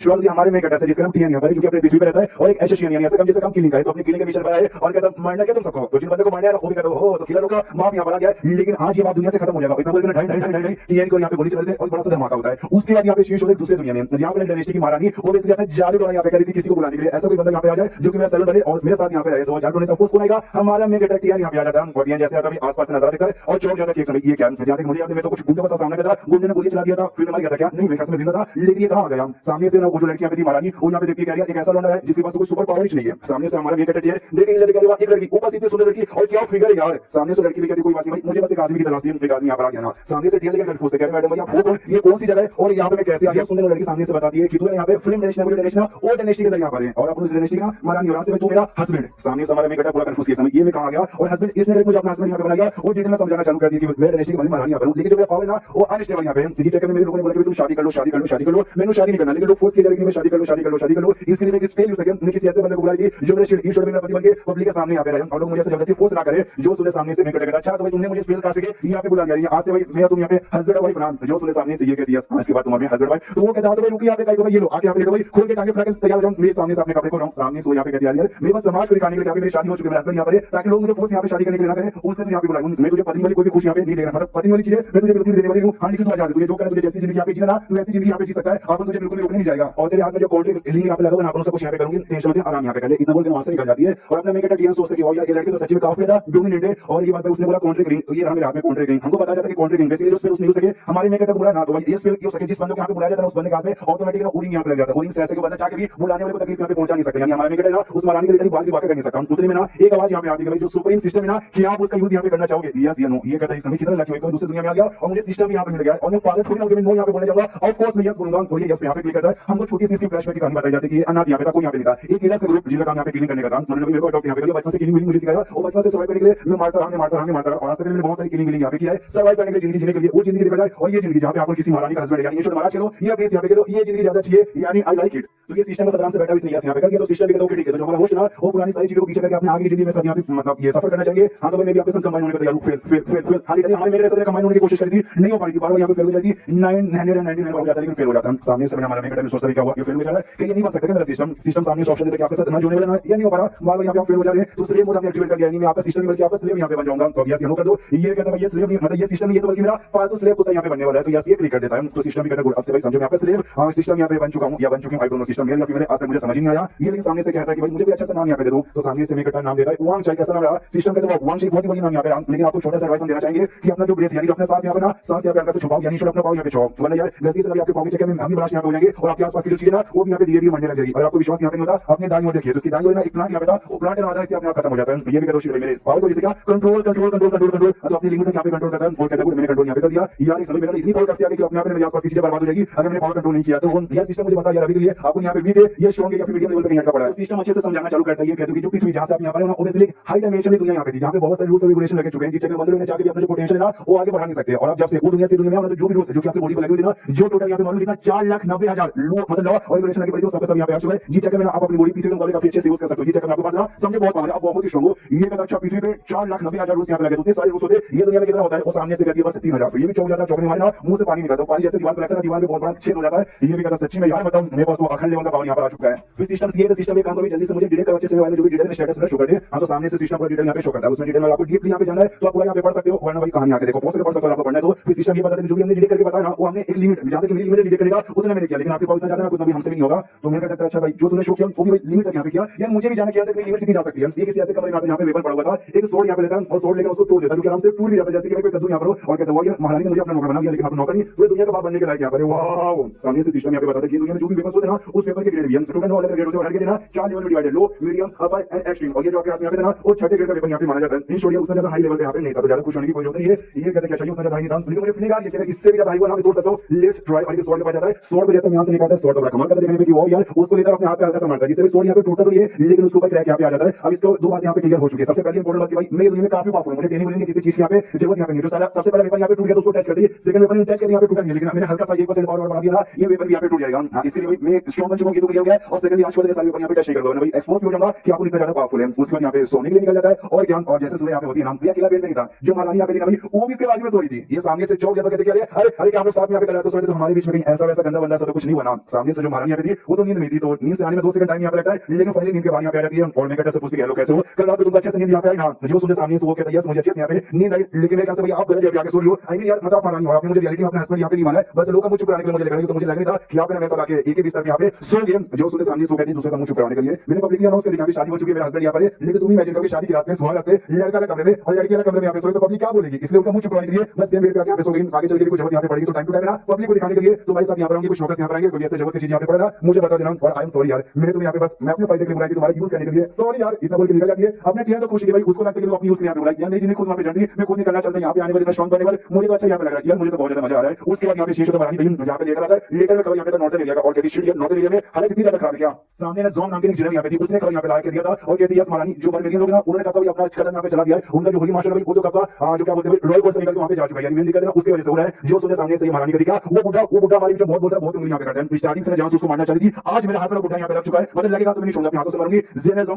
शुरुआत हमारे में कैसे जिसका नाम टीएन यहाँ पर क्योंकि अपने पृथ्वी पे रहता है और एक एशियन यानी ऐसा कम जैसे कम किलिंग का है तो अपनी किलिंग के मिशन पर आए और कहता मारना क्या तुम सबको तो जिन बंदे को मारना है वो भी कहता हो तो किलर का बाप यहाँ पर आ गया लेकिन आज ये बात दुनिया से खत्म हो जाएगा इतना बोलते ढाई ढाई ढाई ढाई टीएन को यहाँ पे गोली चलते और बड़ा सा धमाका होता है उसके बाद यहाँ पे शीश होते दूसरे दुनिया में जहाँ पर डायनेस्टी की महारानी वो बेसिकली अपने जादू द्वारा यहाँ पे करी थी किसी को बुलाने के लिए ऐसा कोई बंदा यहाँ पे आ जाए जो कि मेरा सैलून बने और मेरे साथ यहाँ पे रहे तो जादू ने सपोज कौन आएगा हमारा में गेटर टीएन यहाँ पे आ जाता है और टीएन जैसे आता है आसपास से नजर देखता है और चौक जाता है कि समय ये क्या जहाँ तक मुझे याद है मैं तो कुछ गुंडों का सामना किया था गुंडे ने गोली चला दिया था फिर मर गया था क्या नहीं मैं में जिंदा था लेकिन ये कहाँ आ गया सामने से ना वो जो लड़की यहाँ पे थी महारानी वो यहाँ पे देखती है एक ऐसा लौंडा है जिसके पास कोई सुपर पावर ही नहीं है सामने से हमारा ये कैटेगरी है देखेंगे लड़के के पास एक लड़की ऊपर सीधे सुंदर लड़की और क्या फिगर है यार सामने से लड़की भी कहती कोई बात नहीं भाई मुझे बस एक आदमी की तलाश थी एक आदमी यहाँ पर आ गया ना सामने से टीएल के पूछते कह रहे मैडम भैया वो कौन ये कौन सी जगह है और यहाँ पे मैं कैसे आ गया सुंदर लड़की सामने से बताती है कि तू यहाँ पे फिल्म डेस्टिनेशन और डेस्टिनेशन के अंदर यहाँ पर है और अपन डेस्टिनेशन का महारानी और से तू मेरा हस्बैंड सामने से हमारा मैं कहता पूरा कंफ्यूज किया समय ये मैं कहां गया और हस्बैंड इसने मुझे अपना हस्बैंड यहाँ पे बना गया और डिटेल में समझाना चालू कर दिया कि मैं डेस्टिनेशन की महारानी यहाँ पर लेकिन जो मेरा पावर ना वो अनस्टेबल यहाँ पे है चक्कर में मेरे लोगों ने बोला कि तुम शादी कर लो शादी कर लो शादी कर लो मैंने शादी नहीं करना लेकिन लोग फोर्स किया जाएगा कि मैं शादी कर लो शादी कर लो शादी कर लो इसके लिए मैं स्पेल यूज करके किसी ऐसे बंदे को बुलाई थी जो मेरे ईश्वर में पति बनके पब्लिक के सामने यहाँ पे रहे और लोग मुझे ऐसे जबरदस्ती फोर्स ना करे जो सुने सामने से मैं कटेगा अच्छा तो भाई तुमने मुझे स्पेल कहा सके यहाँ पे बुला दिया आज से भाई मैं तुम यहाँ पे हस्बैंड वाइफ नाम जो सुने सामने से ये कह दिया इसके बाद तुम्हारे हस्बैंड वाइफ तो वो कहता तो भाई रुकी यहाँ पे भाई ये लो आके यहाँ पे भाई खोल के टांगे फड़ा के तैयार हो मेरे सामने से अपने कपड़े को रहो सामने से यहाँ पे कह दिया यार मेरे बस समाज को दिखाने के लिए मेरी शादी हो चुकी है मेरे हस्बैंड यहाँ पे ताकि लोग मुझे फोर्स यहाँ पे शादी करने के लिए ना करें उससे यहाँ पे बुलाऊं मैं तुझे पत्नी वाली कोई भी खुशी यहाँ पे नहीं देगा मतलब पत्नी वाली चीजें मैं तुझे बिल्कुल देने वाली हूँ हाँ लेकिन तू आजाद तुझे जो करे तुझे जैसी जिंदगी यहाँ पे जीना ना तू ऐसी जिंदगी यहाँ पे जी सकता है आप तुझे बिल्कुल रोकने नहीं जाएगा और तेरे हाथ में जो कॉन्ट्रैक्ट लिंक यहाँ पे लगा हुआ सब कुछ यहाँ पे करूंगी टेंशन मत आराम यहाँ पे कर ले इतना बोल के वहां से निकल जाती है और अपने मैं कहता टीएन सोचते कि यार ये लड़की तो सच्ची में काफी ज्यादा डोमिनेंट है और ये बात उसने बोला कॉन्ट्रैक्ट लिंक ये हमारे हाथ में कॉन्ट्रैक्ट लिंक हमको पता जाता है कि कॉन्ट्रैक्ट लिंक बेसिकली उसने हो सके हमारे मैं कहता बुला ना तो भाई ये स्पेल हो सके जिस बंदे को यहाँ पे बुलाया जाता है उस बंदे के हाथ में ऑटोमेटिक ना ओरिंग यहाँ पे लग जाता है ओरिंग से ऐसे को बंदा चाह के भी बुलाने वाले को तकलीफ यहाँ पे पहुंचा नहीं सकते यानी हमारे में कहता है उस महारानी के लिए बात भी वाकई कर नहीं सकता उतने में ना एक आवाज यहाँ पे आती है भाई जो सुप्रीम सिस्टम है ना कि आप उसका यूज यहाँ पे करना चाहोगे यस या नो ये कहता है समय कितना लकी है दूसरी दुनिया में आ गया और मुझे सिस्टम यहाँ पे मिल गया और मैं पागल थोड़ी ना मैं नो यहाँ पे बोलने जाऊंगा ऑफ कोर्स मैं यस बोलूंगा तो ये यस यहाँ पे क्लिक करता है हमको छोटी सी इसकी फ्लैशबैक की कहानी बताई जाती है कि अनाथ यहाँ पे था कोई यहाँ पे नहीं था एक नीला ग्रुप जिनका काम यहाँ पे क्लीनिंग करने का था उन्होंने मेरे को डॉक्टर यहाँ पे बचपन से क्लीनिंग मुझे सिखाया और बचपन से सर्वाइव करने के लिए मैं मारता रहा और आज तक मैंने बहुत सारी क्लीनिंग यहाँ पे किया है सर्वाइव करने के लिए जिंदगी जीने के लिए वो जिंदगी देखा जाए और ये जिंदगी जहाँ पे आपको किसी महारानी का हस्बैंड यानी ईश्वर महाराज चलो ये प्लेस यहाँ पे करो ये जिंदगी ज्यादा चाहिए यानी आई लाइक इट तो ये सिस्टम में आराम से बैठा इसने यहाँ पे कर दिया तो सिस्टम भी कहता है ठीक है तो हमारा होस्ट ना वो पुरानी सारी चीजों को पीछे करके अपने आगे की जिंदगी में साथ यहाँ पे मतलब ये सफर करना चाहिए हाँ तो मैं भी आपके साथ कंबाइन होने का तैयार हूँ फिर हाल ही हमारे मेरे साथ कंबाइन होने की कोशिश करी थी नहीं हो पाई थी बार यहाँ पे फेल हो जाती 999 हो जाता लेकिन फेल हो जाता सामने से हमारा मैं सोचता क्या हुआ ये फेल हो जाता है कि ये नहीं बन सकता मेरा सिस्टम सामने से ऑप्शन देता है कि आपके साथ ना जुड़ने वाला ये नहीं हो पा रहा बार यहाँ पे फेल हो जा रहे हैं तो स्लेव मोड हमने एक्टिवेट कर दिया नहीं मैं आपका सिस्टम बल्कि आपका स्लेव यहाँ पे बन जाऊंगा तो यस कर दो ये कहता है ये स्लेव नहीं मतलब ये सिस्टम ये तो बल्कि मेरा पालतू स्लेव होता है यहाँ पे बनने वाला है तो यस ये क्लिक कर देता है तो सिस्टम भी कहता है अब से भाई समझो यहाँ पे स्लेव हाँ सिस्टम यहाँ पे बन चुका हूँ या बन चुकी हूँ आई डोंट नो सिस्टम मेरे या फिर आज तक मुझे समझ नहीं आया ये लेकिन सामने से कहता है कि भाई मुझे भी अच्छा सा नाम यहाँ पे दे दो तो सामने से मैं कहता नाम देता है वांग चाय कैसा नाम रहा सिस्टम कहता है वांग चाय बहुत ही बढ़िया नाम यहाँ पे लेकिन आपको छोटा सा एडवाइस हम देना चाहेंगे कि अपना जो ब्रेथ यानी अपना सांस यहाँ पे ना सांस यहाँ पे अंदर से छुपाओ यानी अपना पाओ यहाँ पे छुपाओ वरना यार गलती से आपके पॉकेट में हम भी ब्लास्ट यहाँ पे हो जाएंगे और आपके आसपास की जो चीजें ना वो भी यहाँ पे धीरे धीरे मरने लग जाएगी और आपको विश्वास यहाँ पे नहीं होता अपने दाई ओर देखिए तो इसकी दाई ओर ना एक प्लांट यहाँ पे था वो प्लांट ना इसे अपने आप खत्म हो जाता है ये भी करो मेरे इस पावर को जैसे क्या control control control control control तो अपनी लिमिट यहाँ पे कंट्रोल करता है और कहता है मैंने कंट्रोल यहाँ पे कर दिया यार इस समय मेरा इतनी पावर कब से आ गई कि अपने आप मेरे आसपास की चीजें बर्बाद हो जाएगी अगर मैंने पावर कंट्रोल नहीं किया तो वो यह सिस्टम मुझे बता यार अभी के लिए आपको यहाँ पे वीक है ये स्ट्रॉन्ग है या फिर मीडियम लेवल पे यहाँ का पड़ा है सिस्टम अच्छे से समझाना चालू करता है कहते हैं कि जो पृथ्वी जहां से आप यहाँ पर ऑब्वियसली हाई डायमेंशन की दुनिया यहाँ पे थी जहाँ पे बहुत सारे रूल्स और रेगुलेशन लगे चुके हैं जिसके बंदे लोग चाहते हैं अपना जो पोटेंशियल है ना वो आगे बढ़ा नहीं सकते और अब जब से वो दुनिया से दुनिया में जो भी रूल्स जो कि आपकी बॉडी पर लगे हुए थे ना जो टोटल यहाँ पे मालूम कितना 4,90,000 मतलब लॉ और रेगुलेशन लगे पड़े तो सब यहाँ पे आ चुका है जी चक्कर में आप अपनी बॉडी पृथ्वी के मुकाबले काफी अच्छे से यूज कर सकते हो जी चक्कर में आपके पास ना समझे बहुत पावर है आप बहुत ही स्ट्रांग हो ये कहता अच्छा पृथ्वी पे 4,90,000 रूल्स यहाँ पे लगे तो इतने सारे रूल्स होते ये दुनिया में कितना होता है वो सामने से कहती है बस 3,000 तो ये भी चौक जाता है चौकने वाले ना मुंह से पानी निकलता है पानी जैसे दीवार पर लगता है दीवार में बहुत बड़ा छेद हो जाता है ये भी कहता सच्ची में यार बताऊं मेरे पास तो अखंड लेवल का पावर यहाँ पर आ चुका है फिर सिस्टम ये काम करो जल्दी से मुझे डिटेल करो अच्छे से वाले जो भी डिटेल स्टेटस शो करते हैं हाँ तो सामने से सिस्टम पूरा डिटेल यहाँ पे शो करता है उसमें डिटेल में आपको डीपली यहाँ पे जाना है तो आप पूरा यहाँ पे पढ़ सकते हो वरना भाई कहानी आके देखो पहुंच के पढ़ सकते हो आपको पढ़ना है तो फिर सिस्टम ये बताते हैं जो भी हमने डिटेल करके बताया ना वो हमने एक लिमिट जहां तक मेरी लिमिट डिटेल करेगा उतना मैंने किया लेकिन आपके पास उतना ज्यादा उतना भी हमसे नहीं होगा तो मैंने कहता अच्छा भाई जो तुमने शो किया वो भी लिमिट तक यहाँ पे किया यार मुझे भी जाना किया तक लिमिट कितनी जा सकती है ये किसी ऐसे कमरे में यहाँ पे वेपन पड़ा हुआ था एक सोर्ड यहाँ पे लेता और सोर्ड लेकर उसको तोड़ देता क्योंकि आराम से टूट भी जाता जैसे कि कोई कद्दू यहाँ पर और कहता है महारानी ने मुझे अपना नौकर बना दिया लेकिन आप नौकर नहीं पूरे दुनिया का बाप बनने के लायक यहाँ पर वाह सामने से सिस्टम यहाँ पे बताता है कि दुनिया में जो भी वेपन होते हैं ना उस पेपर के ग्रेड भी हम टोटल अलग ग्रेड होते हैं हर ग्रेड ना 4 लेवल में divided low medium upper and extreme और ये जो आपके हाथ में यहाँ पे ना वो छठे ग्रेड का वेपन यहाँ पे माना जाता है इन स्टोरी उसमें ज्यादा हाई लेवल पे यहाँ पे नहीं था तो ज्यादा कुछ होने की कोई जरूरत नहीं है ये कहते क्या चाहिए उतना ज्यादा नहीं था लेकिन मुझे फीलिंग आ रही है कि इससे भी ज्यादा हाई हुआ ना तोड़ सकता हूं लेट्स ट्राई और ये सोर्ड के पास जाता है सोर्ड को जैसे यहां से निकालता है सोर्ड का कमाल करता है देखने में कि वो यार उसको लेकर अपने हाथ पे हल्का सा मारता है जिससे सोर्ड यहां पे टूटता तो ये लेकिन उसके ऊपर क्रैक यहां पे आ जाता है अब इसको दो बात यहां पे क्लियर हो चुकी है सबसे पहली इंपॉर्टेंट बात कि भाई मैं दुनिया में काफी पावरफुल हूं मुझे ट्रेनिंग मिलने की किसी चीज की यहां पे जरूरत यहां पे नहीं जो सारा सबसे पहला वेपन यहां पे टूट गया तो उसको टच कर दी सेकंड वेपन टच कर यहां पे टूटा नहीं लेकिन मैंने हल्का सा 1% पावर और बढ़ा दिया ना ये वेपन भी यहां पे टूट जाएगा हां इसलिए भाई मैं स्ट्रांग बन चुका हूं, ये तो क्लियर हो गया। और सेकंडली आज के बाद सारे ऊपर यहाँ पे टेस्ट नहीं करूंगा भाई, एक्सपोज भी हो जाऊंगा कि आपको इतना ज्यादा पावरफुल है। उसके बाद यहाँ पे सोने के लिए निकल जाता है और क्या, और जैसे सुबह यहाँ पे होती है ना, ये अकेला बेड में नहीं था, जो महारानी यहाँ पे थी ना भाई, वो भी इसके बाजू में सोई थी। ये सामने से चौक गया तो कहते क्या अरे अरे क्या हम लोग साथ में यहाँ पे कर रहे, तो सोचते तो हमारे बीच में कहीं ऐसा वैसा गंदा बंदा सा तो कुछ नहीं हुआ ना। सामने से जो महारानी यहाँ पे थी वो तो नींद में थी, तो नींद से आने में 2 सेकंड टाइम यहाँ पे लगता है, लेकिन फाइनली नींद के बाद यहाँ पे आ जाती है। और मैं कहता से पूछती है, कैसे हो, कल रात को तुमको अच्छे से नींद यहाँ पे आई ना, जो सुबह सामने से वो कहता है यस मुझे अच्छे से यहाँ पे नींद आई, लेकिन मैं कैसे भैया आप गलत जगह आके सो रही हो। आई मीन यार मतलब महारानी हो, आपने मुझे रियलिटी में अपने हस्बैंड यहाँ पे नहीं माना है, बस लोगों का मुझ चुपकाने के लिए मुझे लग रहा है, तो मुझे लग नहीं था कि आप मेरे साथ आके एक ही बिस्तर पे यहाँ पे सो गए। जो सुबह सामने सो कहती है दूसरे का मुंह चुपकाने के लिए मैंने पब्लिकली अनाउंस कर दिया कि शादी हो चुकी है, मेरा हस्बैंड यहाँ पर है, लेकिन तुम इमेजिन करो कि शादी की रात में सुहाग रात पे लड़का कमरे में और लड़की वाला कमरे में यहाँ पे सोए, तो पब्लिक क्या बोलेगी, इसलिए उनका मुंह चुपकाने के लिए बस सेम बेड पे आके यहाँ पे सो गई। आगे चल के भी कुछ जरूरत यहाँ पे पड़ेगी तो टाइम टू टाइम ना पब्लिक को दिखाने के लिए तुम्हारे साथ यहाँ पर आएंगे, कुछ फोकस यहाँ पर आएंगे, कोई ऐसे जरूरत की चीज यहाँ पे पड़ेगा मुझे बता देना। और आई एम सॉरी यार, मैंने तुम्हें यहाँ पे बस मैं अपने फायदे के लिए बुलाई थी, तुम्हारा यूज करने के लिए, सॉरी यार इतना बोल के निकल जाती है। अपने टीम तो खुशी की भाई, उसको लगता है कि वो अपनी यूज यहाँ पे बुलाई, यार नहीं जिन्हें खुद वहाँ पे जानती है, मैं खुद निकलना चाहता हूँ यहाँ पे आने वाले स्ट्रॉन्ग बनने वाले, मुझे तो अच्छा यहाँ पे लग रहा है यार, मुझे तो बहुत ज्यादा मजा आ रहा है। उसके बाद यहाँ पे शीशे तो महारानी भाई जहाँ पे लेकर आता है, लेकर में खबर यहाँ पे नॉर्दर्न एरिया का, और कहती है नॉर्दर्न एरिया में हालत इतनी ज्यादा खराब है क्या, सामने ना जॉन नाम की एक जनरल यहाँ पे थी, उसने खबर यहाँ पे ला के दिया था और कहती है यस महारानी जो बर्मेलियन लोग ना उन्होंने कहा अपना कदम यहाँ पे चला दिया है, उनका जो होली मास्टर भाई वो तो कहा जो क्या बोलते हैं रॉयल कोर्ट से निकल के वहाँ पे जा चुका है, यानी दिक्कत है ना उसकी वजह से हो रहा है। जो सुने सामने से महारानी का दिखा वो बुढ़ा हमारी जो बहुत बोलता है बहुत उंगली यहाँ पे करता है, स्टार्टिंग से जहाँ उसको मारना चाहती थी, आज मेरे हाथ में बुढ़ा यहाँ पे लग चुका है, मतलब लगेगा तो मैं नहीं छोड़ूंगा, अपने हाथों से मारूंगी,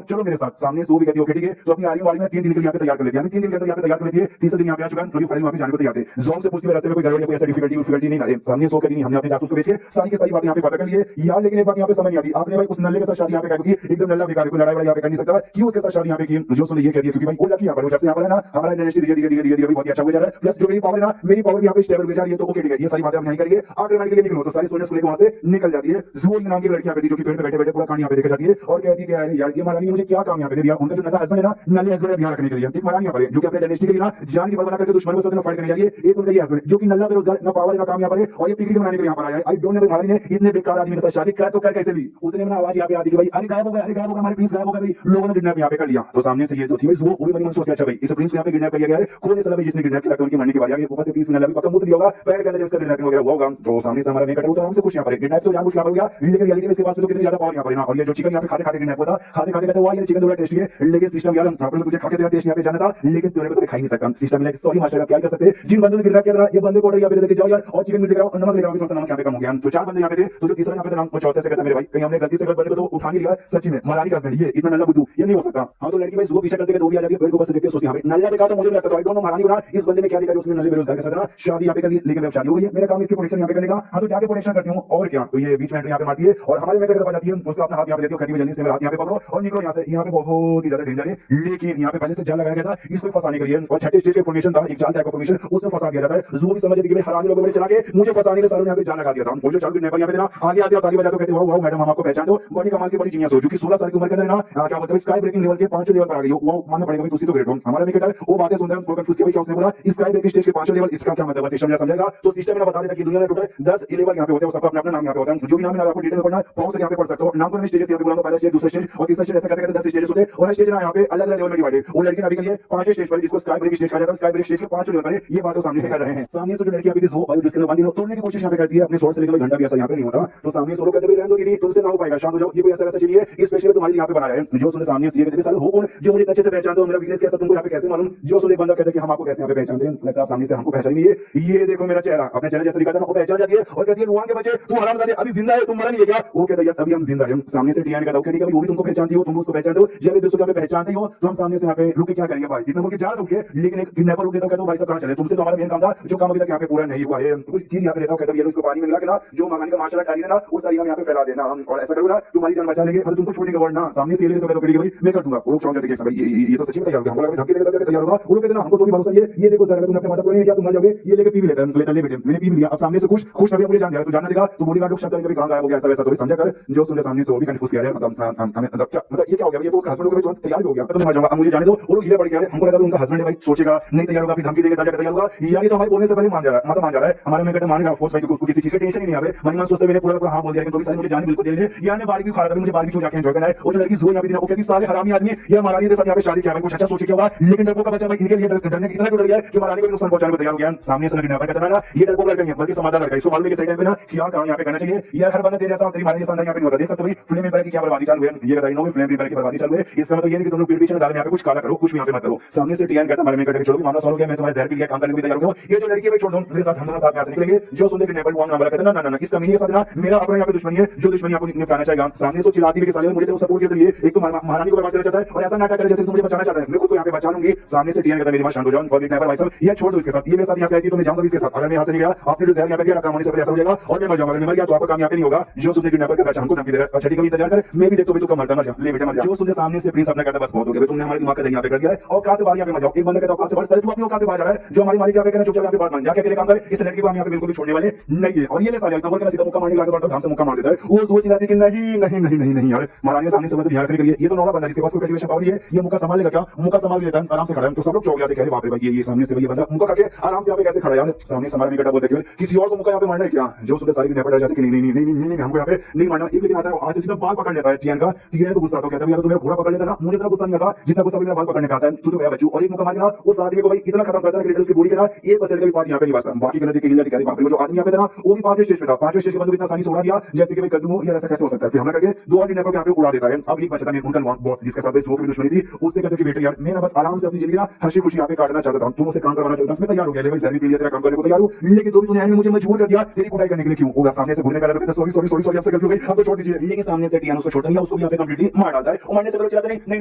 चलो मेरे साथ। सामने से वो भी कहती है ओके ठीक है, तो अपनी आर्मी वाली में 3 दिन के लिए यहाँ पे तैयार कर लेती है, 3 दिन के अंदर यहाँ पे तैयार कर लेती है, तीसरे दिन यहाँ पे आ चुका है, तो फाइनल वहाँ पे जाने को तैयार थे। जोन से पूछती है रास्ते में कोई गड़बड़ी कोई ऐसा डिफिकल्टी नहीं आए, सामने सो कहती हमने अपने जासूस को भेज के सारी की सारी बातें यहाँ पे पता कर लिए यार, लेकिन एक बात यहाँ पे समझ नहीं आती, आपने भाई उस नल्ले के साथ शादी यहाँ पे की, एकदम नल्ला बेकार, कोई लड़ाई वड़ाई यहाँ पे कर नहीं सकता, क्यों उसके साथ शादी यहाँ पे की। जो सुन ये कहती है क्योंकि भाई वो लकी यहाँ पर जब से यहाँ पर है ना हमारा इंडस्ट्री धीरे धीरे बहुत अच्छा हो जा रहा है, प्लस जो मेरी पावर है ना मेरी पावर यहाँ पे स्टेबल हो जा रही है, तो ओके ठीक है ये सारी बातें हम नहीं करेंगे, आगे के लिए निकलो, तो सारी सोने वहां से निकल जाती है। जूही नाम की लड़की यहाँ पे जो कि पेड़ पे बैठे बैठे पूरा कहानी यहाँ पे देखा जाती है और कहती है कि यार ये महारानी मुझे क्या काम यहाँ पे दे दिया, उनका जो नल्ला हस्बैंड है ना नल्ले हस्बैंड का ध्यान रखने के लिए एक महारानी यहाँ पर जो कि अपने डायनेस्टी के लिए ना जान की बना करके दुश्मन के साथ फाइट करने जा रही है। एक उनका ये हस्बैंड जो कि नल्ला बेरोजगार ना पावर ना काम यहाँ पर है और ये पिकनिक बनाने के लिए यहाँ पर आया है। आई डोंट नो महारानी ने इतने बेकार आदमी के साथ शादी कर तो कर कैसे ली, उतने में आवाज यहाँ पे आती है भाई अरे गायब हो गया हमारे प्रिंस गायब हो गया भाई, लोगों ने किडनैप यहाँ पे कर लिया। तो सामने से ये जो थी भाई वो भी मन सोच के अच्छा भाई इस प्रिंस को यहाँ पे किडनैप किया गया है, कौन है साला भाई जिसने किडनैप किया, लगता है उनकी मरने की बारी आ गई, ऊपर से प्रिंस ने लगा पक्का मुंह दिया होगा पैर के अंदर इसका किडनैपिंग वगैरह हुआ होगा। तो सामने से हमारा नहीं कटा तो हमसे कुछ यहाँ पर किडनैप तो जान कुछ यहाँ पर हो गया, लेकिन रियलिटी में इसके पास तो कितनी ज्यादा पावर यहाँ पर ना, और ये जो चिकन यहाँ पे खाते खाते किडनैप होता खाते खाते कहते हुआ ये चिकन थोड़ा टेस्टी है, लेकिन सिस्टम यार आपने तुझे खाके तेरा टेस्ट यहाँ पे जाना था लेकिन तेरे को तो खा ही नहीं सकता, सिस्टम लाइक सॉरी मास्टर क्या कर सकते हैं, जिन बंदों ने किडनैप किया था ये बंदे को ऑर्डर यहाँ पे देके जाओ यार और चिकन मीट लेकर आओ नमक लेकर आओ, थोड़ा सा नमक यहाँ पे कम हो गया। तो 4 बंदे यहाँ पे थे, तो जो तीसरा यहाँ पे नाम चौथे से कहता मेरे भाई कहीं हमने गलती से बंदे को तो उठा नहीं लिया, सच्ची में महारानी का हस्बैंड ये इतना नल्ला बुद्धू ये नहीं हो सकता। हाँ तो लड़की भाई सुबह पीछे करते वो भी आ जाती है पेड़ को बस देखते सोचती है नल्ला बेकार, तो मुझे लगता है आई डोंट नो महारानी बना इस बंदे में क्या दिखा उसने नल्ले बेरोजगार के साथ ना शादी यहाँ पे कर ली, लेकिन शादी हो गई है, मेरा काम इसकी प्रोटेक्शन यहाँ पे करने का, हाँ तो जाके प्रोटेक्शन करती हूँ और क्या। तो ये बीच में यहाँ पे मारती है और हमारे में करके जाती है, उसका अपना हाथ यहाँ पे देती है, कहती है जल्दी से मेरा हाथ यहाँ पे पकड़ो और निकलो यहाँ से, यहाँ पे बहुत ही ज्यादा डेंजर है, लेकिन यहाँ पे पहले से जाल लगाया गया था इसको फंसाने के लिए और छठे स्टेज के फॉर्मेशन था एक जाल टाइप फॉर्मेशन उसमें फंसा दिया जाता है। जो भी समझ कि हरामी लोगों ने चला के मुझे फंसाने के सालों यहाँ पे जाल लगा दिया था, वो जो चालू नेपर यहाँ पे ना आगे आते और ताली बजाते कहते वाओ मैडम हम आपको पहचान दो, बड़ी कमाल की बड़ी जीनियस हो जो कि 16 साल की उम्र के अंदर ना क्या बोलते हैं स्काई ब्रेकिंग लेवल के 5 लेवल पर आ गई, वो मानना पड़ेगा भाई तुसी तो ग्रेट हो। हमारा में क्या वो बातें सुनते हैं तो उसके भाई क्या उसने बोला स्काई ब्रेकिंग स्टेज के 5 लेवल, इसका क्या मतलब सिस्टम समझेगा तो सिस्टम में बता देता कि दुनिया में टोटल 10 लेवल यहाँ पे होते हैं, सबका अपना नाम यहाँ पे होता है, जो भी नाम है आपको डिटेल में पढ़ना पाओ से यहाँ पे पढ़ सकते हो। नाम को मैं स्टेज यहाँ पे बोलूंगा, पहला स्टेज दूसरा स्टेज और तीसरा स्टेज ऐसा कहते हैं 10 स्टेज होते हैं और हर स्टेज ना यहाँ पे अलग अलग लेवल में डिवाइडेड, वो लड़की अभी के लिए 5 स्टेज पर जिसको स्काई ब्रेक स्टेज कहा जाता है, स्काई ब्रेक स्टेज के 5 लेवल पर ये बात तो सामने से कर रहे हैं। सामने से जो लड़की अभी थी वो जिसके अंदर बांधी तोड़ने की कोशिश यहाँ पे करती है अपने सोर्स से लेकर घंटा भी ऐसा यहाँ पे नहीं होता, तो सामने सोलो कहते रहने दो दीदी तुमसे ना हो पाएगा शांत हो जाओ, ये कोई ऐसा वैसा चाहिए स्पेशली तुम्हारे यहाँ पे बनाया है। जो सुने सामने से कहते हो कौन जो मुझे अच्छे से पहचानते हो, मेरा वीकनेस कैसा तुमको यहाँ पे कैसे मालूम। जो सुने बंदा कहता है कि हम आपको कैसे यहाँ पे पहचानते हैं, लगता है आप सामने से हमको पहचान नहीं है, ये देखो मेरा चेहरा अपने चेहरे जैसे दिखाता है वो पहचान जाती है और कहती है भगवान के बच्चे तू हरामजादे अभी जिंदा है, तुम मरा नहीं है क्या। वो कहता है यस अभी हम जिंदा हैं। सामने से टीआन कहता है ठीक है वो भी तुमको पहचानती हो, तुम उसको पहचानते हो, जब एक दूसरे को पहचानते हो तो हम सामने से यहाँ पे रुके क्या करेंगे भाई, इतना बोल के जा रुके, लेकिन एक किडनैपर रुक देता कहता भाई सब कहां चले, तुमसे तो हमारा मेन काम था जो काम अभी तक यहाँ पे पूरा नहीं हुआ है, कुछ चीज यहाँ पे देता हूँ, कहता है उसको पानी में मिला के ना जो महारानी का मार्शल आर्ट डाली ना वो सारी हम यहाँ पे फैला देना और ऐसा करो ना तुम्हारी जान बचा लेंगे, मतलब तुमको छोड़ने का वर्ड ना सामने से ले तो कहता भाई मैं कर दूंगा। वो लोग चौंक जाते हैं भाई ये तो सच्ची में तैयार हो गया, हमको लगा धमकी देने का तैयार होगा, वो लोग कहते हैं हमको तो भी भरोसा ये देखो जरा तुमने अपने माता को नहीं क्या तुम मर जाओगे, ये लेके पी भी लेता है ले बेटे मैंने पी भी लिया, अब सामने से कुछ नबी मुझे जान दिया तो जानना देगा तो बॉडीगार्ड लोग शब्द कभी कहां गायब हो गया ऐसा वैसा, तो भी समझा कर जो सुनने सामने से वो भी कंफ्यूज किया है, मतलब ये क्या हो गया, ये तो उसका हस्बैंड को भी तुरंत तैयार हो गया तो मर जाऊंगा, अब मुझे जाने दो। वो लोग हीरे पड़ गया, हमको लगा उनका हस्बैंड है भाई सोचेगा नहीं तैयार होगा फिर धमकी देंगे तैयार होगा, यार ये तो हमारे बोलने से पहले मान जा रहा है, मतलब मान जा रहा है हमारे में कहते मानेगा फोर्स भाई उसको किसी चीज का टेंशन ही नहीं आवे, मन सोचते मैंने पूरा हां बोल दिया लेकिन तो भी सारी मुझे जाने बिल्कुल दे रहे यार ने बारबी खा रहा है मुझे बारबी क्यों जाके एंजॉय करना है। वो जो लड़की जो यहाँ पे वो कहती सारे हरामी आदमी ये महारानी के साथ यहाँ पे शादी किया कुछ अच्छा सोचे क्या होगा, लेकिन डरपोक का बच्चा भाई इनके लिए डरने इतना डर गया कि महारानी को नुकसान पहुंचाने को तैयार हो गया। सामने से किडनैपर कहता ना ये डरपोक लड़का नहीं बल्कि समाधान लड़का, इसको मालूम है कि सही टाइम पे ना क्या काम यहाँ पे करना चाहिए, यार हर बंदा तेरे जैसा तेरी महारानी के साथ यहाँ पे नहीं होता, देख सकते हो भाई फ्लेम एम्पायर की क्या बर्बादी चालू है, ये बताइए नो फ्लेम एम्पायर की बर्बादी चालू है, इसका मतलब ये नहीं कि तुम लोग पीठ पीछे दाल में यहाँ पे कुछ काला करो कुछ भी यहाँ पे मत करो। सामने से टीएन कहता मामले में कटे छोड़ो मामला सॉल्व हो गया, मैं तुम्हारे जहर के लिए काम करने को भी तैयार हो गया, ये जो लड़की है छोड़ दो मेरे साथ हम दोनों साथ में निकलेंगे। जो सुनने किडनैपर वहां नंबर कहता ना ना ना इसका मीनिंग के साथ ना मेरा अपना यहाँ पे दुश्मनी है जो दुश्मनी आपको निपटाना चाहेगा। सामने से चिल्लाती हुई साले मुझे तो सपोर्ट किया तो ये एक तो महारानी को बर्बाद करना चाहता है और ऐसा नाटक करे जैसे तुम मुझे बचाना चाहता है। मैं खुद को यहाँ पे बचा लूंगी। सामने से टीएन कहता है मेरी मां शांत हो जाओ और भाई साहब ये छोड़ दो इसके साथ, ये मेरे साथ यहाँ पे आई थी तो मैं जाऊंगा इसके साथ। अगर मैं यहाँ से नहीं गया आपने जो जहर यहाँ पे दिया काम होने से पहले ऐसा हो जाएगा और मैं मर जाऊंगा। अगर मैं मर गया तो आपका काम यहाँ पे नहीं होगा। जो सुनने किडनैपर करता है हमको धमकी दे रहा है। अच्छा ठीक है इंतजार कर, मैं भी देखता हूं तू कब मरता मर जा, ले बेटा मर जा। जो सुनने सामने से प्रिंस अपना कहता है बस बहुत हो गया, तुमने हमारे दिमाग का यहाँ पे कर दिया है और क्लास से बाहर यहाँ पे मर जाओ। एक बंदा कहता है क्लास से बाहर, तू अपनी औकात से बाहर जा रहा है। जो हमारी मालिक यहाँ पे कहना चुपचाप यहाँ पे बात मान जा, क्या अकेले काम करे। इस लड़की को हम यहाँ पे बिल्कुल भी छोड़ने वाले नहीं है। और ये ले साले इतना बोलकर सीधा मुक्का मारने लगा तो धाम से मुक्का मार देता है। वो सोच रहा है कि नहीं नहीं नहीं नहीं नहीं यार महारानी सामने से ध्यान रखने के लिए ये तो नौला बंदा जिसके पास कोई कल्टीवेशन पावर नहीं है, ये मुक्का संभाल लेगा क्या? मुक्का संभाल लेता है आराम से खड़ा है। तो सब लोग चौंक जाते हैं, बाप रे भाई ये सामने से ये बंदा मुक्का करके आराम से यहाँ पे कैसे खड़ा यार। सामने समार में कटा बोलते केवल किसी और को मुक्का यहाँ पे मारना है क्या? जो सुबह सारी नेपट जाती है कि नहीं नहीं नहीं नहीं नहीं हमको यहाँ पे नहीं मारना। एक लेकिन आता है हाथ सीधा बाल पकड़ लेता है टीएन का। टीएन को गुस्सा आता है, कहता है यार तू मेरा पूरा पकड़ लेता ना, मुझे इतना गुस्सा नहीं आता जितना गुस्सा मेरा बाल पकड़ने का आता है। तू तो गया बच्चू और एक मुक्का मार देना उस आदमी को भाई इतना खत्म करता है कि उसकी बॉडी के ना 1% का भी पार्ट यहाँ पे नहीं बचता। बाकी गलती के लिए दिखाई बाप रे जो आदमी यहाँ पे था वो भी 5वें स्टेज पे था। 5वें स्टेज के बंदूक इतना आसानी से उड़ा दिया जैसे कि भाई कद्दू यार ऐसा कैसे हो सकता है। फिर हमला करके दो और नेपट यहाँ पे उड़ा देता है। अब एक बचता है उनका बॉस जिसके साथ सो की दुश्मनी थी, उससे कहते कि बेटा यार मैं ना बस आराम से अपनी जिंदगी ना हंसी खुशी यहाँ पे काटना चाहता हूँ, तुम उसे काम करवाना चाहता हूँ, मैं तैयार हो गया भाई जरूर के लिए तेरा काम करने को तैयार हूँ। लेकिन तो भी तूने मुझे मजबूर कर दिया तेरी कुटाई करने के लिए। क्यों होगा सामने से घूरने का लगा सॉरी सॉरी सॉरी सॉरी आपसे गलती हो गई हमको छोड़ दीजिए। लेकिन सामने से टीएन उसको छोड़ दिया, उसको यहाँ पे कंप्लीटली मार डालता है और मारने से पहले चलाता नहीं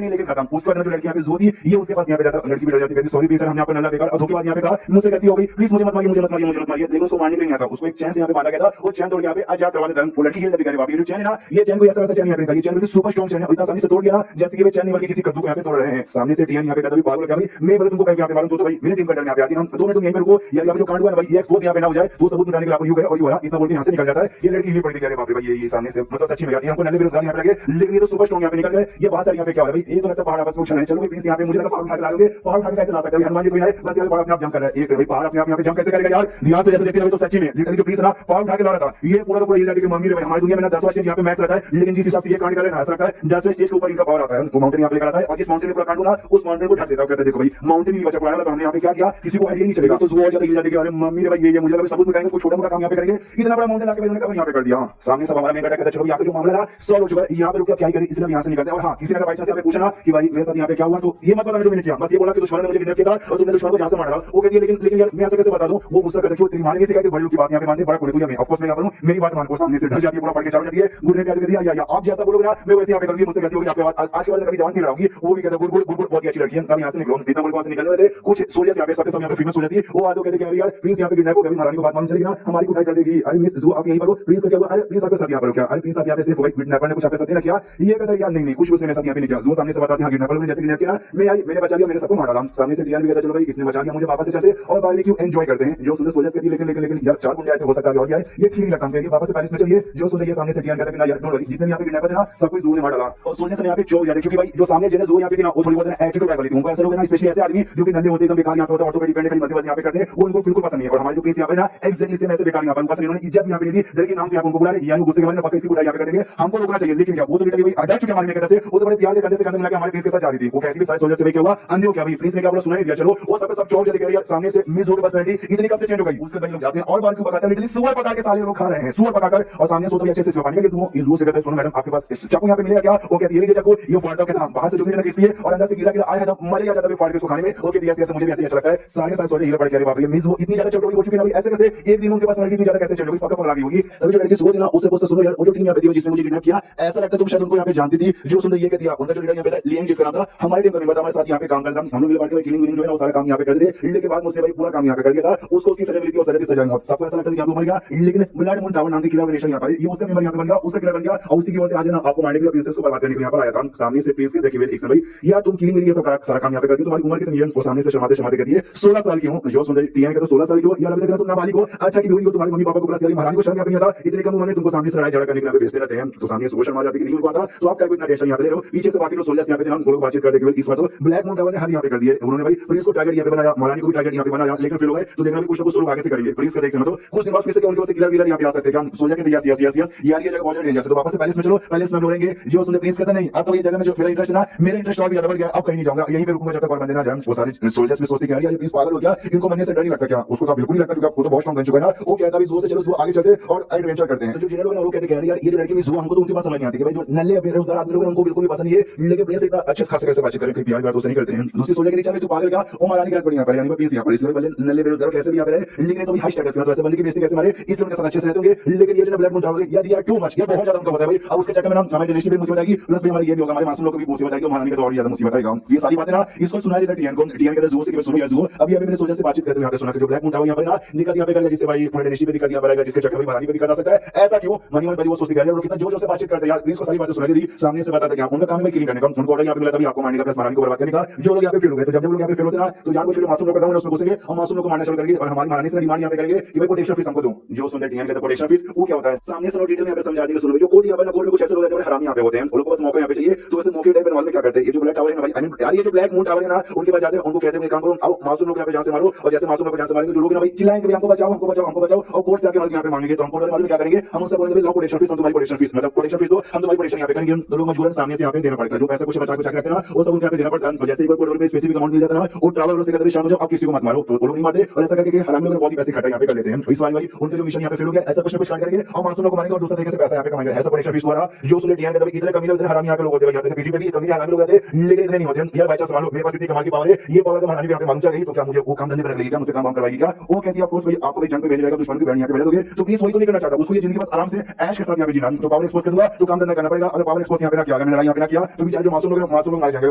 नहीं लेकिन खत्म। उसके बाद जो लड़की यहाँ पे जो थी ये उसके पास यहाँ पे जाता, लड़की भी डर जाती है सॉरी प्लीज हमने आपको नल्ला बेकार धोखे बाद यहाँ पे कहा मुझसे गलती हो गई प्लीज मुझे मत मारिए मुझे मत मारिए मुझे मत मारिए। लेकिन उसको मारने के लिए नहीं आता, उसको एक चैन से यहाँ पे बांधा गया था और चैन तोड़ के यहाँ पे आजाद करवा देता है। वो लड़की खेल जाती है बाप ये जो चैन है ना ये चैन को ऐसा वैसा चैन यहाँ पे ये चैन सुपर स्ट्रॉन्ग चैन है, इतना आसानी से तोड़ दिया ना जैसे कि वे चैन निकाल के किसी कद्दू को यहाँ पे तोड़ रहे हैं। सामने से टीएन यहाँ पे कहता है पागल क्या भाई मैं बोले तुमको यहाँ पे मालूम तो भाई मेरे टीम का डर यहाँ पे आती है 2 मिनट तुम यहीं पे रुको यार यहाँ पे जो कांड हुआ है भाई ये एक्सपोज यहाँ पे ना हो जाए तो सबूत मिटाने के लिए आप यूं गए और यूं हुआ इतना बोल के यहाँ से निकल जाता है। ये लड़की हिली पड़ गई बाप रे भाई ये सामने से मतलब सच्ची में यार हमको नल्ले बेरोजगार यहाँ पे लगे लेकिन ये तो सुपर स्ट्रॉन्ग यहाँ पे निकल गए। ये बात सारी यहाँ पे क्या हो रहा है भाई, ये तो लगता है पहाड़ आपस में उछल रहे हैं। चलो प्लीज यहाँ पे मुझे लगा पहाड़ उठा के लाओगे, पहाड़ उठा के कैसे ला सकते हैं हनुमान जी कोई है बस यहाँ पहाड़ अपने आप जंप कर रहा है। एक से भाई पहाड़ अपने आप यहाँ पे जंप कैसे करेगा यार ध्यान से जैसे देखते रहे तो सच्ची में लिटरली जो प्लीज ना पहाड़ उठा के ला रहा था। ये पूरा का पूरा हिल जाती है मम्मी रे भाई हमारी दुनिया में ना 10वां स्टेज यहाँ पे मैक्स रहता है लेकिन जिस हिसाब से ये कांड कर रहे हैं ऐसा लगता है 10वें स्टेज के ऊपर इनका पावर आता है। तो माउंटेन यहाँ पे लेकर आता है और जिस माउंटेन में पूरा कांड हुआ उस माउंटेन को ढक देता है। कहते देखो भाई माउंटेन नहीं बचा पड़ा है तो हमने यहाँ पे क्या किया किसी को आइडिया नहीं चलेगा। तो वो ज्यादा हिल जाती है अरे मम्मी रे भाई ये मुझे लगा सबूत मिटाएंगे कुछ छोटा मोटा काम यहाँ पे करेंगे इतना बड़ा माउंटेन लाके इन्होंने यहाँ पे कर दिया। सामने सब हमारा मेन कहता है चलो यहाँ पे जो मामला है सॉल्व हो चुका है यहाँ पे रुक क्या करें इसलिए यहाँ से निकलते हैं। और हाँ किसी ने बाई चांस से पूछा ना कि भाई मेरे साथ यहाँ पे क्या हुआ तो ये मत बताना जो मैंने किया, बस ये बोला कि दुश्मन ने मुझे किडनैप किया था और तुमने दुश्मन को यहाँ से मारा। वो कहती है लेकिन यार मैं ऐसे कैसे बता दूं। वो गुस्सा करता है कि तेरी माँ ने सिखाई थी बड़ी लोग की बात यहाँ पे मानते बड़ा कोने को मैं ऑफ कोर्स मैं यहाँ पर हूँ मेरी बात मान को सामने से डर जाती है पूरा पड़ के चढ़ जाती है गुरने पे दिया या आप जैसा बोलोगे ना मैं वैसे यहाँ पे करूंगी मुझसे गलती होगी आपके बाद आज के बाद कभी जवान नहीं रहोगी। वो भी कहता है गुड़ बहुत ही अच्छी लड़की है कभी यहाँ से निकलो इतना बोल से निकल रहे थे कुछ सोल्जर्स यहाँ पे सब यहाँ पे फेमस हो जाती है। वो आदो कहते हैं यार प्लीज यहाँ पे किडनैप हो गया महारानी को बात मालूम चलेगी ना हमारी कुटाई कर देगी। अरे मिस आप यहीं पर हो प्लीज क्या हुआ अरे प्लीज आपके साथ यहाँ पर क्या अरे प्लीज आप यहाँ पे सिर्फ किडनैपर ने कुछ आपके साथ नहीं किया। ये कहता है यार नहीं कुछ उसने मेरे साथ यहाँ पे नहीं किया। जो सामने से बताते हैं किडनैपर ने जैसे किडनैप किया मैं आई मैंने बचा लिया मैंने सबको मार डाला। सामने से टीएन भी कहता चलो भाई इसने बचा लिया मुझे वापस से चलते और बारबेक्यू एंजॉय करते हैं। जो सुंदर सोल्जर्स कहती है लेकिन यार 4 गुंडे आए थे हो सकता है और क्या है ये ठीक नहीं लगता हमको वापस से पेरिस में चलिए। जो सुंदर ये सामने से टीएन कहता है ना यार डोंट वरी जितने यहाँ पे किडनैपर थे ना सब कुछ जू ने मार डाला और सोल्जर्स ने यहाँ पे चौक जाते क्योंकि भाई जो सामने जेने जो यहाँ पे थी ना वो थोड़ी बहुत एटीट्यूड वाली थी। उनको ऐसा लोग ना स्पेशली ऐसे आदमी जो कि नल्ले होते एकदम बेकार यहाँ पे होता ऑटोमेटिक खाली मध्य यहाँ पे करते हैं वो उनको बिल्कुल पसंद नहीं है। और हमारे जो केस यहाँ पे ना एक्जेक्टली सेम ऐसे बेकार यहाँ पर पसंद इन्होंने इज्जत यहाँ पे नहीं दी डर के नाम से आप उनको बुला रहे यानी गुस्से के बारे में किसी को यहाँ पे करेंगे हमको रोकना चाहिए। लेकिन क्या वो तो लिटरली भाई अटैक चुके हमारे कहते से वो तो बड़े प्यार के कंधे से कंधे मिला के हमारे केस के साथ जा रही थी। वो कहती है सारे सोल्जर से क्या हुआ अंधे हो क्या भाई प्लीज ने क्या बोला सुना ही दिया चलो वो सब चौक जाते कह सामने से मिस हो के पर्सनालिटी इतनी कब से चेंज हो गई। उसके भाई लोग जाते हैं और बार क्यों पकाते हैं लिटरली सुअर पका के साले लोग खा रहे हैं सुअर पकाकर और सामने सोते अच्छे से सिखाने के तुम इस से कहते हैं सुनो मैडम आपके पास चाकू यहाँ पे मिलेगा क्या। वो कहती है ये चाकू ये फाड़ के बाहर से जो मिलेगा क्रिस्पी है और अंदर से गिरा आया था मजा जाता है फाड़ के उसको खाने में। ओके दिया ऐसे मुझे भी ऐसे अच्छा लगता है सारे सारे सोल्जर हिले पड़ के बाप रे मिस वो इतनी ज्यादा चटोरी हो चुकी है ऐसे कैसे एक दिन उनके पर्सनालिटी इतनी ज्यादा कैसे चेंज हो गई पक्का पगला गई होगी। अभी जो लड़की सो ना उससे पूछते सुनो यार वो जो टीम यहाँ पे थी जिसने मुझे किडनैप किया ऐसा लगता है तुम शायद उनको यहाँ पे जानती थी। जो सुंदर ये कहती है उनका जो लीडर यहाँ पे लियन जिसका नाम था हमारी टीम का मेंबर था हमारे साथ यहाँ पे काम करता हम लोग मिलकर के किलिंग विलिंग जो है ना वो सारा काम यहाँ पे कर दिए। लेकिन बाद में उसने भाई पूरा काम यहाँ पे कर दिया था उसको उसकी सजा मिली थी और सजा थी सजा सबको ऐसा लगता है कि आप मर गया। लेकिन ब्लड मून टावर नाम के खिलाफ नेशन यहाँ पर ये उसका मेंबर यहाँ पे बन गया उसका किलर बन गया और उसी की वजह से आज ना आपको मारने के लिए प्रिंसेस को बर्बाद करने के लिए यहाँ पर आया था। सामने से प्रिंस के देखिए एक समय यार तुम किलिंग विलिंग सब सारा काम यहाँ पे करती हो तुम्हारी उम्र कितनी है। वो सामने से शर्माते शर्माते कहती है 16 साल की हूँ। जो सुंदर टीएन का तो 16 साल की हो यार अभी तक तुम नाबालिग हो अच्छा की भी हो तुम्हारे मम्मी पापा को प्लस महारानी को शर्म नहीं आता इतने कम उम्र में तुमको सामने से लड़ाई झगड़ा करने के लिए भेजते रहते हैं। तो सामने से वो शर्मा जाती है नहीं उनको आता तो आप क्या इतना टेंशन यहाँ पे ले रहे हो। पीछे से बाकी लोग सोल्जर्स यहाँ पे हम लोग बातचीत करते केवल इस बात तो ब्लैक मून टावर ने हर यहाँ पे कर दिए उन्होंने भाई प्रिंस को टारगेट यहाँ पे बनाया महारानी को भी टारगेट यहाँ पे बनाया लेकिन फिर लोग तो देखना भी कुछ ना कुछ लोग आगे से करेंगे। प्रिंस का देख सकते हो कुछ दिन बाद फिर से उनके से किलर यहाँ पे आ सकते हैं सोल्जर के यस यस यस यस यार ये जगह बहुत डेंजर है तो वापस से पैलेस में चलो पैलेस में लोड़ेंगे। जो सुंदर प्रिंस कहता नहीं अब तो ये जगह में जो मेरा इंटरेस्ट ना मेरा इंटरेस्ट और भी ज्यादा बढ़ गया अब कहीं नहीं जाऊंगा यहीं पे रुकूंगा जब तक और बंदे ना जाए। वो सारे सोल्जर्स में सोचते यार ये प्रिंस पागल हो गया इनको मरने से डर नहीं लगता क्या। उसको तो बिल्कुल नहीं लगता क्योंकि आपको तो बहुत स्ट्रांग बन चुका है ना। वो कहता है जोर से चलो आगे चलते और एडवेंचर करते हैं। तो जो जनरल लोग हैं वो कहते हैं यार ये जो लड़की मिस हुआ हमको तो उनकी बात समझ नहीं आती कि भाई जो नल्ले बेरोजगार आदमी लोग उनको बिल्कुल भी पसंद नहीं है। लेकिन प्रिंस इतना अच्छे खासे कैसे बातचीत करें प्यार बात तो नहीं करते हैं। दूसरी सोल्जर के तू पागल क्या वो महारानी की यहाँ पर यानी प्रिंस यहाँ पर इसलिए भले नल्ले बेरोजगार कैसे भी यहाँ पे लेकिन तो हाई स्टेटस में तो ऐसे बंदे की बेइज्जती कैसे मारे इसलिए उनके साथ अच्छे से रहते होंगे। लेकिन ये जो ब्लड मून टावर दिया टू मच, ये बहुत ज्यादा उनका होता है भाई। अब उसके चक्कर में ना हमारे डिनेश पे मुसीबत आएगी, प्लस हमारे ये भी होगा, हमारे मासूम लोग को भी मुसीबत आएगी, महारानी का तो और ज्यादा मुसीबत आएगा। ये सारी बातें ना इसको सुनाई देता टीएन को, टीएन कहता है जोर से सुनो यार जो अभी मैंने सोचा से बातचीत करते हुए यहाँ पे सुना कि जो ब्लैक मून था यहाँ पे ना दिक्कत यहाँ पे करेगा, जिससे भाई थोड़े डिनेश पे दिक्कत यहाँ पे आएगा, जिसके चक्कर में महारानी पे दिक्कत आ सकता है। ऐसा क्यों मनी भाई वो सोचते हैं कितना जोर से बातचीत करते हैं यार, प्लीज को सारी बातें सुना दी, सामने से बताते क्या उनका काम है किलिंग करने का, उनको ऑर्डर यहाँ पे मिला था आपको मारने का, प्लस महारानी को बर्बाद करने का। जो लोग यहाँ पे फेल हो गए, तो जब लोग यहाँ पे फेल होते ना तो जानबूझ के मासूम लोग का उसमें घुसेंगे और मासूम लोग को मारना शुरू करेंगे, और हमारी महारानी से डिमांड यहाँ पे करेंगे कि भाई प्रोटेक्शन फीस हमको दो। जो सुनते टीएन कहते प्रोटेक्शन फीस वो क्या होता है, सामने से डिटेल में यहाँ पे समझा देंगे। सुनो जो कोर्ट यहाँ पे ना कोर्ट में कुछ ऐसे लोग हैं हरामी यहाँ पे होते हैं, उनको बस मौका यहाँ पे चाहिए, तो वैसे मौके टाइप में क्या करते हैं, ये जो ब्लैक टावर है ना भाई, आई मीन यार ये जो ब्लैक मून टावर है ना उनके पास जाते हैं, उनको कहते हैं काम करो आओ मासूम लोग यहाँ पे जान से मारो, और जैसे मासूम लोग जान से मारेंगे जो लोग ना भाई चिल्लाएंगे हमको बचाओ हमको बचाओ हमको बचाओ, और कोर्ट से आके यहाँ पे मांगेंगे, तो हम कोर्ट वाले क्या करेंगे, हम उससे बोलेंगे लॉ प्रोटेक्शन फीस, हम तुम्हारी प्रोटेक्शन फीस मतलब प्रोटेक्शन फीस दो, हम तुम्हारी प्रोटेक्शन यहाँ पे करेंगे। तो लोग मजबूरन सामने से यहाँ पे देना पड़ता है, जो पैसा कुछ बचा के रखते हैं ना वो सब उनको यहाँ पे देना पड़ता है। तो जैसे एक बार कोर्ट में स्पेसिफिक अमाउंट मिल जाता है ना, वो ट्रैवलर से कहते हैं शाम को आप किसी को मत मारो, तो लोग नहीं मारते, और ऐसा करके हरामी लोग बहुत ही पैसे इकट्ठा यहाँ पे कर लेते हैं। इस बार भाई उनके जो मिशन यहाँ पे फेल हो गया, ऐसा कुछ ना कुछ कांड करेंगे और मासूम लोग को मारेंगे और दूसरे तरीके से पैसा यहाँ पे कमाएंगे, ऐसा प्रोटेक्शन फीस हुआ। जो सुने टीएन कहते इतने कमी इतने हरामी यहाँ के लोग होते हैं, यहाँ पे पीजी पे भी कमी हरामी लोग आते हैं, लेकिन इतने नहीं होते यार। बाई चांस मान लो मेरे पास इतनी कमाल की पावर है, ये पावर अगर महारानी यहाँ पे मांग जाएगी तो क्या मुझे वो काम धंधे पर रख लेगी क्या, मुझसे काम करवाएगी क्या? वो कहती है ऑफकोर्स भाई आपको भाई जंग पे भेजा जाएगा, दुश्मन की बहन यहाँ पे भेज दोगे, तो प्लीज वही तो नहीं करना चाहता, उसको ये जिंदगी बस आराम से ऐश के साथ यहाँ पे जीना, तो पावर एक्सपोज कर दूंगा तो काम धंधा करना पड़ेगा। अगर पावर एक्सपोज यहाँ पे ना किया, लड़ाई यहाँ पे ना किया तो बेचारे जो मासूम लोग मार जाएंगे,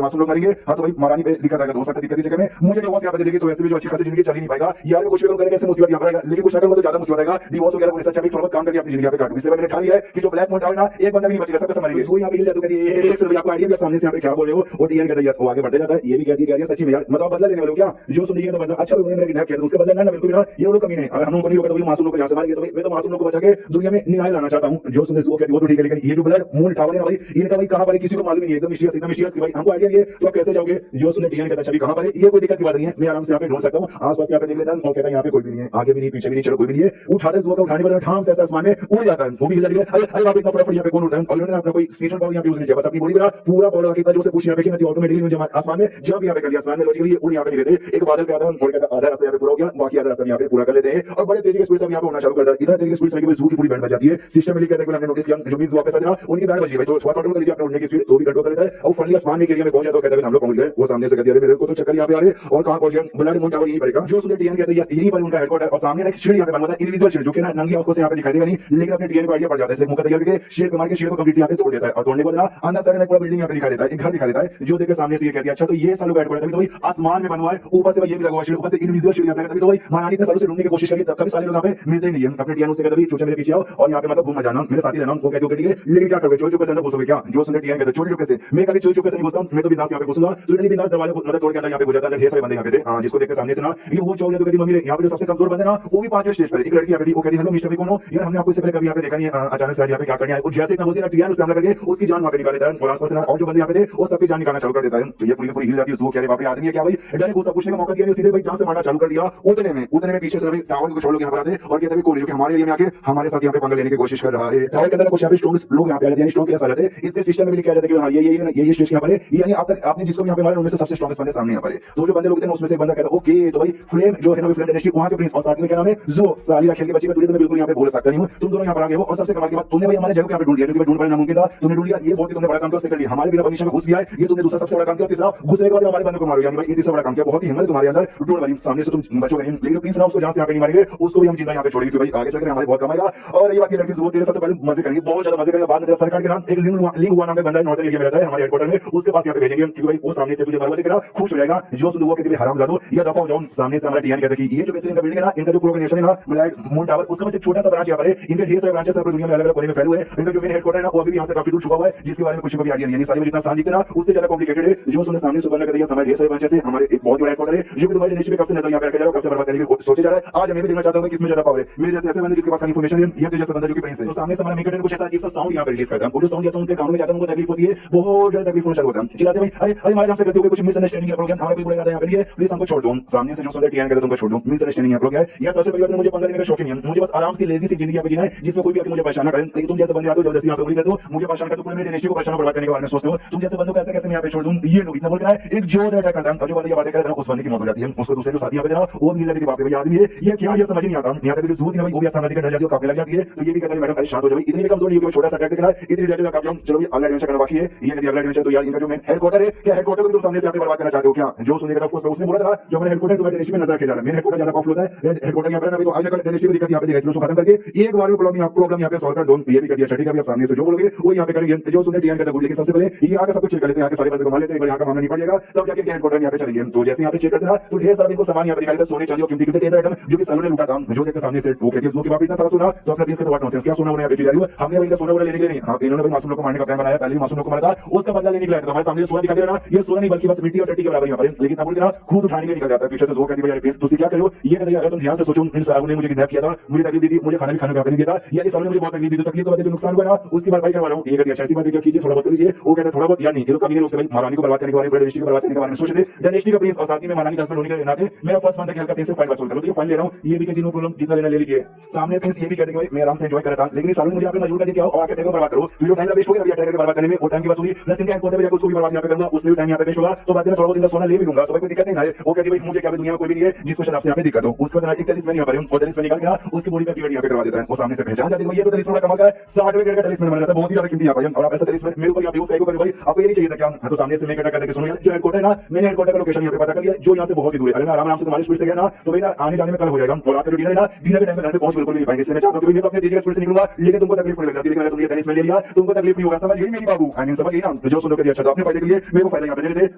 मासूम लोग मरेंगे। हाँ तो भाई महारानी पे दिक्कत आएगा, 2 साल दिक्कत जगह में मुझे डिवोर्स यहाँ पे देगी, तो ऐसे भी जो अच्छी खासी जिंदगी चल ही नहीं पाएगा यार, कुछ भी करेंगे ऐसे मुसीबत यहाँ पर आएगा, लेकिन कुछ अगर तो ज्यादा मुसीबत आएगा, डिवोर्स वगैरह होने से अच्छा भी थोड़ा काम करके अपनी जिंदगी यहाँ पे काटूं। इसलिए मैंने ठान लिया है कि जो ब्लैक मून टावर ना एक बंदा भी नहीं बचेगा, सबके मरेंगे। वो यहाँ पे हिल जाता है, आपको आइडिया भी सामने से यहाँ पे क्या बोल रहे हो, और टीएन कहता है वो आगे बढ़ते जाता है, ये भी कहती है सच्ची में यार मतलब बदला लेने वाले क्या, जो सुनिए तो बदला अच्छा उन्होंने मेरा किडनैप किया, उसके बदला ना बिल्कुल ना ये लोग कमी नहीं, अगर हम लोग को नहीं होगा तो वही मासूम लोग को जहां से मारेंगे, तो मैं तो मासूम लोग को बचा के दुनिया में न्याय लाना चाहता हूं। जो सुनते वो कहती वो तो ठीक है, लेकिन ये जो ब्लैक मून टावर है ना भाई, इनका भाई कहां पर है किसी को मालूम नहीं है, एकदम मिस्टीरियस कि भाई हमको आइडिया नहीं है तो आप कैसे जाओगे। जो सुनते टीएन कहता छवि कहां पर है, ये कोई दिक्कत की बात नहीं है, मैं आराम से यहाँ पे ढूंढ सकता हूँ, आसपास यहाँ पे देख लेता हूँ, और कहता है यहाँ पे कोई भी नहीं है, आगे भी नहीं पीछे भी नहीं, चलो कोई भी नहीं है, उठाते हुए उठाने वाला ठाम से आसमान में उड़ जाता है, वो भी हिल जाती है। अरे बाप इतना फटाफट यहाँ पे कौन उड़ता है, और उन्होंने अपना कोई स्पिरिचुअल पावर यहाँ पे यूज नहीं किया, बस अपनी बॉडी में पूरा पावर कितना जो से पूछ यहाँ पे कि ऑटोमेटिकली आसमान में जब यहाँ पे कर दिया, आसमान में लॉजिकली उड़ यहाँ पे नहीं रहते, एक बादल पे आता है और कहता आधा रास्ता यहाँ पे पूरा हो गया, बाकी आधा रास्ता यहाँ पे पूरा कर लेते हैं, और बड़े तेजी के स्पीड से यहाँ पे उड़ना चालू करता है, इतना तेजी के स्पीड से कि जू की पूरी बैंड बज जाती है। सिस्टम में कहते हैं हमने नोटिस किया जो मींस वापस आते ना उनकी बैंड बजी भाई, तो थोड़ा कंट्रोल कर लीजिए अपने उड़ने की स्पीड, तो भी कंट्रोल कर लेता है, और फाइनली आसमान में एरिया में पहुंच जाता है, कहता है हम लोग पहुंच गए। वो सामने से कहती है मेरे को तो चक्कर यहाँ पे आ रहे और कहां पहुंच गए, ब्लड मून टावर यहीं पर है। जो सुनते टीएन कहते हैं यहीं पर उनका हेडक्वार्टर, और सामने एक सीढ़ी यहाँ पे बना हुआ है, इनविजिबल सीढ़ी जो कि ना नंगी आंखों से यहाँ पे दिखाई देगा नहीं, लेकिन अपने टीएन को आइडिया पड़ जाता है, इसलिए मुंह तैयार करके शेर पे मार के शेर को कंप्लीटली यहाँ पे तोड़ देता है, और तोड़ने के बाद ना अंदर साइड में पूरा बिल्डिंग यहाँ पे दिखा देता है, एक घर दिखा देता है, जो देखे सामने से ये कहती है अच्छा तो ये सालों हेडक्वार्टर तो भाई आसमान में बना हुआ है, ऊपर से भाई ये भी लगा हुआ है, ऊपर से इनविजिबल सीढ़ी यहाँ पे, तो भाई महारानी ने सालों से ढूंढने की कोशिश करी, तब कभी साले लोग यहाँ पे मिलते ही नहीं है। अपने टीएन से कहते भाई चोचे मेरे पीछे आओ और यहाँ पे मतलब घूम जाना, मेरे साथ ही रहना, वो कहते हो ठीक है, लेकिन क्या करोगे, चोरी चुपके से अंदर घुसोगे क्या? जो सुनते टीएन कहते चोरी चुपके से, मैं कभी चोरी चुपके से नहीं घुसता, मैं तो बिंदास यहाँ पे घुसूंगा, तो इतनी बिंदास दरवाजा मतलब तोड़ के अंदर यहाँ पे घुस जाता है, ढेर सारे बंदे यहाँ पे थे, हाँ जिसको देखते सामने से ना ये वो चोर जो कहती मम्मी यहाँ पे जो सबसे कमजोर बंदे ना वो भी 5वें स्टेज पर, एक लड़की यहाँ पे थी, वो कहती हेलो मिस्टर भाई कौन हो यार, हमने आपको इससे पहले कभी यहाँ पे देखा नहीं है, अचानक से यहाँ पे क्या करने आए, और जैसे इतना बोलती है ना टीएन उस पे हमला करके उसकी जान वहाँ पे निकाल देता है, और आसपास और जो बंदे यहाँ पे थे वो सबकी जान निकालना चालू कर देता है। तो ये पूरी हिल जाती है, वो कह रहे बाप रे आदमी है क्या भाई, डायरेक्ट गुस्सा पूछने का मौका दिया नहीं, सीधे भाई जान से मारना चालू कर दिया। उतने में पीछे से टावर के कुछ लोग यहाँ पर आते और कहते हैं कौन है जो कि हमारे एरिया में आके हमारे साथ यहाँ पे पंगा लेने की कोशिश कर रहा है। टावर के अंदर कुछ यहाँ पे स्ट्रॉन्ग लोग यहाँ पे आ जाते हैं, स्ट्रॉन्ग कैसा रहते हैं इसके सिस्टम में भी किया जाता है कि हाँ ये स्टेज यहाँ पर है, यानी आप तक आपने जिसको यहाँ पे मारा उनमें से सबसे स्ट्रॉन्गेस्ट बंदे सामने यहाँ पर है। तो जो बंदे लोग थे उसमें से एक बंदा कहता है ओके तो भाई फ्लेम जो है ना फ्लेम इंडस्ट्री वहाँ के प्रिंस, और साथ में क्या नाम है जो सालिया खेल के बच्चे का तुझे तो मैं बिल्कुल यहाँ पे बोल सकता नहीं हूँ, तुम दोनों यहाँ पर आ गए हो, और सबसे कमाल की बात तुमने भाई हमारे जगह यहाँ पे ढूंढ लिया, क्योंकि ढूंढ पाना नामुमकिन था, तुमने ढूंढ लिया, ये बहुत ही तुमने बड़ा काम किया, उससे कर लिया, हमारे बिना परमिशन में घुस गया है, ये तुमने दूसरा सबसे बड़ा काम किया, तीसरा घुसने के बाद हमारे बंदे को मारो, यानी भाई ये तीसरा बड़ा काम किया, बहुत ही हिम्मत तुम्हारे अंदर, ढूंढ वाली सामने से तुम बचोगे नहीं, लेकिन तीसरा उसको जहाँ से यहाँ पे नहीं मारेंगे उसको भी हम जिंदा यहाँ पे छोड़ेंगे, भाई आगे चलकर हमारे बहुत कमाएगा। और ये बात लड़की जरूर तेरे साथ पहले मजे करेंगे, बहुत ज्यादा मजे करेंगे, बाद में सरकार के नाम एक लिंग हुआ नाम का बंदा है नॉर्दर्न एरिया में रहता है हमारे हेडक्वार्टर में, उसके पास यहाँ पे भेजेंगे, क्योंकि भाई वो सामने से तुझे मारवा देगा खुश हो जाएगा, जो सुन वो कहते हराम जादो या दफा हो जाओ। सामने से हमारा टीएन कहता है कि ये जो बेसिकली इनका बिल्डिंग है ना, इनका जो पूरा नेशन है ना ब्लैक मून टावर, उसका बस एक छोटा सा ब्रांच यहाँ पर है, इनके ढेर सारे ब्रांचेस पूरी दुनिया में अलग अलग कोने में फैले हुए हैं, इनका जो मेन हेडक्वार्टर है ना वो अभी यहाँ से काफी दूर छुपा हुआ है, जिसके बारे में कुछ भी आइडिया नहीं है, सारी में जितना आसान दिखते ना उससे ज्यादा कॉम्प्लिकेटेड है। जो सुनने सामने सुबह कर दिया हमारे ढेर सारे ब्रांचेस है, हमारे एक बहुत बड़ा हेडक्वार्टर है जो कि तुम्हारे नेशन पे कब से नजर यहाँ पे रखा जा रहा है, कब से बर्बाद करने की सोचा जा रहा है। आज मैं भी देखना चाहता हूँ किसमें ज्यादा पावर है, मेरे जैसे ऐसे बंदे जिसके पास इन्फॉर्मेशन है या जैसे बंदा जो कि प्रिंस है। तो सामने से हमारा मेकर कुछ ऐसा अजीब सा साउंड यहाँ पे रिलीज करता है, जो साउंड जैसा उनके कानों में जाता है उनको तकलीफ होती है, बहुत ज्यादा तकलीफ होना शुरू होता है, चिल्लाते भाई अरे अरे हमारे हमसे गलती हो गई, कुछ मिसअंडरस्टैंडिंग है प्रोग्राम, हमारा कोई बुरा इरादा यहाँ पे नहीं है, प्लीज हमको छोड़ दो। सामने से जो सुंदर टीएन कहते तुमको छोड़ दो, मिसअंडरस्टैंडिंग है प्रोग्राम या सबसे पहले मुझे पंगा लेने का शौक नहीं है, मुझे बस आराम से लेजी सी जिंदगी यहाँ पे जीना है जिसमें कोई भी आके मुझे परेशान ना करे, लेकिन तुम जैसे बंदे आते हो जबरदस्ती यहाँ पे उंगली करते हो, मुझे परेशान करते हो, पूरे मेरे डिनेस्टी को परेशान बर्बाद करने के बारे में सोचते हो, तुम जैसे बंदों को ऐसे कैसे मैं यहाँ पे छोड़ दूं, ये लोग इतना बोल रहा है एक जोर अटैक करता है, जो बंदे ये बातें करता है उस बंदे की मौत हो जाती है, उसको दूसरे जो साथी यहाँ पे देना वो भी लगे कि बाप रे आदमी है ये क्या, ये समझ नहीं आता, यहाँ पे जो जरूरत है वो भी आसान डर जाती है, काफी लग जाती है, तो ये भी कहता है मैडम भाई शांत हो जाओ, इतनी भी कमजोर नहीं होगी, छोटा सा अटैक देखना है, इतनी डर जाएगा आप चलो अगला एडवेंचर करना बाकी है, ये कहती है अगला एडवेंचर। तो यार इनका जो मेन हेडक्वार्टर है क्या हेडक्वार्टर को तुम सामने से यहाँ पे बर्बाद करना चाहते हो क्या? जो सुनेगा उसने बोला था जो हमारे हेडक्वार्टर तुम्हारे डिस्ट्रिक्ट में नजर के जा रहा है, मेन हेडक्वार्टर ज्यादा कॉफ होता है, हेडक्वार्टर यहाँ पर ना तो आज कल डिस्ट्रिक्ट में दिक्कत यहाँ पे देखा, इसको खत्म करके एक बार में प्रॉब्लम प्रॉब्लम यहाँ पे सॉल्व कर दो, ये भी कर दिया, ठीक है। अब सामने से जो बोलोगे वो यहाँ पे करेंगे, जो सुनते टीएन का गुड। लेकिन सबसे पहले यहाँ का सब कुछ चेक कर लेते हैं, यहाँ के सारे बंदे को मान लेते हैं, यहाँ का मामला नहीं पड़ेगा, तब जाके हेडक्वार्टर में यहाँ पे चलेंगे। तो जैसे यहाँ पे चेक करते हैं तो ढेर सारा इनको सामान यहाँ पे दिखाई देता है, सोने चांदी और कीमती कीमती ढेर आइटम जो कि सालों ने लूटा था। जो देखकर सामने से वो कहते हैं, जो कि बाप इतना सारा सोना तो अपना पीस के तो वाट नॉनसेंस, क्या सोना उन्हें यहाँ पे दिया, हमने इनका सोना वाला लेने के लिए नहीं, हाँ इन्होंने भाई मासूम लोग को मारने का प्लान बनाया, पहले मासूम लोग को मारा था, उसका बदला लेने के लिए। तो हमारे सामने सोना दिखाई दे रहा है, ये सोना नहीं बल्कि बस मिट्टी और टट्टी के बराबर यहाँ पर। लेकिन तब बोलते खुद उठाने के निकल जाता है पीछे से, वो कहती है यार प्लीज तुम क्या करो, ये कहते अगर तुम ध्यान से सोचो, इन सालों ने मुझे किडनैप किया था, मुझे तकलीफ दी थी, मुझे खाना भी खाने का नहीं दिया था, यानी सालों ने मुझे बहुत तकलीफ दी, तो तकलीफ के बाद जो नुकसान हुआ ना उसकी भरपाई करवा रहा हूँ। ये कहती है ऐसी बात क्या कीजिए, थोड़ा बहुत कीजिए। वो कहता है थोड़ा बहुत यार नहीं, ये लोग कभी नहीं, भाई महारानी को बर्बाद करने के बारे में, डेस्टिनी को बर्बाद करने के बारे में सोचते, डेस्टिनी का प्लीज और साथ में महारानी का हस्बैंड होने के नाते मेरा फर्स्ट मंथ हल्का से फाइन वसूल करो, तो ये फाइन ले रहा हूँ, ये भी कहती नो प्रॉब्लम, जितना लेना ले लीजिए। सामने से ये भी कहते हैं मैं आराम से एंजॉय कर रहा था, लेकिन सालों ने मुझे यहाँ पे मजबूर कर दिया और आके टेको बर्बाद करो, जो टाइम वेस्ट हो गया अभी बर्बाद करने में, वो टाइम की वसूली प्लस इनके हेडक्वार्टर में जाकर उसको भी बर्बाद यहाँ पे करूंगा, उसमें भी टाइम यहाँ पे वेस्ट होगा, तो बाद में थोड़ा बहुत इनका सोना ले भी लूंगा, तो कोई दिक्कत नहीं है। वो कहती है भाई मुझे क्या दुनिया में कोई भी नहीं है जिसको शराब से यहाँ पे दिक्कत हो। उसके बाद एक टेलिस्मैन यहाँ पर और टेलिस्मैन निकाल के उसकी बॉडी का टीवी यहाँ पे करवा देता है, वो सामने से पहचान जाती है ये तो टेलिस्मैन का कमाल का है, 60 रुपए का टेलिस्मैन बन जाता है, बहुत ही ज्यादा कीमती यहाँ पर। और आप ऐसा टेलिस्मैन मेरे को यहाँ पे यूज करेंगे भाई, आपको ये नहीं चाहिए था क्या? तो सामने से मैं कहता कहते सुनो यार, जो हेडक्वार्टर है ना, मैंने हेडक्वार्टर का लोकेशन यहाँ पे पता कर लिया, जो यहाँ से बहुत ही दूर है। अरे मैं आराम से तुम्हारी स्पीड से गया ना तो भाई ना आने जाने में कल हो जाएगा, और आपका जो डिनर है ना, डिनर के टाइम पे घर पे पहुंच बिल्कुल नहीं पाएंगे, इसलिए मैं चाहता हूं कि मैं तो अपने तेज स्पीड से निकलूंगा, लेकिन तुमको तकलीफ नहीं लगती। लेकिन अगर तुम ये टेनिस में ले लिया तुमको तकलीफ नहीं होगा, समझ गई मेरी बाबू? आई मीन समझ गई ना? जो सुनो के लिए अच्छा, तो अपने फायदे के लिए मेरे को फायदा यहाँ पे दे देते,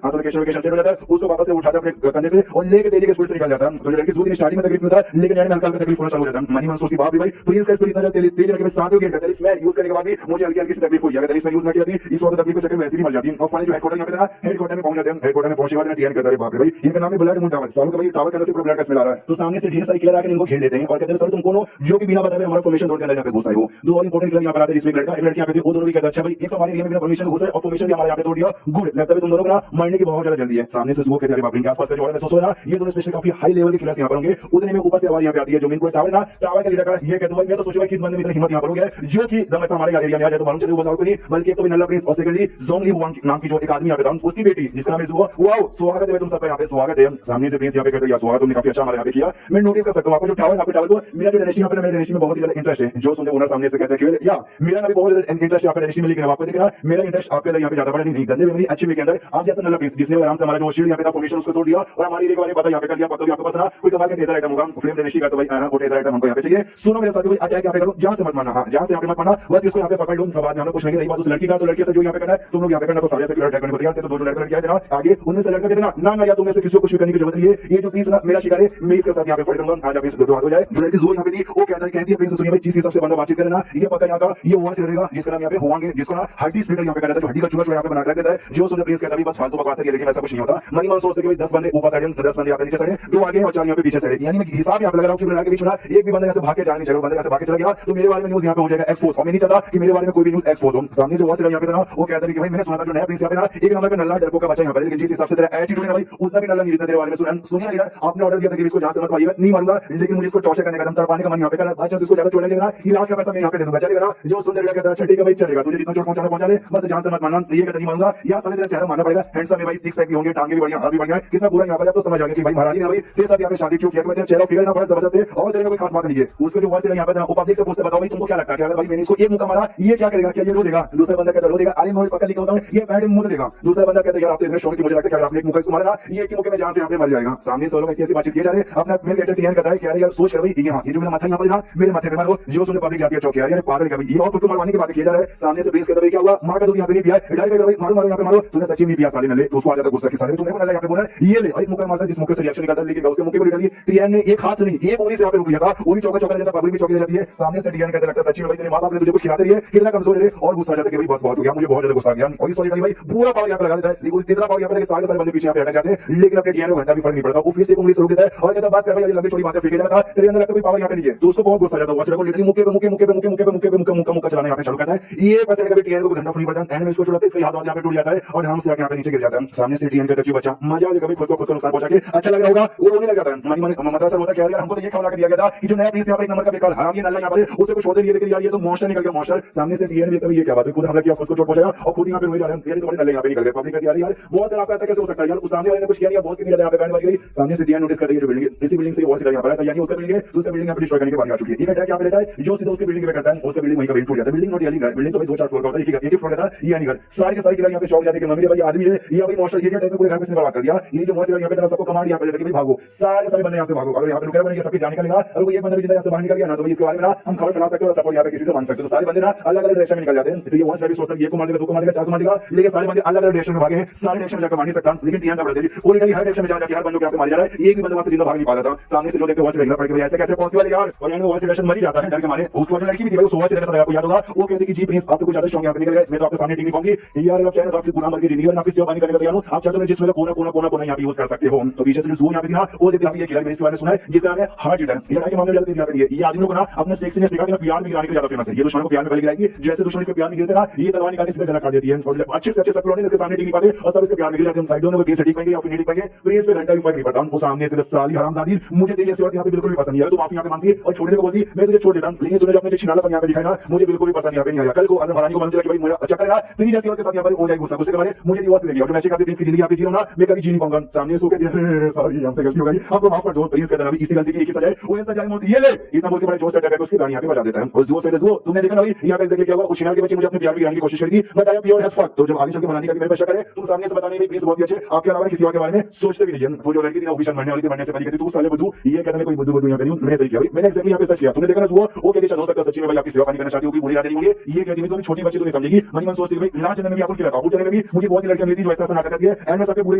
हाँ तो लोकेशन सेट हो जाता है, उसको वापस से उठाता अपने कंधे पे और लेके तेजी के स्पीड से निकल जाता है। तो जो लड़की शुरू स्टार्टिंग में तकलीफ नहीं होता, लेकिन एंड में हल्का तकलीफ होना चालू हो जाता है। मनी मन सोचती बाप रे भाई प्रिंस का स्पीड इतना तेज रखे, साथ में गेट टेनिस में यूज करने के बाद भी मुझे हल्की हल्की सी तकलीफ हुई। अगर टेनिस में यूज ना की जाती इस वक्त तकलीफ के चक्कर में वैसे ही मर जाती। और फाइनली जो हेडक्वार्टर यहाँ पे था, हेडक्वार्टर में पहुंच जाते हैं, हेडक्वार्टर में पहुंचने के बाद टीएन कहता है बाप रे भाई इनका नाम है ब्लड मून टावर, सालों का भाई टावर करने से ब्लड का स्मेल आ रहा है। तो सामने से ढेर सारे किलर आकर इनको घेर लेते हैं और कहते हैं सर तुम कौन हो जो कि बिना बताए हमारा फॉर्मेशन तोड़ के अंदर यहाँ पे घुस आए हो। दो और इंपॉर्टेंट किलर यहाँ पर आते हैं, जिसमें एक लड़का एक लड़की यहाँ पे, वो दोनों भी कहते हैं अच्छा भाई एक तो हमारे एरिया में बिना परमिशन घुसे और फॉर्मेशन भी हमारे यहाँ पे तोड़ दिया, गुड, लगता है तुम दोनों को ना मरने की बहुत ज्यादा जल्दी है। सामने से वो कहते हैं बाप रे आसपास का जो महसूस हो रहा है, ये दोनों स्पेशल काफी हाई लेवल के किलर्स यहाँ पर होंगे। उतने में ऊपर से आवाज यहाँ पे आती है, जो मेन कोई टावर ना, टावर का लीडर का ये कहते हैं मैं तो सोचूं भाई किस बंदे में इतनी हिम्मत यहाँ पर हो गया जो कि दम ऐसा हमारे एरिया में आ जाए, तो मालूम चले वो बताओ नहीं, बल्कि एक तो नल्ला प्रिंस और सेकंडली जोंगली हुआंग नाम की जो एक आदमी यहाँ पे था, उसकी बेटी जिसका नाम है जुआ। वाओ स्वागत है तुम सबका यहाँ पे, स्वागत है। सामने से प्रिंस यहाँ पे कहते हैं स्वागत, तुमने काफी अच्छा हमारे यहाँ पे किया। मैं नोटिस कर सकता हूँ आपको जो टावर यहाँ पे टावर को, मेरा जो डेस्टिनी यहाँ पे, मेरे डेस्टिनी में बहुत ही ज्यादा इंटरेस्ट है। जो सुनते ओनर सामने से कहते हैं या मेरा ना भी बहुत ज्यादा इंटरेस्ट है आपका डेस्टिनी में, लेकिन आपको देखना मेरा इंटरेस्ट आपके अंदर यहाँ पे ज्यादा बड़ा नहीं, गंदे में अच्छे में के अंदर आप जैसा नल्ला प्रिंस जिसने आराम से हमारा जो शील्ड यहाँ पे था फॉर्मेशन उसको तोड़ दिया और हमारी एरिया के बारे में पता यहाँ पे कर लिया। पक्का भी आपके पास ना कोई कमाल का टेजर आइटम होगा, फ्लेम डेस्टिनी का, तो भाई वो टेजर आइटम हमको यहाँ पे चाहिए। सुनो मेरे साथी भाई अटैक यहाँ पे करो, जहां से मत मारना, हाँ जहां से यहाँ पे मत मारना, बस इसको यहाँ पे पकड़ लो, बाद में हमें कुछ नहीं। रही बात उस लड़की का, तो लड़के से जो यहाँ पे करना है तुम लोग यहाँ पे करना, तो सारे से अटैक करने को तैयार थे। तो दो लड़का लड़कियां देना आगे, उनमें से लड़का देना ना ना, या तुम में से किसी को कुछ भी करने की जरूरत नहीं है, ये जो प्रिंस मेरा शिकार है मैं इसके साथ यहाँ पे फाइट करूंगा, आज आप इस दो हाथ हो जाए। जो लड़की जो यहाँ पे थी वो कहती है प्रिंस सुनिए भाई जिस हिसाब से बंदा बातचीत करना ये पक्का यहाँ का ये हुआ से रहेगा, जिसका नाम यहाँ पे हुआंगे, जिसको ना हड्डी स्प्लिटर यहाँ पे कर रहा था, जो हड्डी का चूहा यहाँ पे बना कर देता है। जो सुनते प्रिंस कहता है बस फालतू बकवास है, लेकिन ऐसा कुछ नहीं होता। मनी मन सोचते कि भाई 10 बंदे ऊपर साइड, 10 बंदे यहाँ पे नीचे साइड, 2 आगे और 4 यहाँ पे पीछे साइड, यानी मैं हिसाब यहाँ पे लगा रहा हूँ कि लड़ाई के बीच में एक भी बंदा यहाँ से भाग के जाने चाहिए, बंदा यहाँ से भाग के चला गया तो मेरे बारे में न्यूज यहाँ पे हो जाएगा एक्सपोज, और मैं नहीं चाहता कि मेरे बारे में कोई भी न्यूज एक्सपोज हो। सामने जो यहाँ पे ना वो कहता है कि भाई मैंने सुना था जो नया प्रिंस यहाँ पे ना एक नंबर का नल्ला डरपोक का बच्चा यहाँ पे, लेकिन जिस हिसाब से तेरा एटीट्यूड है भाई उतना भी नल्ला नहीं जितना तेरे बारे में सुनिए लीडर, आपने ऑर्डर दिया था कि इसको जहां से मत मारिएगा, नहीं मारूंगा, लेकिन मुझे इसको टॉर्चर करने का दम तड़पाने का मन यहाँ पे कर, अच्छा इसको ज्यादा चोट लगेगा ना इलाज का पैसा मैं यहाँ पे दे दूंगा, चलेगा ना? जो सुंदर लड़का कहता है अच्छा ठीक है भाई चलेगा, तुझे जितना चोट पहुंचाना पहुंचा ले, बस जहां से मत मानना, ये कहता नहीं मारूंगा। या समय तेरा चेहरा मानना पड़ेगा, हैंडसम है भाई, 6 पैक भी होंगे, टांगे भी बढ़िया, हाथ भी बढ़िया, कितना पूरा यहाँ पर तो समझ आ गया कि भाई महारानी ने भाई तेरे साथ यहाँ पे शादी क्यों किया, तेरा चेहरा फिगर ना बड़ा जबरदस्त है और तेरे में कोई खास बात नहीं है। उसको जो वॉइस यहाँ पे पब्लिक से पूछते बताओ भाई तुमको क्या लगता है कि अगर भाई मैंने इसको एक मुक्का मारा ये क्या करेगा, क्या ये रो देगा? दूसरा बंदा कहता रो देगा, अरे मैं पक्का लिखा होता हूं ये पैड मुंह देगा। दूसरा बंदा कहता है यार आप इतने शौक की मुझे लगता है कि आपने एक मुक्का इसको मारा ये एक मुक्के में जहां से यहाँ पे मर जाएगा। सामने से लोग ऐसी बातचीत किए जा रहे हैं, अपना मेल कैरेक्टर टीएन करता है कि यार सोच कर भाई ये जो मेरा माथा यहाँ पर ना मेरे माथे पे मारो, जो सुनते पब्लिक जाती है चौक, यार पागल का भाई ये और खुद को मरवाने की बात किया जा रहा है। सामने से प्रिंस कहता है क्या हुआ, मार का दूध यहाँ पे नहीं पिया, डायरेक्ट भाई मारो मारो यहाँ पे मारो, तूने सच्ची नहीं पिया साले नले, तो उसको आ जाता गुस्सा के साले, तूने को नल्ला यहाँ पे बोला ये ले एक मुक्का मारता जिस मुक्के से रिएक्शन निकलता है, लेकिन उसके मुक्के को लिटरली टीएन ने एक हाथ से नहीं एक उंगली से यहाँ पे रुक लिया था, वो भी चौका चौका जाता, पब्लिक भी चौकी जाती है। सामने से टीएन कहता लगता है सच्ची में भाई तेरे मां बाप ने तुझे कुछ खिलाते रही है, कितना कमजोर है, और गुस्सा आ जाता है कि भाई बस बहुत हो गया, मुझे बहुत ज्यादा गुस्सा आ गया, और सॉरी भाई पूरा पावर यहाँ पे लगा देता है, लेकिन इतना पावर यहाँ पे सारे सारे बंदे पीछे यहाँ पे हट जाते हैं, लेकिन अपने टीएन को घंटा भी फर्क नहीं पड़ता, वो फिर से एक उंगली से रोक देता है और कहता है बस कर भाई लंबी छोटी बातें फेंके जाता है, तेरे अंदर लगता है कोई पावर यहाँ पे नहीं है, तो उसको बहुत गुस्सा आ जाता है, वो लिटरली मुक्के पे मुक्के मुक्के पे मुक्के मुक्के पे मुक्के पे मुक्का मुक्का मुक्का चलाना यहाँ पे चालू करता है। ये पैसे कभी टीएन को घंटा फर्क नहीं पड़ता, एंड में इसको छुड़ाते इसके हाथ यहाँ पे टूट जाता है और हम से यहाँ पे नीचे गिर जाता है। सामने से टीएन कहता है कि बच्चा मजा आ कभी खुद को नुकसान पहुंचा के अच्छा लग रहा होगा, वो रोने लग जाता है। मनी मता सर होता क्या यार हमको तो ये खबला कर दिया गया था कि जो नया प्रिंस यहाँ पे एक नंबर का बेकार हराम ये नल्ला यहाँ पे उसे कुछ होते नहीं, लेकिन यार ये तो मॉन्स्टर निकल गया मॉन्स्टर। सामने से टीएन भी कभी ये क्या बात है, खुद हमला किया खुद को चोट पहुंचाया और खुद यहाँ पे रोए जा रहे हैं, तुम्हारे नल्ले यहाँ पे निकल गए। पब्लिक कहती है यार बहुत सारा आपका ऐसा कैसे हो सकता है यार, उस सामने वाले ने कुछ किया नहीं, बहुत कितनी ज्यादा यहाँ पे बैंड बज गई। सामने से टीएन नोटिस करती है जो बिल्डिंग इसी बिल्डिंग से बहुत सी यहाँ पर है, यानी उसका बिल्डिंग है दूसरे बिल्डिंग यहाँ पे डिस्ट्रॉय करने की बात आ चुकी है। ठीक है यहाँ पे लेता है जो सीधा उसकी बिल्डिंग पे करता है, उसका बिल्डिंग वहीं का बिल्डिंग टूट जाता है। बिल्डिंग नोट यानी बिल्डिंग तो 2-4 फ्लोर का होता है, एक फ्लोर का था ये नहीं घर सारी के सारी यहाँ पे चौक जाते कि मम्मी भाई आदमी है ये भाई मॉन्स्टर ये टाइप में पूरे घर में बर्बाद कर दिया। ये जो मॉन्स्टर यहाँ पे तरह सबको कमांड यहाँ पे भाई भागो सारे बंदे यहाँ से भागो, अगर यहाँ पे रुके बने सबके जाने का लगा, अगर कोई एक बंदा भी यहाँ से बाहर निकल गया ना तो इसके बारे में ना हम खबर दिखा सकते हो और सपोर्ट यहाँ पे किसी से मांग सकते हो। तो सारे बंदे ना अलग अलग डायरेक्शन में निकल जाते हैं। तो ये वंश भी सोचता है ये को मार देगा, दो को मार देगा, चार को मार देगा, लेकिन सारे बंदे अलग अलग डायरेक्शन में भागे हैं। सारे डायरेक्शन में जाकर मार नहीं सकता, लेकिन टीएन का बड़ा तेजी पूरी हर डायरेक्शन में जाकर हर बंदों को यहाँ पे मार जा रहा है। एक भी बंदा वहां से जिंदा भाग नहीं पा रहा था। सामने से जो देखते वंश देखना पड़ेगा ऐसे कैसे पॉसिबल है यार। और यानी वॉइस रिलेशन मर ही जाता है डर के मारे। उसको जो लड़की भी थी भाई, वॉइस रिलेशन आपको याद होगा, वो कहती कि जी प्लीज आप तो कुछ ज्यादा स्ट्रांग यहाँ पे निकल गए, मैं तो आपके सामने टिक नहीं पाऊंगी यार। आप चाहे तो आपकी गुलाम बन के जिंदगी में आपकी सेवा पानी करने का तैयार हूं। आप चाहते हो जिसमें कोना कोना कोना कोना यहाँ पे यूज कर सकते हो। तो पीछे से जो यहाँ पे ना वो देखते आप ये खिलाड़ी इसके बारे में सुना है जिसका नाम है हार्ट ईटर। ये लड़ाई के मामले में ज्यादा ये आदमी को ना अपने सेक्सीनेस दिखा के ना प्यार में गिराने के ज्यादा फेमस है। ये दुश्मन को प्यार में पहले गिराएगी, जैसे दुश्मन इसके प्यार में गिरते ना ये तलवार निकाल के सीधा गला काट देती है। और अच्छे से अच्छे सब लोग इसके सामने टिक नहीं पाते और सब इसके प्यार में गिर जाते हैं। आई डोंट नो वो टिक पाएंगे या फिर नहीं टिक पाएंगे, प्लीज पे घंटा भी फर्क नहीं पड़ता। वो सामने से साली हरामजादी मुझे तेरी ऐसी बात यहाँ पे बिल्कुल भी पसंद नहीं है। तो माफी यहाँ पे मांगती और छोड़ने को बोलती मैं तुझे छोड़ देता हूं, लेकिन तूने जो अपने छिनालापन यहाँ पे दिखाया ना मुझे बिल्कुल भी पसंद यहाँ पे नहीं आया। कल को अगर हरानी को मन चला कि भाई मुझे अच्छा करेगा तेरी जैसी औरत के साथ यहाँ पर हो जाए गुस्सा, गुस्से के बारे मुझे डिवोर्स देगी और जो अच्छे खासी प्लीज की जिंदगी यहाँ पे जी रहा हूं ना मैं कभी जी नहीं पाऊंगा। सामने सो के दिया सॉरी हमसे गलती हो गई, आपको माफ कर दो प्लीज कहता ना इसी गलती की एक ही सजा है, वो सजा मौत ये ले। इतना बोल के बड़ा जोर से अटैक उसकी गाड़ी यहाँ पे बजा देता है और जो से जो तुमने देखा ना भाई यहाँ पे एग्जैक्टली क्या हुआ। कुछ के बच्चे मुझे अपने प्यार में गिराने की कोशिश करेगी, बताया प्योर एज फक। तो जब आगे चल के बनाने का मेरे पे शक करे तुम सामने से बताने में प्लीज बहुत ही अच्छे आपके अलावा किसी और के बारे में सोचते भी नहीं है। वो जो लड़की थी ना ऑफिशियल मरने वाली थी, मरने से पहले कहती तू साले बुद्धू ये कहता मैं कोई बुद्धू बुद्धू यहाँ पे नहीं हूं। मैंने सही किया भाई, मैंने एग्जैक्टली यहाँ पे सच किया। तुमने देखा ना वो कहती चल हो सकता सच्ची में भाई आपकी सेवा पानी करना चाहती होगी, बुरी आदमी होंगे ये कहती है तो छोटी बच्ची तो नहीं समझेगी। मनी मन सोचती भाई ना चलने में भी आपको क्या बताऊं, चलने में भी मुझे बहुत ही लड़कियां मिलती जो ऐसा नाटक करती है एंड में सबके बुरे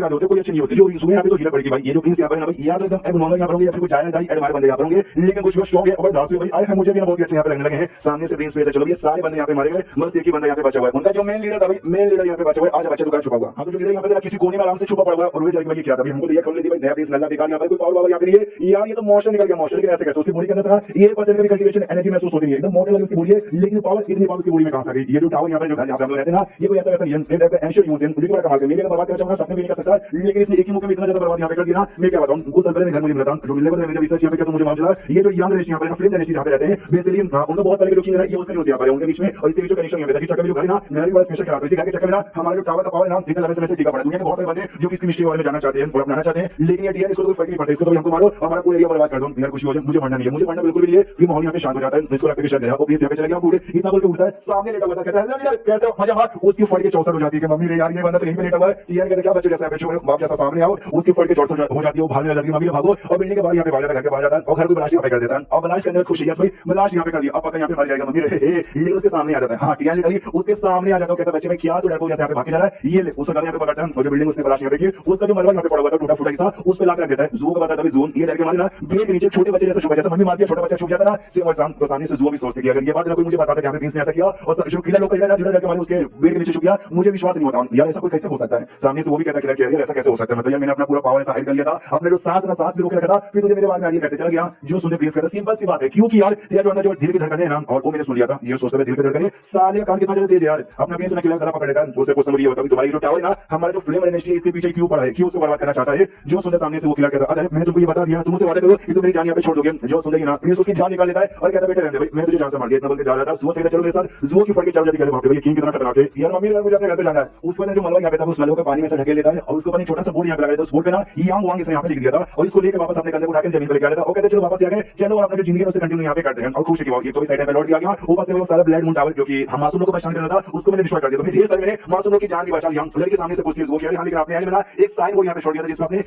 याद होते कोई अच्छी नहीं होती। जो सुबह यहाँ पे तो हीरा पड़ेगी भाई, ये जो प्रिंस यहाँ पर ना भाई यार एकदम एबनॉर्मल यहाँ पर होंगे या फिर कुछ जायज दाई एडमायर बंदे यहाँ पर होंगे, लेकिन कुछ स्ट्रॉन्ग है और दास भाई आए हैं मुझे भी ना बहुत अच्छे यहाँ पे लगने लगे हैं। सामने से प्रिंस पे चलो ये सारे बंदे यहाँ पे मारे गए, बस एक ही बंदा यहाँ पे बचा हुआ है। उनका जो मेन लीडर था भाई, मेन लीडर यहाँ पे बचा हुआ है। आज बच्चे दुकान छुपा हुआ। हाँ तो जो लीडर यहाँ पे किसी कोने में आराम से छुपा पड़ा हुआ है और वे जाएगी भाई क्या था भाई हमको ये खबर दी भाई नया प्रिंस नल्ला बेकार यहाँ पे कोई पावर वावर यहाँ पे नहीं है यार। ये तो मोशन निकल गया मोशन, लेकिन ऐसे कैसे उसकी बॉडी के अंदर से ये परसेंट की कल्टीवेशन एनर्जी महसूस होती है एकदम मॉडल वाली उसकी बॉडी है, लेकिन पावर इतनी पावर उसकी बॉडी में कहां से आ गई। ये जो टावर यहाँ पे जो घर यहाँ पे हम लोग रहते हैं ना ये कोई ऐसा वैसा नहीं है, टाइप का एंशियंट यूज है मुझे बड़ा कमाल कर मेरे बर्बाद करना चाहूंगा सपने भी नहीं कर सकता, लेकिन इसने एक ही मौके में इतना ज्यादा बर्बाद यहाँ पे कर दिया ना मैं क्या बताऊं। कुछ साल पहले घर मुझे मिला था जो मिलने को मैंने रिसर्च यहाँ पे किया तो मुझे मालूम चला ये जो यंग जनरेशन यहाँ पे फिल्म जनरेशन यहाँ पे रहते हैं बेसिकली उनको बहुत पहले जो चीज है ये उसका यूज यहाँ पर है उनके बीच में और इसके बीच कनेक्शन यहाँ पे चक्कर में जो घर ना घर बड़ा स्पेशल क्या इसी के चक्कर में ना हमारा जो टावर का पावर है ना इतना लंबे समय से टिका पड़ा। दुनिया के बहुत सारे बंदे जो इसकी मिस्ट्री बारे में जानना चाहते हैं और अपनाना चाहते हैं, लेकिन ये टीएन इसको कोई फर्क नहीं पड़ता, इसको तो हमको मारो हमारा पूरा एरिया बर्बाद कर दो यार कुछ हो जाए, मुझे मरना नहीं है, मुझे मरना बिल्कुल भी नहीं है। फिर माहौल यहाँ पे शांत हो जाता है, इसको लगता है कि शायद गया वो प्लीज यहाँ पे चला गया पूरे इतना बोल के उठता है सामने लेटा हुआ कहता है कैसे मजा मार उसकी फट के 64 हो जाती है कि मम्मी रे यार ये बंदा तो यहीं पे लेटा हुआ है। टीएन कहते क्या बच्चे जैसा है बाप जैसा सामने आओ उसकी फट के 64 हो जाती है, वो भागने लगती है मम्मी भागो और बिल्डिंग के बाहर यहाँ पे भाग जाता है, घर के बाहर जाता है और घर को बलाश यहाँ पे कर देता है और बलाश करने में खुशी है भाई बलाश यहाँ पे कर दिया अब पक्का यहाँ पे मर जाएगा मम्मी रे, लेकिन उसके सामने आ जाता है। हाँ टीएन लिटरली उसके सामने आ जाता है, कहता है बच्चे भाई क्या तो डरपोक जैसे यहाँ पे भाग जा रहा है ये ले उसका गाड़ी यहाँ पे पकड़ता है और जो बिल्डिंग उसने बलाश यहाँ पे की उसका जो मलबा यहाँ पे पड़ा हुआ था टूटा फूटा हिस्सा उस पे ला कर देता है। जू को बताता है जोन ये डर के मारे ना बेड के नीचे छोटे बच्चे जैसे छुपा जैसे मम्मी मारती है छोटा बच्चा छुप जाता ना सेम वैसा। तो सामने से जू भी सोचते कि अगर ये बात ना कोई मुझे बताता कि यहाँ पे प्रिंस ने ऐसा किया और जो किला लोग डर के मारे उसके बेड के नीचे छुप गया, मुझे विश्वास नहीं होता यार ऐसा कोई कैसे हो सकता है। सामने से वो भी कहता है कि ऐसा कैसे हो सकता है, मतलब यार मैंने अपना पूरा पावर ऐसा हाइड कर लिया था, अपने जो सांस ना सांस भी रोके रखा था, फिर तुझे मेरे बारे में कैसे चला गया। जो सुनते प्रिंस कहता सिंपल सी बात है क्योंकि यार तेरा जो अंदर जो दिल की धड़कन है ना और वो मैंने सुन लिया था ये सोचते दिल की धड़कन साले कान कितना ज्यादा तेज है यार अपना प्रिंस ने किला गला पकड़ लेता है। उससे क्वेश्चन मुझे बता तुम्हारी जो टावर है ना हमारा जो फ्लेम एनर्जी है इसके पीछे क्यों पड़ा है, क्यों उसको बर्बाद करना चाहता है। जो सुनते सामने से वो किला कहता अरे मैंने तुमको ये बता दिया तुमसे वादा करो कि तुम मेरी जान यहाँ पे छोड़ दोगे। जो सुनते ना प्रिंस उसकी जान निकाल लेता है और कहता बेटे रहने भाई मैं तुझे जान से मार दिया इतना बोल के जा रहा था। सुबह से चलो मेरे साथ जुआ की फट के चल जाती है, बाप रे भाई किंग कितना खतरनाक है यार। मम्मी मुझे अपने घर पे जाना है उसको जो मलबा यहाँ पे था उस मलबे को पानी में से ढके लेता है और उसको पानी छोटा सा बोर्ड यहाँ पे लगा देता है, उस बोर्ड पे ना यांग वांग इसने यहाँ पे लिख दिया था और इसको लेकर वापस अपने कंधे उठा के जमीन पे लेके आ रहा था और कहते चलो वापस आ गए चलो और अपने जो जिंदगी है उसे कंटिन्यू यहाँ पे करते हैं और खुश है कि तो भी साइड पे लौट गया ऊपर से वो सारा ब्लड मून टावर जो कि हम मासूम लोग को परेशान कर रहा था उसको मैंने डिस्ट्रॉय कर दिया। तो फिर ढेर सारे मैंने मासूम लोग की जान भी बचा ली। यांग के सामने से पूछती है वो क्या है, लेकिन आपने मेरा एक साइन बोर्ड यहाँ पे छोड़ दिया था जिसमें आपने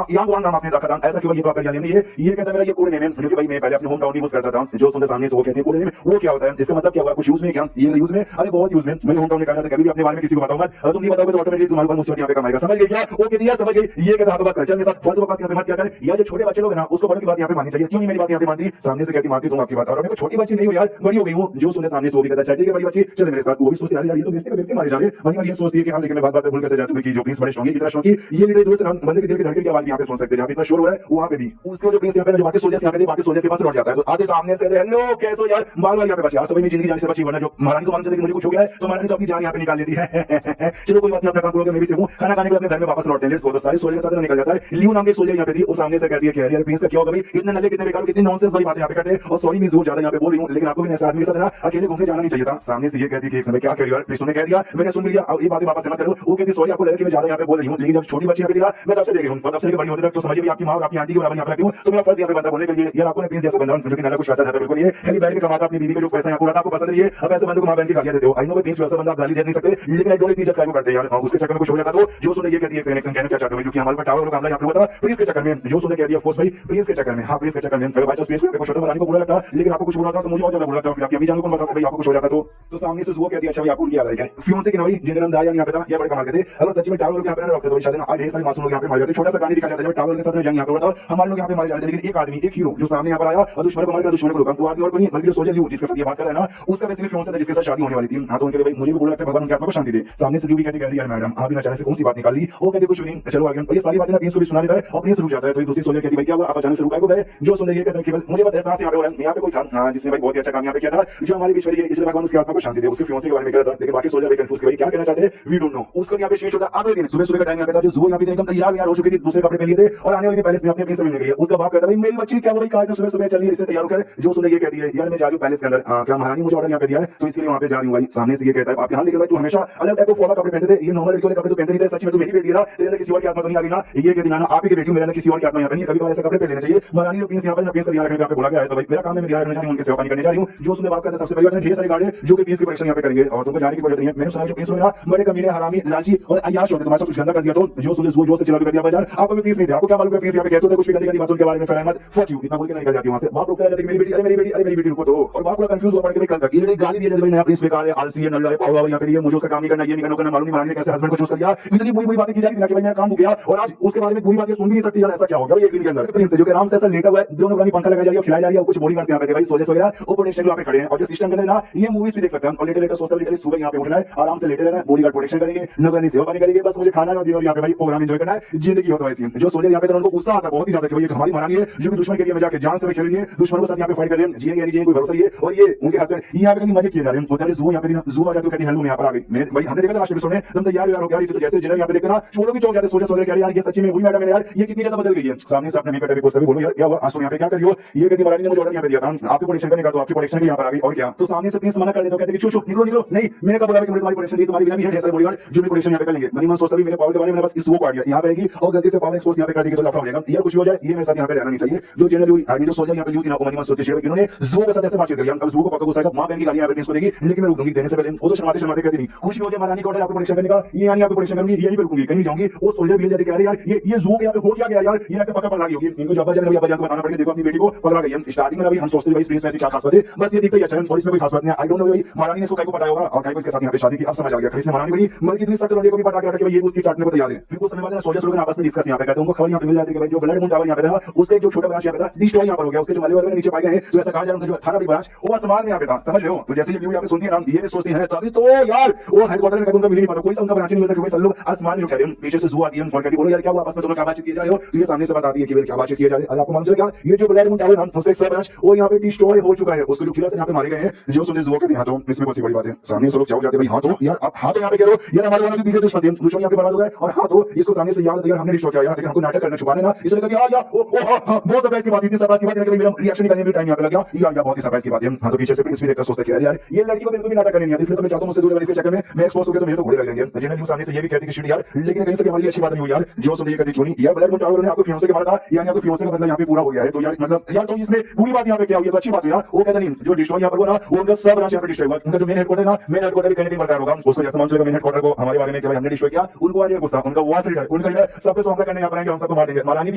यांग वांग नाम आपने रखा था, ऐसा क्यों ये तो आपका जाने नहीं है। ये कहता मेरा ये कोड नेम है जो कि भाई मैं पहले अपने होम टाउन में यूज करता था। जो सुनते सामने से वो कहते हैं कोड नेम वो क्या होता है, इसका मतलब क्या हुआ, कुछ यूज में क्या ये यूज में, अरे बहुत यूज में मैं होम टाउन में करता था, कभी भी अपने बारे में किसी को बताऊंगा अगर तुम नहीं बताओगे तो ऑटोमेटिकली तुम्हारे ऊपर मुसीबत यहाँ पे कमाएगा। समझ गए क्या, वो कहती है समझ गई। ये कहता हाथों बस चल मेरे साथ फालतू बकवास यहाँ पे मत किया कर, या जो छोटे बच्चे लोग हैं ना उसको बड़ों की बात यहाँ पे माननी चाहिए, क्यों नहीं मेरी बात यहाँ पे मानती। सामने से कहती मानती तुम आपकी बात और मैं छोटी बच्ची नहीं हूँ यार बड़ी हो गई हूँ। जो सुनते सामने से वो भी कहता है ठीक है बड़ी बच्ची चल मेरे साथ, वो भी सोचती यार ये तो बेइज्जती मारी जा रही है। वहीं ये सोचती है कि हम लेकिन मैं बात भूल कैसे जाती हूँ कि जो प्रिंस बड़े स्ट्रांग है इतना स्ट्रांग कि ये लीडर दूर से बंदे के दिल की धड़कन की आवाज यहाँ पे सुन सकते हैं, जहाँ पे इतना शोर हो रहा है वहाँ पे भी उसको जो प्रिंस यहाँ पे जो बाकी सोल्जर्स यहाँ पे बाकी सोल्जर्स के पास लौट जाता है तो आधे सामने से हेलो कैसे हो यार बाल बाल यहाँ पे बची। आज तो भाई मेरी जिंदगी जान से बची, वरना जो महारानी को मालूम चले कि मुझे कुछ हो गया है तो महारानी तो अपनी जान यहाँ पे निकाल लेती है। चलो कोई बात नहीं, अपना काम करोगे मैं भी सीखूं, खाना खाने के अपने घर में वापस लौटते हैं। Let's go. तो सारे सोल्जर के साथ निकल जाता है। लियो नाम के सोल्जर यहाँ पे थी, वो सामने से कहती है कि यार प्रिंस का क्या होगा भाई, इतने नल्ले कितने बेकार कितनी नॉनसेंस वाली बातें यहाँ पे करते हैं और सॉरी मैं जोर ज्यादा यहाँ पे बोल रही हूँ, लेकिन आपको भी ऐसा आदमी के साथ ना अकेले घूमने जाना नहीं चाहिए था। सामने से ये कहती है कि एक समय क्या करियर प्रिंस ने कह दिया मैंने सुन लिया, अब ये बातें वापस मत करो। वो कहती सॉरी आपको लगा कि मैं ज्यादा यहाँ पे बोल रही हूँ, लेकिन जब छोटी बच्ची यहाँ पे दिखा मैं तब से देख रही हूँ, तब से बड़ी होती तक तो समझिए भी आपकी माँ और आपकी आंटी के बराबर यहाँ पे रखती हूँ, तो मेरा फर्ज यहाँ पे बनता बोलने के लिए यार आपको प्रिंस जैसा बंदा जो कि नाला कुछ करता था बिल्कुल ये खाली बैठ के कमाता अपनी बीवी का जो पैसा यहाँ पूरा आपको पसंद नहीं है, अब ऐसे बंदे को माँ बहन की गालियां देते हो। आई नो प्रिंस वैसा बंदा आप गाली दे नहीं सकते, लेकिन आई डोंट इतनी इज्जत करते हैं यार, उसके चक्कर में कुछ हो जाता तो जो सुने ये कहती है सेनेक्शन कहना क्या चाहते हो क्योंकि हमारे टावर का हमला यहाँ पे हुआ था प्रिंस के चक्कर में। जो सुने कहती है फोर्स भाई प्रिंस के चक्कर में, हाँ प्रिंस के चक्कर में बाई चांस प्रिंस को कुछ होता को बुरा लगता, लेकिन आपको कुछ बुरा था तो मुझे और ज्यादा बुरा था, फिर आपकी अभी जान को बताओ भाई आपको कुछ हो जाता तो सामने से जुआ कहती है अच्छा भाई आपको उनकी याद आई क्या फियोंसे की नवी जिनका नाम दाया यहाँ पे था, ये बड़े कमाल के थे। अगर सच में टावर लोग यहाँ पे रखते तो शायद ढेर सारे मासूम लोग यहाँ पे मारे जाते। छोटा सा कहानी दिखा जाता है टावर के साथ में जंग यहाँ पे होता है, हमारे लोग यहाँ पे मारे जाते। लेकिन एक आदमी एक हीरो जो सामने यहाँ पर आया और दुश्मन को मार कर दुश्मन को रोका, तो आदमी और कोई नहीं बल्कि सोचा लियो जिसके साथ ये बात कर रहा है ना उसका वैसे फियोंसे था जिसके साथ शादी होने वाली थी। हाँ तो उनके लिए भाई मुझे भी बुरा लगता है, भगवान उनके आत्मा को शांति दे। सामने से जो भी कहती कह रही है मैडम आप भी अचानक से कौन सी बात निकाल ली, वो कहते कुछ नहीं चलो आगे। और ये सारी बातें ना प्रिंस को भी सुना देता है और प्रिंस रुक जाता है। तो दूसरी सोल्जर कहती भाई क्या हुआ आप अचानक से रुका है, जो सोल्जर ये कहता है केवल मुझे बस एहसास यहाँ पे हो रहा है यहाँ पे कोई था जिसने भाई बहुत ही अच्छा काम यहाँ पे किया था जो हमारी बीच में है, इसलिए भगवान उसकी आत्मा को शांति दे। उसके फियोंसे के बारे में कह रहा था लेकिन बाकी सोल्जर भी कंफ्यूज थे भाई क्या कहना चाहते हैं वी डोंट नो। उसको यहाँ पे शेष होता अगले दिन सुबह सुबह का टाइम यहाँ पे था, जो जुआ यहाँ पे एकदम तैयार हो चुकी थी, दूसरे कपड़े पहन लिए थे और आने वाली पैलेस में अपने प्रिंस से मिलने गई है। उसका बाप कहता है भाई मेरी बच्ची क्या वो भाई कहा सुबह सुबह चलिए इसे तैयार कर। जो सुन ये कहती है यार मैं जा रही हूँ पैलेस के अंदर, क्या महारानी मुझे ऑर्डर यहाँ पे दिया है तो इसके लिए वहाँ पे जा रही हूँ भाई। सामने से ये कहता है आप यहाँ लेकिन भाई तू हमेशा अलग टाइप को फॉलो कपड़े पहनते थे, ये नॉर्मल लड़कियों के कपड़े तो पहनते नहीं थे, सच में तू मेरी बेटी ना तेरे अंदर किसी और की आत्मा तो नहीं आ गई ना। ये कहती ना आप ही की बेटी मेरे अंदर किसी और की आत्मा यहाँ पे नहीं, कभी ऐसे कपड़े पहनने चाहिए। महारानी ने प्रिंस यहाँ पर प्रिंस का ध्यान रखने यहाँ पे बोला गया है तो भाई मेरा काम है मैं ध्यान रखने जा रही हूँ, उनकी सेवा पानी करने जा रही हूँ। जो सुनने बात करते सबसे पहले ढेर सारी गाड़ी जो कि प्रिंस की परीक्षा यहाँ पे करेंगे और तुमको जाने की जरूरत नहीं है। मैंने सुना जो प्रिंस वगैरह बड़े कमीने हरामी लालची और अय्याश होते तुम्हारे साथ कुछ गंदा कर दिया तो जो सुने जो से चला कर दिया बाजार आपको भी प्रिंस नहीं था, आपको क्या मालूम प्रिंस यहाँ पे कैसे होता है, कुछ भी गंदी बातों के बारे में फैलाए मत फक यू इतना बोल के निकल जाती है वहां से। बाप रुक जाते मेरी बेटी अरे मेरी बेटी अरे मेरी बेटी रुको तो, और बाप पूरा कंफ्यूज हो पड़ के कल तक ये गाली दी जाती है नया प्रिंस बेकार है आलसी है नल्ला है पावा यहाँ पे मुझे उसका काम नहीं करना ये नहीं करना मालूम नहीं महारानी ने कैसे हस्बैंड को चूज कर लिया, इतनी बुरी बातें की जा रही थी कि भाई मेरा काम हो गया और आज उसके बारे में बुरी बातें सुन भी नहीं सकती यार ऐसा क्या हो गया एक दिन के अंदर। प्रिंस जो कि आराम से ऐसा लेटा हुआ है दोनों गाली पंखा लगाई जा रही है और खिलाई जा रही है और कुछ बॉडीगार्ड्स यहाँ पे भाई सोल्जर्स वगैरह ऊपर नेक्स्ट यहाँ पे खड़े हैं और जो सिस्टम करने ना ये मूवीज भी देख सकते हैं और लेटे सोचता है सुबह यहाँ पे उठना है आराम से लेटे रहना है, बॉडीगार्ड प्रोटेक्शन करेंगे नौकरी सेवा पानी करेंगे, बस मुझे खाना और यहाँ पे भाई प्रोग्राम एंजॉय करना है जिंदगी हो तो ऐसी। जो सोल्जर यहाँ पे उनको गुस्सा आता है बहुत ही ज्यादा कि भाई हमारी महारानी है जो कि दुश्मन के लिए जाके जान से खेल रही है, दुश्मनों के साथ यहाँ पे फाइट कर रहे हैं जिएंगे नहीं जिएंगे कोई भरोसा नहीं है। और ये उनके हस्बैंड यहाँ पे कहीं मजे किए जा रहे हैं होते हैं जू यहाँ पे जू आ जाते कहती हेलो यहाँ पर आ गई मैं भाई हमने देखा था लास्ट एपिसोड में तुम तैयार हो गया तो जैसे जनरल यहाँ पे देखना छोड़ो की चौक जाते सोल्जर सोल्जर कह रहे यार ये सच्ची में वही मैडम है यार ये कितनी ज्यादा बदल गई है। सामने से अपने मेकअप भी पोस्ट भी बोलो यार क्या हुआ आंसू यहाँ पे क्या कर रही हो, ये कहती महारानी ने मुझे ऑर्डर यहाँ पे दिया था आपकी प्रोटेक्शन करने का तो आपकी प्रोटेक्शन के यहाँ पर आ गई और क्या। तो सामने से प्रिंस मना कर देते कहते कि चुप निकलो निकलो नहीं मैंने कहा बोला कि मुझे तुम्हारी प्रोटेक्शन दी तुम्हारी बिना भी है ऐसा बॉडीगार्ड जो भी प्रोटेक्शन यहाँ पे कर लेंगे। मनी मन सोचता भी मेरे पावर के बारे में बस इस वो पार्ट यहाँ पे रहेगी और गलती से पावर एक्सपोर्ट यहाँ पे कर देगी तो लफड़ा हो जाएगा यार कुछ हो जाए ये मेरे साथ यहाँ पे रहना नहीं चाहिए। जो जनरली आर्मी जो सोल्जर यहाँ पे ली थी ना मनी मन सोचते इन्होंने जू के साथ ऐसे बातचीत करी अब जू को पक्का गुस्सा आएगा मां बहन की गाली यहाँ पे प्रिंस को देगी लेकिन मैं रुकूंगी देने से पहले वो तो शर्माते शर्माते कहती नहीं कुछ भी हो जाए महारानी को ऑर्डर आपको प्रोटेक्शन करने का ये यानी आपको प्रोटेक्शन करूंगी यहीं पे रुकूंगी कहीं जाऊंगी। वो सोल्जर भी जाते कह रहे यार ये जू के यहाँ पे हो क्या गया यार ये लगता पक्का पकड़ा गई होगी इनको जब जान को बताना पड़ेगा देखो अपनी बेटी को पकड़ा गई है। स्टार्टिंग में अभी हम सोचते भाई प्रिंस में क्या खास बात है बस ये दिखता ही अच्छा और इसमें कोई खास बात नहीं आई डोंट नो भाई महारानी ने इसको काय को बताया होगा और काय को इसके साथ यहाँ पे शादी की अब समझ आ गया इसने महारानी बनी मर कितनी सख्त लड़के को भी पटा के रखा ये उसकी चाटने को तैयार है। फिर कुछ समय बाद सोल्जर्स लोग आपस में डिस्कस यहाँ पे करते हैं उनको खबर यहाँ पे मिल जाती है कि भाई जो ब्लड मून टावर यहाँ पे था उसका जो छोटा ब्रांच यहाँ पे था डिस्ट्रॉय यहाँ पर हो गया उसके जो मले वाले नीचे पाए गए तो ऐसा कहा जा रहा है जो थाना भी ब्रांच वो आसमान में यहाँ पे था समझ रहे हो। तो जैसे ये यहाँ पे सुनती है नाम ये भी सोचती है तभी तो यार वो हेडक्वार्टर में उनका मिल नहीं पाता कोई सा उनका ब्रांच नहीं मिलता क्योंकि सब लोग आसमान में कह रहे हैं पीछे से जू आती है और कहती बोलो यार क्या हुआ आपस में दोनों क्या बातचीत किए जा रहे हो तो ये सामने से बताती है कि क्या बातचीत किए जा रहे हैं। आपको मालूम चला क्या ये जो ब्लड मून टावर नाम उसका एक सब ब्रांच वो यहाँ पे डिस्ट्रॉय हो चुका है उसको जो किलर से यहाँ पे मारे गए हैं जो सुने जू कहते हैं तो इसमें बहुत बड़ी बात है। सामने से लोग चौक जाते भाई हाँ तो यार आप हाँ तो यहाँ पे कह रहे हो यार हमारे वालों के पीछे दुश्मन थे दुश्मन यहाँ पे बर्बाद हो गए और हाँ तो इसको सामने से याद हमने डिस्ट्रॉय किया लेकिन हमको नाटक करना छुपाने ना इसलिए कहती है यार ओ हां बहुत सरप्राइज की बात थी सरप्राइज की बात है मेरा रिएक्शन करने में टाइम यहाँ पे लग गया यार बहुत ही सरप्राइज की बात है। हाँ तो पीछे से प्रिंस भी देखता सोचता है यार ये लड़की को बिल्कुल भी नाटक करने नहीं आता इसलिए तो मैं चाहता हूं मुझसे दूर रहने इसके चक्कर में मैं एक्सपोज हो गया तो मेरे तो घोड़े लग जाएंगे। जनरल न्यूज़ सामने से ये भी कहती है कि शिट यार लेकिन कहीं से हमारी अच्छी बात नहीं हुई यार जो सुन ये कहती क्यों नहीं यार ब्लड मून टावर ने आपको फियोंसे के मारा था यानी आपको फियोंसे का बदला यहाँ पे पूरा हो गया है तो यार मतलब यार तो इसमें पूरी बात यहाँ पे क्या हुई तो अच्छी बात हुई ना। वो कहता नहीं जो डिस्ट्रॉय यहाँ पर हुआ ना वो उनका सब ब्रांच यहाँ पे डिस्ट्रॉय हुआ उनका जो मेन हेडक्वार्टर ना मेन हेडक्वार्टर भी कहीं बरकरार होगा उसको जैसे मालूम चलेगा मेन हेडक्वार्टर को हमारे बारे में कि भाई हमने डिस्ट्रॉय किया उनको आ जाएगा गुस्सा उनका वास लीडर उनका लीडर सबके सामने करने यहाँ पर आएंगे हम सबको मार देंगे महारानी भी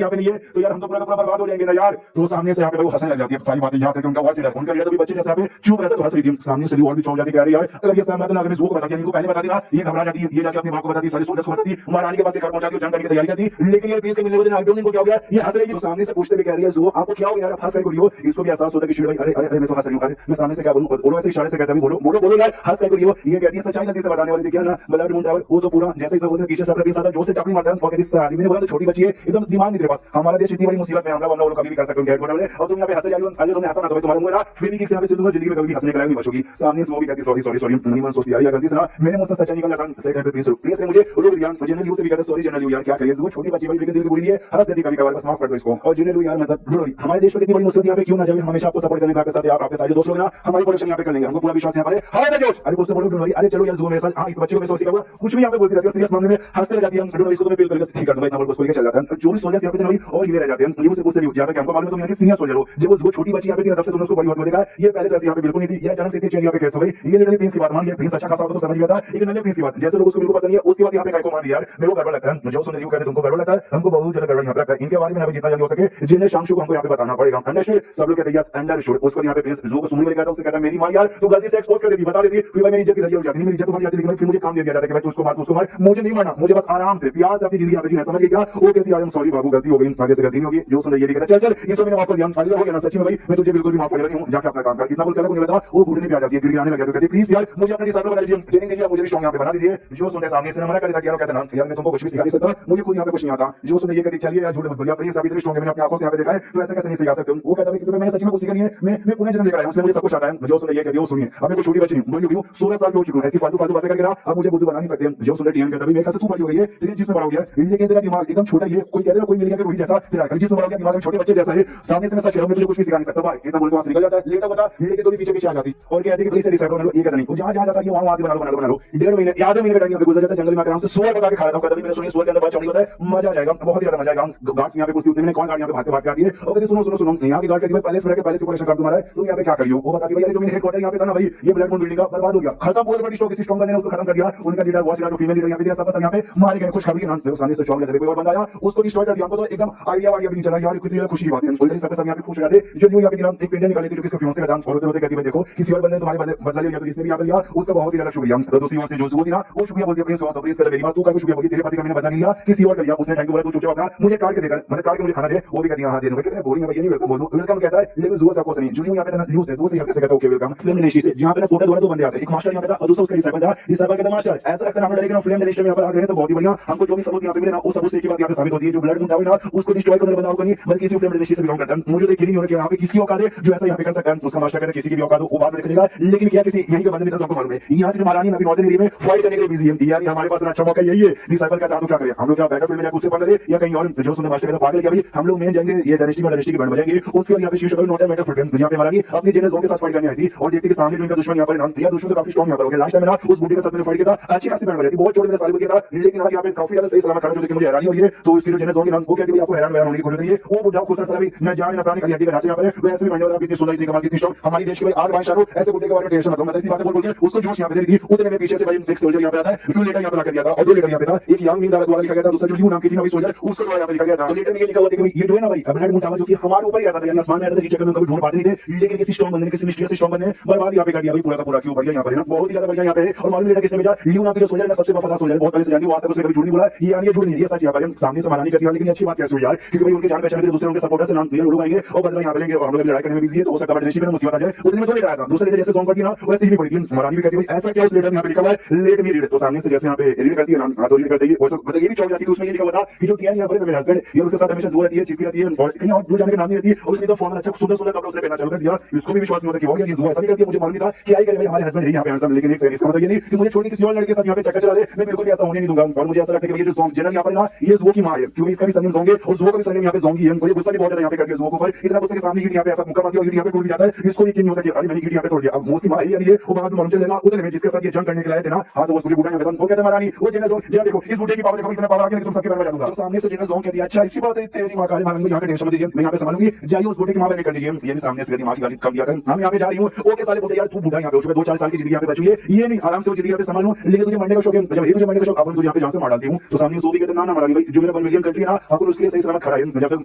यहाँ पे नहीं है तो यार हम तो पूरा बर्बाद हो जाएंगे ना यार। तो सामने से यहाँ पे वो हंसने लग जाती है सारी बातें यहाँ तक उनका वास लीडर उनका लीडर तो भी बच्चे जैसे यहाँ पे चुप रहता तो हंस रही थी सामने से और भी चौक जाती कह रही यार अगर ये सामने ना अगर जू को बता दिया इनको पहले बता दिया ये घबरा जाती है ये जाके अपनी मां को बताती सारी सोल्जर्स को बताती महारानी के पास घर पहुंचाती है जंग करने की तैयारी करती लेकिन ये पीस मिलने के दिन आई डोंट नो क्या हो गया ये हंस रही है। सामने से पूछते भी कह रही है जू आपको क्या हो गया यार आप हंस रही हो इसको भी एहसास होता है कि शिट भाई अरे अरे मैं तो हंस रही हूं मैं सामने से क्या बोलूं बोलो ऐसे इशारे से कहता है बोलो बोलो बोलो यार हंस रही हो ये कहती है सच्चाई गलती से बताने वाली थी क्या ना ब्लड मून टावर वो तो पूरा जैसे ही बोलते पीछे से अपने पीछे जो से टपनी मारता है और कहती साली मैंने बोला तो छोटी बच्ची है एकदम दिमाग नहीं तेरे पास हमारा देश इतनी बड़ी मुसीबत में हम लोग कभी भी कर सकते हैं हेडक्वार्टर और तुम यहां पे हंस रही हो अरे तुमने हंसा ना तो तुम्हारा मुंह फिर भी किसी यहां पे सिद्धू जिंदगी में कभी हंसने के लायक नहीं बचोगी। सामने से वो भी कहती सॉरी सॉरी सॉरी नहीं मन सोचती यार गलती से ना मेरे मुंह से सच्चाई निकल जाता सही टाइम पे प्लीज ने मुझे रोक दिया। जनरल यू से भी कहते सॉरी जनरल यू यार क्या करिए वो छोटी बच्ची भाई लेकिन दिल की बुरी है हंस देती कभी कभार बस माफ कर दो इसको। और जनरल यू यार मतलब हमारे देश में कितनी बड़ी मुसीबत यहाँ पे क्यों ना जाए हमेशा आपको सपोर्ट करने का साथ आपके सारे दोस्त लोग ना हमारी प्रोडक्शन यहाँ पे कर लेंगे हमको पूरा विश्वास यहाँ पर हमारे जोश अरे कुछ तो बोलो भाई अरे चलो यार जो मेरे साथ हाँ इस बच्चे को मैं सोच का कुछ भी यहाँ पे बोलती रहती है सीरियस मामले में हंसते रह जाती है इसको तो मैं फील करके ठीक कर दूं भाई नंबर को लेकर चल जाता है जो भी सोल्जर्स यहाँ पे भाई और हीरे रह जाते हैं ये मुझसे पूछते भी यहाँ पे हमको मालूम है तुम यहाँ की सीनियर सोल्जर हो जब वो छोटी बच्ची यहाँ पे थी तब से तुमने उसको बड़ी होने देखा ये पहले तो यहाँ पे बिल्कुल नहीं थी ये अचानक से इतनी चेंज यहाँ पे कैसे हो गई ये लिटरली प्रिंस की बात मान लिया प्रिंस अच्छा खासा तो समझ गया था लेकिन नन्हे प्रिंस की बात जैसे लोग उसको बिल्कुल पसंद नहीं है उसकी बात यहाँ पे काय को मान दिया यार मेरे को गड़बड़ लगता है जो सुन रही कहते तुमको गड़बड़ लगता है हमको बहुत ज्यादा गड़बड़ यहाँ पे लगता है इनके बारे में जितना जल्दी हो सके जिन्हें शांशु को हमको यहाँ पे बताना पड़ेगा अंडरस्टैंड सब लोग कहते हैं यस अंडरस्टूड। उसको यहाँ पे प्रिंस जो को सुनने में कहता है, उससे कहता है मेरी मां यार तू गलती से एक्सपोज कर देती, बता देती, फिर भाई मेरी इज्जत की धज्जी उड़ जाती, मेरी इज्जत बढ़ जाती, लेकिन फिर मुझे काम दे दिया जाता है कि भाई तू उसको मार, मुझे नहीं मारना, मुझे बस आराम से प्यार से अपनी जिंदगी यहाँ पे जीना, समझ गई क्या? वो कहती है आई एम सॉरी बाबू, गलती हो गई, आगे से गलती नहीं होगी। जो सुन ये भी कहता है चल इसको मैंने माफ कर दिया, फाइनल हो गया ना, सच्ची में भाई मैं तुझे बिल्कुल भी माफ कर रही हूँ, जाके अपना काम कर। इतना बोल कर मुझे बता, वो घुटने पे आ जाती है, गिड़गिड़ाने लग जाती है, कहती प्लीज यार मुझे अपने डिसाइडर बना दीजिए, ट्रेनिंग दीजिए, मुझे भी स्ट्रांग यहाँ पे बना दीजिए। जो सुनते सामने से मना कर देता, कहता ना यार मैं तुमको कुछ भी सिखा नहीं सकता, मुझे खुद यहाँ पे कुछ नहीं आता। जो सुन ये कहती चलिए यार झूठ मत बोलिए, प्लीज अभी स्ट्रांग है, मैंने अपनी आंखों से यहाँ पे देखा है, तो ऐसे कैसे नहीं सिखा सकते। वो कहता है क्योंकि मैंने सच में कुछ सीखा नहीं है, मैं पुणे जन्म लेकर आया हूं, उसमें मुझे सब कुछ आता है। जो सुन ये कहती है सुनिए, अब मैं कुछ छोटी बच्ची हूं, बड़ी हो गई हूं, 16 साल की हो चुकी हूं, ऐसी फालतू फालतू बातें करके अब मुझे बुद्धू बना नहीं सकते। जो सुन टीएम कहता है मेरे ख्याल से तू बड़ी हो गई है, तेरे जिसमें बड़ा हो गया, लेकिन तेरा दिमाग एकदम छोटा है, कोई कहते ना कोई मिल गया रूही जैसा, तेरा जिसमें बड़ा हो गया दिमाग छोटे बच्चे जैसा है। सामने से मैं सच कह रहा हूं, मैं तुझे कुछ भी सिखा नहीं सकता भाई। इतना बोल के वहां से निकल जाता है, लेटा बता लेके तो भी पीछे पीछे आ जाती और कहती है कि प्लीज डिसाइड हो, ये कहता नहीं, जहां जहां जाता है वहां आदि बना लो। 1.5 महीने आधे महीने का टाइम गुजर जाता है, जंगल में आराम से सुअर पका के खा रहा था। कहता मैंने सुनी सुअर के अंदर बहुत चौड़ी होता है, मजा आ जाएगा, बहुत ही ज्यादा मजा आएगा। गार्ड्स यहां पे कुछ उतने में कौन गार्ड यहां पे भागते आती है और कहती सुनो सुनो सुनो, यहां की गार्ड कहती है पैलेस में रह के पैलेस को कर तुम्हारा है, तुम यहां पे क्या करियो? वो बताती है भैया जो मेरे हेडक्वार्टर यहां पे था ना भाई, ये ब्लड मून बिल्डिंग का बर्बाद हो गया, खत्म, बहुत बड़ी स्टॉक इसी स्ट्रांग ने उसको खत्म कर दिया। उनका लीडर वॉच जो फीमेल लीडर यहां पे सब यहां पे मारे गए, खुशखबरी के नाम पे सामने से शॉक लेते कोई और बंदा आया, उसको डिस्ट्रॉय कर दिया। हमको तो एकदम आइडिया वाइडिया भी नहीं चला यार, कितनी खुशी की बात है। ऑलरेडी सब यहां पे खुश रहते, जो न्यू यहां पे एक पेंडेंट निकाली थी जो किसको फियांसे का दाम फॉलो होते कहती है देखो किसी और बंदे ने तुम्हारे बदला लिया तो इसने भी यहां पे लिया, उसका बहुत ही ज्यादा शुक्रिया। तो दूसरी ओर से जो सुबह थी ना वो शुक्रिया बोलती है प्रिंस, तो प्रिंस कर मेरी बात, तू का शुक्रिया बोली, तेरे पति का मैंने बदला नहीं लिया, किसी और का लिया, उसने थैंक यू बोला, तू चुपचाप अपना मुझे काट के देकर मतलब काट के मुझे खाना दे। वो भी कहती है हां दे दूंगा, कहते हैं बोरिंग है भैया नहीं वेलकम बोल दूं, वेलकम कहता है लेकिन जुआ सबको नहीं, जो यहां पे न्यूज़ है दूसरे यहां पे से कहता है ओके वेलकम। फिल्म मिनिस्ट्री से जहां पे फोटो दोनों दो बंदे आते हैं, एक मास्टर यहां पे था और दूसरा उसका डिसाइपल था, डिसाइपल कहता मास्टर ऐसा लगता है हम डायरेक्ट फिल्म मिनिस्ट्री में यहां पर आ गए हैं, तो बहुत ही बढ़िया, हमको जो भी सबूत यहां पे मिले ना वो सबूत से एक ही बात यहां पे साबित होती है, जो ब्लड मून था ना उसको डिस्ट्रॉय करने वाला नहीं बल्कि किसी फिल्म मिनिस्ट्री से बिलोंग करता है। मुझे तो यकीन नहीं हो रहा कि यहां पे किसी औकात है जो ऐसा यहां पे कर सकता है। उसका मास्टर कहता है किसी की भी औकात हो वो बाद में देखेगा, लेकिन क्या किसी यहीं के बंदे ने तो हमको मालूम है यहां की महारानी अभी नॉर्दर्न एरिया में फाइट करने के लिए बिजी है, यार हमारे पास अच्छा मौका यही है। डिसाइपल कहता है तो क्या करें हम लोग, क्या बैटलफील्ड में जाकर उससे पकड़ ले या कहीं और? जो सुनने मास्टर कहता पागल क्या भाई, हम लोग मेन जाएंगे ये डायनेस्टी की बैंड बजाएंगे, उसके बाद यहां पे शीश होगा नॉट मैटर फुट जहां पे महारानी अपनी जेनर जोन के साथ फाइट करने आई थी और देखती कि सामने जो इनका दुश्मन यहां पर नाम दिया, दुश्मन तो काफी स्ट्रांग यहां पर हो गया। लास्ट टाइम ना उस बूढ़े के साथ मैंने फाइट किया था, अच्छी खासी बैंड बजाई थी, बहुत छोटे मेरे साल को किया था, लेकिन आज यहां पे काफी ज्यादा सही सलामत खड़ा जो देखिए मुझे हैरानी हो रही है। तो उसकी जो जेनर जोन के नाम वो कहती है आपको हैरान होने की जरूरत नहीं है, वो बुढ़ा खुश सला भी मैं जान ना प्राणी का हड्डी का ढांचा यहां पर वैसे भी मायने वाला कितनी सुंदर इतनी कमाल कितनी स्ट्रांग हमारी देश की भाई आग बादशाह ऐसे बुढ़े के बारे में टेंशन मत लो, मैं ऐसी बातें बोल के उसको जोश यहां पे दे दी। उतने में पीछे से भाई एक सोल्जर यहां पे आता है, जो लेटर यहां पे ला कर दिया था और दो लेटर यहां पे था, एक यांग मीन द्वारा लिखा गया था, दूसरा जो ल्यू नाम की थी ना भाई सोल्जर उसको द्वारा यहां पे लिखा गया था। तो लेटर में ये लिखा हुआ था कि भाई ये जो है ना भाई ब्लड मून टावर जो कि हमारे ऊपर ही आता था, यानी आसमान में आता था, नीचे कभी हम कभी ढूंढ पाते नहीं थे, लेकिन किसी स्ट्रांग बंदे ने किसी मिस्टीरियस स्ट्रांग बंदे ने बर्बाद यहां पे कर दिया भाई पूरा का पूरा। क्यों बढ़िया यहां पर है ना, बहुत ही ज्यादा बढ़िया यहां पे है। और मालूम लेटर किसने भेजा? ल्यू नाम की जो सोल्जर है सबसे वफादार सोल्जर, बहुत पहले से जानी, वो आज तक उसने कभी झूठ नहीं बोला, ये यानी ये झूठ नहीं, ये सच यहां पर है। सामने से महारानी करती है, लेकिन अच्छी बात कैसे हुई यार, क्योंकि भाई उनके जान पहचान के दूसरे उनके सपोर्टर से नाम दिया लोग आएंगे और बदला यहां पे लेंगे और हम लोग लड़ाई करने में बिजी है, तो हो सकता है बड़ी मुसीबत आ जाए। उतने में तो नहीं आया था, दूसरे जैसे सॉन्ग पढ़ती ना वैसे ही नहीं पड़ी थी। महारानी भी कहती है ऐसा क्या उस लेटर में यहां पे लिखा हुआ है, लेट मी रीड। तो सामने से जैसे यहां पे रीड करती है ना तो रीड करते ही वो मतलब ये भी चौंक जाती है, उसमें ये लिखा हुआ था कि जो टीआर यहां पर मेरे हस्बैंड ये उसके साथ हमेशा जुआ रहती है, चिपकी रहती है और कहीं और दूर जाने का नाम नहीं रहती है, और उसने तो फॉर्मल अच्छा सुंदर सुंदर कपड़े उसने पहनना चालू कर दिया। इसको भी विश्वास नहीं होता कि वो ये जुआ ऐसा नहीं करती है, मुझे मालूम नहीं था कि आई करे भाई हमारे हस्बैंड है यहां पे हैंडसम, लेकिन एक सेकंड इसका मतलब ये नहीं कि मुझे छोड़ के किसी और लड़के के साथ यहां पे चक्कर चला ले, मैं बिल्कुल भी ऐसा होने नहीं दूंगा। और मुझे ऐसा लगता है कि ये जो सॉन्ग जनरल यहां पर ना ये जुआ की मां है, क्योंकि इसका भी सरनेम जोंग है और जुआ का भी सरनेम यहां पे जोंगी है, और ये गुस्सा भी बहुत ज्यादा यहां पे कर दिया जुआ को, पर इतना गुस्सा के सामने ईट यहां पे ऐसा मुक्का मारती है और ईट यहां पे टूट भी जाता है, इसको भी यकीन नहीं होता कि अरे मैंने ईट यहां पे तोड़ दिया। अब मोस्टली मां है ये वो बाद में मालूम चलेगा उतने में जिसके साथ ये जंग करने के लिए आए थे ना, हां तो वो मुझे बुढ़ा यहां पे वो कहता है महारानी वो जेनर जोंग जरा देखो इस बुढ़े की पावर देखो, इतना पावर आ गया कि तुम सबके बारे में जानूंगा। तो सामने से जेनर जोंग कह दिया अच्छा इसी बात है तेरी मां का, महारानी को यहां पे टेंशन मत दीजिए, मैं यहां पे संभालूंगी, जाइए उस बुढ़े की मां बने कर दीजिए। ये भी सामने से दिमाग गाली कम दिया कर, हम यहां पे जा रही हूं, ओके साले बुढ़े यार तू बुढ़ा यहां पे हो चुका, 2-4 साल की जिंदगी यहां पे बची है, ये नहीं आराम से वो जिंदगी यहां पे संभालूं, लेकिन तुझे मरने का शौक है, जब ये तुझे मरने का शौक अपन तुझे यहां पे जान से मार डालती हूं। तो सामने सो भी कहते ना ना महारानी भाई जो मेरा 1 मिलियन कंट्री है ना अपन उसके लिए सही सलामत खड़ा है, जब तक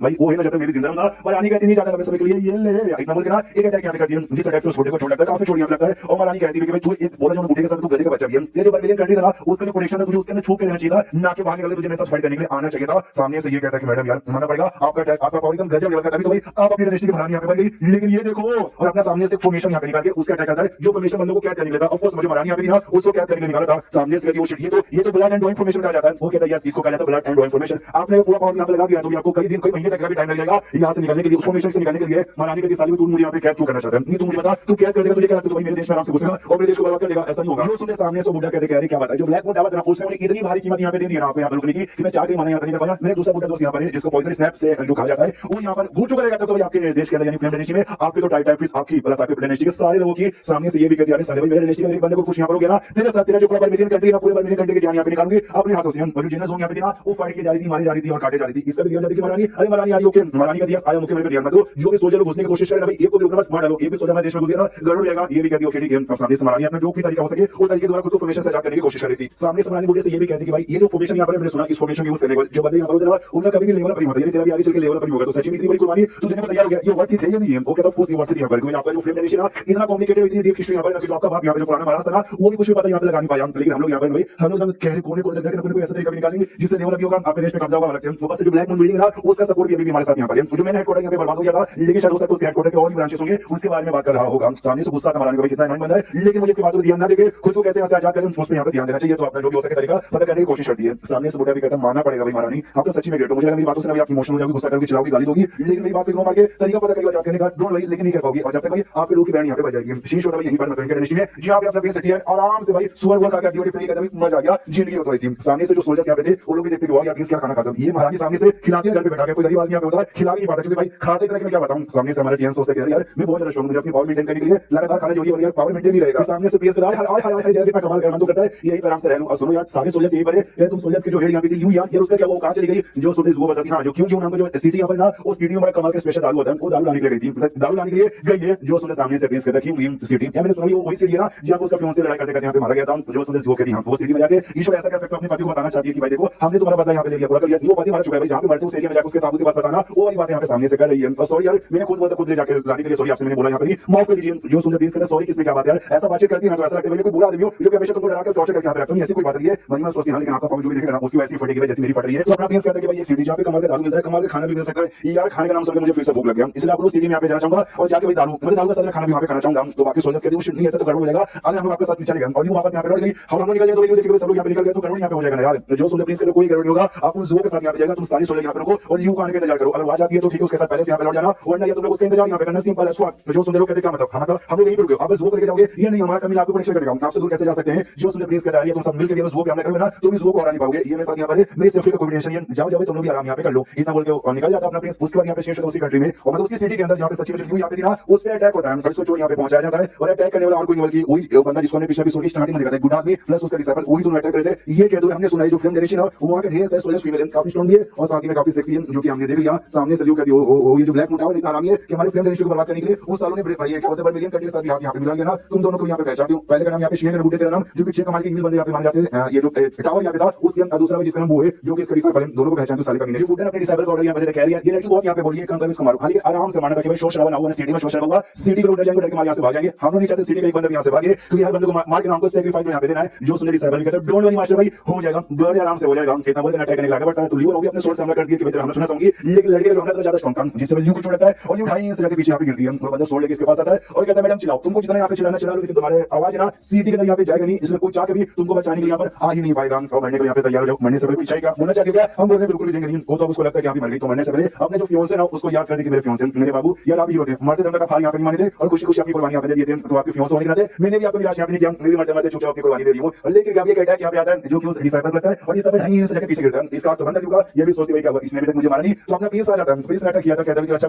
भाई वो है ना जब तक मेरी जिंदा रहूंगा। महारानी कहती नहीं जाता मैं समय के लिए ये ले इतना बोल के ना एक अटैक यहां पे कर दिया, जिस अटैक से उस बुढ़े को छोड़ लगता है काफी छोड़ यहां पे लगता है। और महारानी कहती है कि भाई तू एक बोला जो बुढ़े के साथ तू गधे का बच्चा भी है, ये जो 1 मिलियन कंट्री था ना उसका जो प्रोटेक्शन था तुझे उसके अंदर छुप के रहना चाहिए था, ना कि बाहर निकल के तुझे मेरे साथ फाइट करने के लिए आना चाहिए था। सामने से ये कहता है कि मैडम यार मानना पड़ेगा आपका अटैक आपका पावर एकदम गजब लेवल का, तभी तो भाई आप अपनी डायनेस्टी की महारानी यहां पे बन गई। लेकिन ये देखो और अपना सामने से फॉर्मेशन यहां पे निकाल के उसका अटैक करता है, जो फॉर्मेशन बंदों को क्या करने लेता है, ऑफ कोर्स मुझे महारानी यहां पे थी ना उसको क्या करने निकाला था। सामने से कहती है वो शिट ये तो ब्लड एंड ड्रॉइंग फॉर्मेशन कहा जाता है, वो कहता है यस इसको कहा जाता है ब्लड एंड ड्रॉइंग फॉर्मेशन। आपने पूरा पावर यहां पे लगा दिया तो भी आपको कई दिन कई महीने तक का भी टाइम लग जाएगा यहां से निकलने के लिए, उस फॉर्मेशन से निकलने के लिए। महारानी कहती साली तू मुझे यहां पे कैद क्यों करना चाहता है, नहीं तू मुझे बता तू कैद कर देगा, तुझे क्या लगता है भाई मेरे देश में आराम से घुसेगा और मेरे देश को बर्बाद कर देगा, ऐसा नहीं होगा। जो सुनते सामने से बुढ़ा कहते कह रहे क्या बात है, जो ब्लैक मून टावर था उसने मुझे इतनी भारी कीमत यहां पे दे दी ना आपको यहां पे रुकने की कि मैं चाह के मना यहां पे नहीं कर पाया। मेरे दूसरा बुढ़ा दोस्त यहां पर है जिसको पॉइजन स्नैप से जो कहा जाता है वो यहां पर घूम चुका रहेगा, तो भाई आपके देश के अंदर यानी फ्लेम डायनेस्टी में आपके तो टाइटल आपकी प्लस आपके डायनेस्टी के सारे लोगों की। सामने से ये भी कहती है साले भाई मेरे डायनेस्टी में एक बंदे को कुछ यहां पर हो गया ना, तेरे साथ तेरा जो पूरा मिलियन कंट्री ना पूरे मिलियन कंट्री के जान यहां पे निकालूंगी अपने हाथों से। और जो जेनर जोन यहां पे थी ना वो फाइट की जा रही थी, मारी जा रही थी और काटे जा रही थी, इसका भी ध्यान रखिए महारानी। अरे महारानी आई ओके, महारानी का दिया आया मुख्य मेरे पे ध्यान मत दो, जो भी सोल्जर लोग घुसने की कोशिश करे ना भाई एक को भी रोकना मत, मार डालो, एक भी सोल्जर हमारे देश में घुसेगा गड़बड़ जाएगा। ये भी कहती है ओके ठीक है। अब सामने से महारानी अपना जो भी तरीका हो सके वो तरीके द्वारा खुद को फॉर्मेशन से आजाद करने की कोशिश कर रही थी। सामने से महारानी बुढ़े से ये भी कहती कि भाई ये जो फॉर्मेशन यहां पर मैंने सुना इस फॉर्मेशन के यूज करने को जो बंदे यहां पर उनका कभी भी लेवल पर नहीं होता, यानी तेरा भी आगे चल के लेवल पर नहीं होगा, तो सच में इतनी बड़ी कुर्बानी तू देने को तैयार हो गया, ये वर्थ इट है या नहीं ये वो कहता है वर्थ यहाँ पर आपका जो फिल्म जनरेशन इतना कॉम्प्लिकेटेड इतनी डीप हिस्ट्री यहाँ पर जो आपका बाप यहाँ पे जो पुराना महाराज था ना वो भी कुछ भी पता यहाँ पे लगा नहीं पाया, लेकिन हम लोग यहाँ पर भाई हम लोग कह रहे कोने कोने तक कोई ऐसा तरीका निकालेंगे जिससे लेवल अभी होगा आपके देश में कब्जा होगा अलग से। वो बस जो ब्लैक मून बिल्डिंग था उसका सपोर्ट भी अभी भी हमारे साथ यहाँ पर है। जो मैंने हेडक्वार्टर यहाँ पे बर्बाद हो गया था, लेकिन शायद उसके हेडक्वार्टर के और भी ब्रांचेस होंगे उसके बारे में बात कर रहा होगा। सामने से गुस्सा हमारा कितना नहीं बंदा है, लेकिन मुझे इसकी बात को ध्यान ना देके खुद को कैसे आजाद करें उस पर यहाँ पे ध्यान देना चाहिए। तो आपने जो भी हो सके तरीका पता करने की कोशिश करती है। सामने से बुढ़ा भी कहता है मानना पड़ेगा भाई महारानी आप तो सच्ची में ग्रेट हो। मुझे लगा मेरी बातों से आप इमोशनल हो जाओगे, गुस्सा करोगे, चिल्लाओगे, गाली दोगी, लेकिन मेरी बात को घुमा के तरीका पता करेगा जाके का डोंट वरी, लेकिन नहीं कर पाओगी। और जब तक भाई आपके लोग की बैंड यहाँ पे बज जाएगी। शीश होता है यहीं पर मतलब इंटरनेशनल में जहाँ पे अपना बेस सेट है आराम से भाई सुअर हुआ खा के ड्यूटी फ्री कहता है मजा आ गया जिंदगी हो तो ऐसी। सामने से जो सोल्जर्स यहाँ पे थे वो लोग भी देखते हुए यार क्या खाना खाता ये महारानी सामने से खिलाती है, घर पे बैठा के कोई गरीब आदमी यहाँ पे होता है खिला भी नहीं पाता, क्योंकि भाई खाते तरह मैं क्या बताऊं। सामने से हमारे टीएन सोचते हैं यार मैं बहुत ज्यादा शौक मुझे अपनी पावर मेंटेन करने के लिए लगातार खाना जो है पावर मेंटेन नहीं रहेगा। सामने से पीएस हाय हाय हाय हाय कितना कमाल करना तो करता है यही आराम से रह लूं। सुनो यार सारे सोल्जर्स यही पर है, तुम सोल्जर्स के जो हेड यहाँ पे यू यार उसका क्या वो कहां चली गई जो सोल्जर्स वो बताती हां जो क्यों नाम का जो सिटी यहाँ पर ना वो सिटी में बड़ा कमाल के स्पेशल दारू होता है वो दारू लाने के लिए गई थी, दारू लाने के लिए गई है। जो सोल्जर सामने से पीएस कहता है कि सिटी या मैंने सुना वो वही सिटी है ना जहां उसका फ्यून से लड़ाई करते करते यहाँ पे मारा गया था। जो सोल्जर्स वो कहती हां वो सिटी में जाके ईश्वर ऐसा कर सकता है अपनी पार्टी को बताना चाहती है कि भाई देखो हमने तुम्हारा बदला यहाँ पे ले लिया पूरा कर लिया, वो बातें मार चुका है भाई जहां पे मरते उस एरिया में जाकर उसके ताबूत के पास बताना वो वाली बात यहाँ पे सामने से कर रही है। सॉरी यार मैंने खुद ले जाकर लाने के लिए सॉरी आपसे मैंने बोला यहाँ पे माफ कर दीजिए। जो सुंदर प्लीज कहता है सॉरी किसमें क्या बात है यार ऐसा बातचीत करती है ना तो ऐसा लगता है कोई बुरा आदमी हो जो कि हमेशा तुमको डरा के टॉर्चर करके यहाँ पे रखता हूं, ऐसी कोई बात नहीं है। महिमा सोचती है लेकिन आपका पावर जो भी देखेगा उसकी वैसी फटेगी जैसी मेरी फट रही है। तो अपना प्लीज कहता है कि भाई ये सिटी जहाँ पे कमाल का दारू मिलता है कमाल का खाना भी मिल सकता है यार। खाने का नाम सुनकर मुझे फिर से भूख लग गया, इसलिए आप लोग सिटी में यहाँ पे जाना चाहूंगा और जाके भाई दारू का साथ खाना भी वहाँ पे खाना चाहूंगा। तो बाकी सोल्जर्स कहते हैं नहीं ऐसा तो गड़बड़ हो जाएगा अगर हम लोग आपके साथ चले गए और वापस यहाँ पे लौट गई हम लोग निकल जाए तो देखिए सब लोग यहाँ पे निकल गए तो गड़बड़ यहाँ पे हो जाएगा यार। जो सुंदर प्लीज कहते कोई गड़बड़ नहीं होगा, आप उन जुओं के साथ यहाँ पे जाएगा तुम सारी सोल्जर यहाँ पे रुको और ल्यू को आने का इंतजार करो, अगर आवाज आती है तो ठीक है उसके साथ पहले से यहाँ पे लौट जाना वरना या तुम लोग उसका इंतजार यहाँ पे करना सिंपल है। स्वागत जो सुंदर कहते क्या मतलब हम लोग यहीं पे रुके आप जुओ को लेके जाओगे ये नहीं हमारा कमी आपको परीक्षा करेगा आपसे दूर कैसे जा सकते हैं। जो सुंदर प्लीज कहता है तुम सब मिलकर भी जुओ पे हमला करोगे ना तो भी जुओ को हरा नहीं पाओगे, ये मेरे साथ यहाँ पर मेरी सेफ्टी का कोई टेंशन नहीं है, जाओ जाओ तुम लोग भी आराम यहाँ पे कर लो इतना बोल के निकल जाता अपना प्लीज। उसके बाद यहाँ पे शेष उसी कंट्री में और मतलब उसी सिटी के अंदर जहाँ पे सच्ची में यहाँ पे थी ना उस पर अटैक होता है, उसको चोर यहाँ पे पहुंचाया जाता है और अटैक करने वाला और कोई नहीं बल्कि वही बंदा जिसको हमने पिछले एपिसोड की स्टार्टिंग में देखा था गुड आदमी प्लस उसका डिसाइपल वही दोनों अटैक करे थे। ये कह दो हमने सुना है जो फिल्म जनरेशन है वो वहां के ढेर सारे सोल्जर्स फीमेल काफी स्ट्रांग भी है और साथ में काफी सेक्सी है जो कि हमने देख लिया। सामने से कहती है ये जो ब्लैक मुटावर इतना आरामी है कि हमारे फिल्म जनरेशन को बर्बाद करने के लिए उन सालों ने ये क्या होता है मिलियन कंट्री के साथ यहाँ पे मिला गया ना तुम दोनों को यहाँ पे पहचानती हूँ। पहले का नाम यहाँ पे शेर बूटे तेरा नाम जो कि 6 कमाल के इविल बंदे यहाँ पे माने जाते हैं। ये जो टावर यहाँ पे था उसके दूसरा जिसका नाम वो है जो कि इसका डिसाइपल दोनों को पहचानते साले का मीने जो बूटे अपने डिसाइपल को ऑर्डर यहाँ पे कह रही है ये लड़की बहुत यहाँ पे बोली है काम कर इसको मारो हालांकि आराम से माना था कि भाई शोर शराबा ना हुआ सिटी में शोर शराबा हुआ सिटी को उठा जाएंगे डर के मार यहाँ से भाग जाएंगे। हम लोग नहीं चाहते सिटी का एक बंदा भी यहाँ से भागे क्योंकि हर बंदे को मार के नाम को सैक्रिफाइस यहाँ पे देना है। जो सुंदर डिसाइपल कहते हैं डोंट वरी मास्टर भाई हो जाएगा बड़े आराम से हो जाएगा कितना बोल के अटैक करने लगा पड़ता है तो लियो ने भी अपने सोर्स से हमला कर दिया कि बेहतर हमला सुना समझी लेकिन लड़के का जो हमला तो ज्यादा स्ट्रांग था जिससे लियो को छोड़ता है और लियो ढाई से लेकर पीछे यहाँ पे गिरती है और बंदा सोल्ड लेके इसके पास आता है और कहता है मैडम चिल्लाओ तुमको जितना यहाँ पे चिल्लाना चला लो लेकिन तुम्हारे आवाज ना सिटी के अंदर यहाँ पे जाएगा नहीं इसलिए कोई चाह के भी तुमको बचाने के लिए यहाँ पर आ ही नहीं पाएगा और मरने को यहाँ पे तैयार हो जाओ। मरने से पहले पीछे क्या होना चाहिए क्या हम बोलने बिल्कुल भी देंगे नहीं वो तो उसको लगता है कि यहाँ पे मर गई तो मरने से पहले अपने जो फियोंसे ना उसको याद कर दे कि मेरे फियोंसे मेरे बाबू यार आप ही होते हैं मरते दम का फाल यहाँ पे नहीं माने थे और खुशी खुशी अपनी कुर्बानी यहाँ पे दे दिए थे तो आपके फियोंसे होने के नाते मैंने भी आपको निराश यहाँ पे नहीं किया मैं भी मरते मरते चुपचाप अपनी कुर्बानी दे दी हूँ। लेकिन क्या ये अटैक यहाँ पे आता है जो कि उस डिसाइपल करता है और ये सब ढाई से लेकर पीछे गिरता है इसका तो बंदा होगा ये भी सोचती भाई क्या इसने अभी तक मुझे मारा नहीं तो अपना पीस आ जाता है पुलिस ने अटैक किया था कहता है कि अच्छा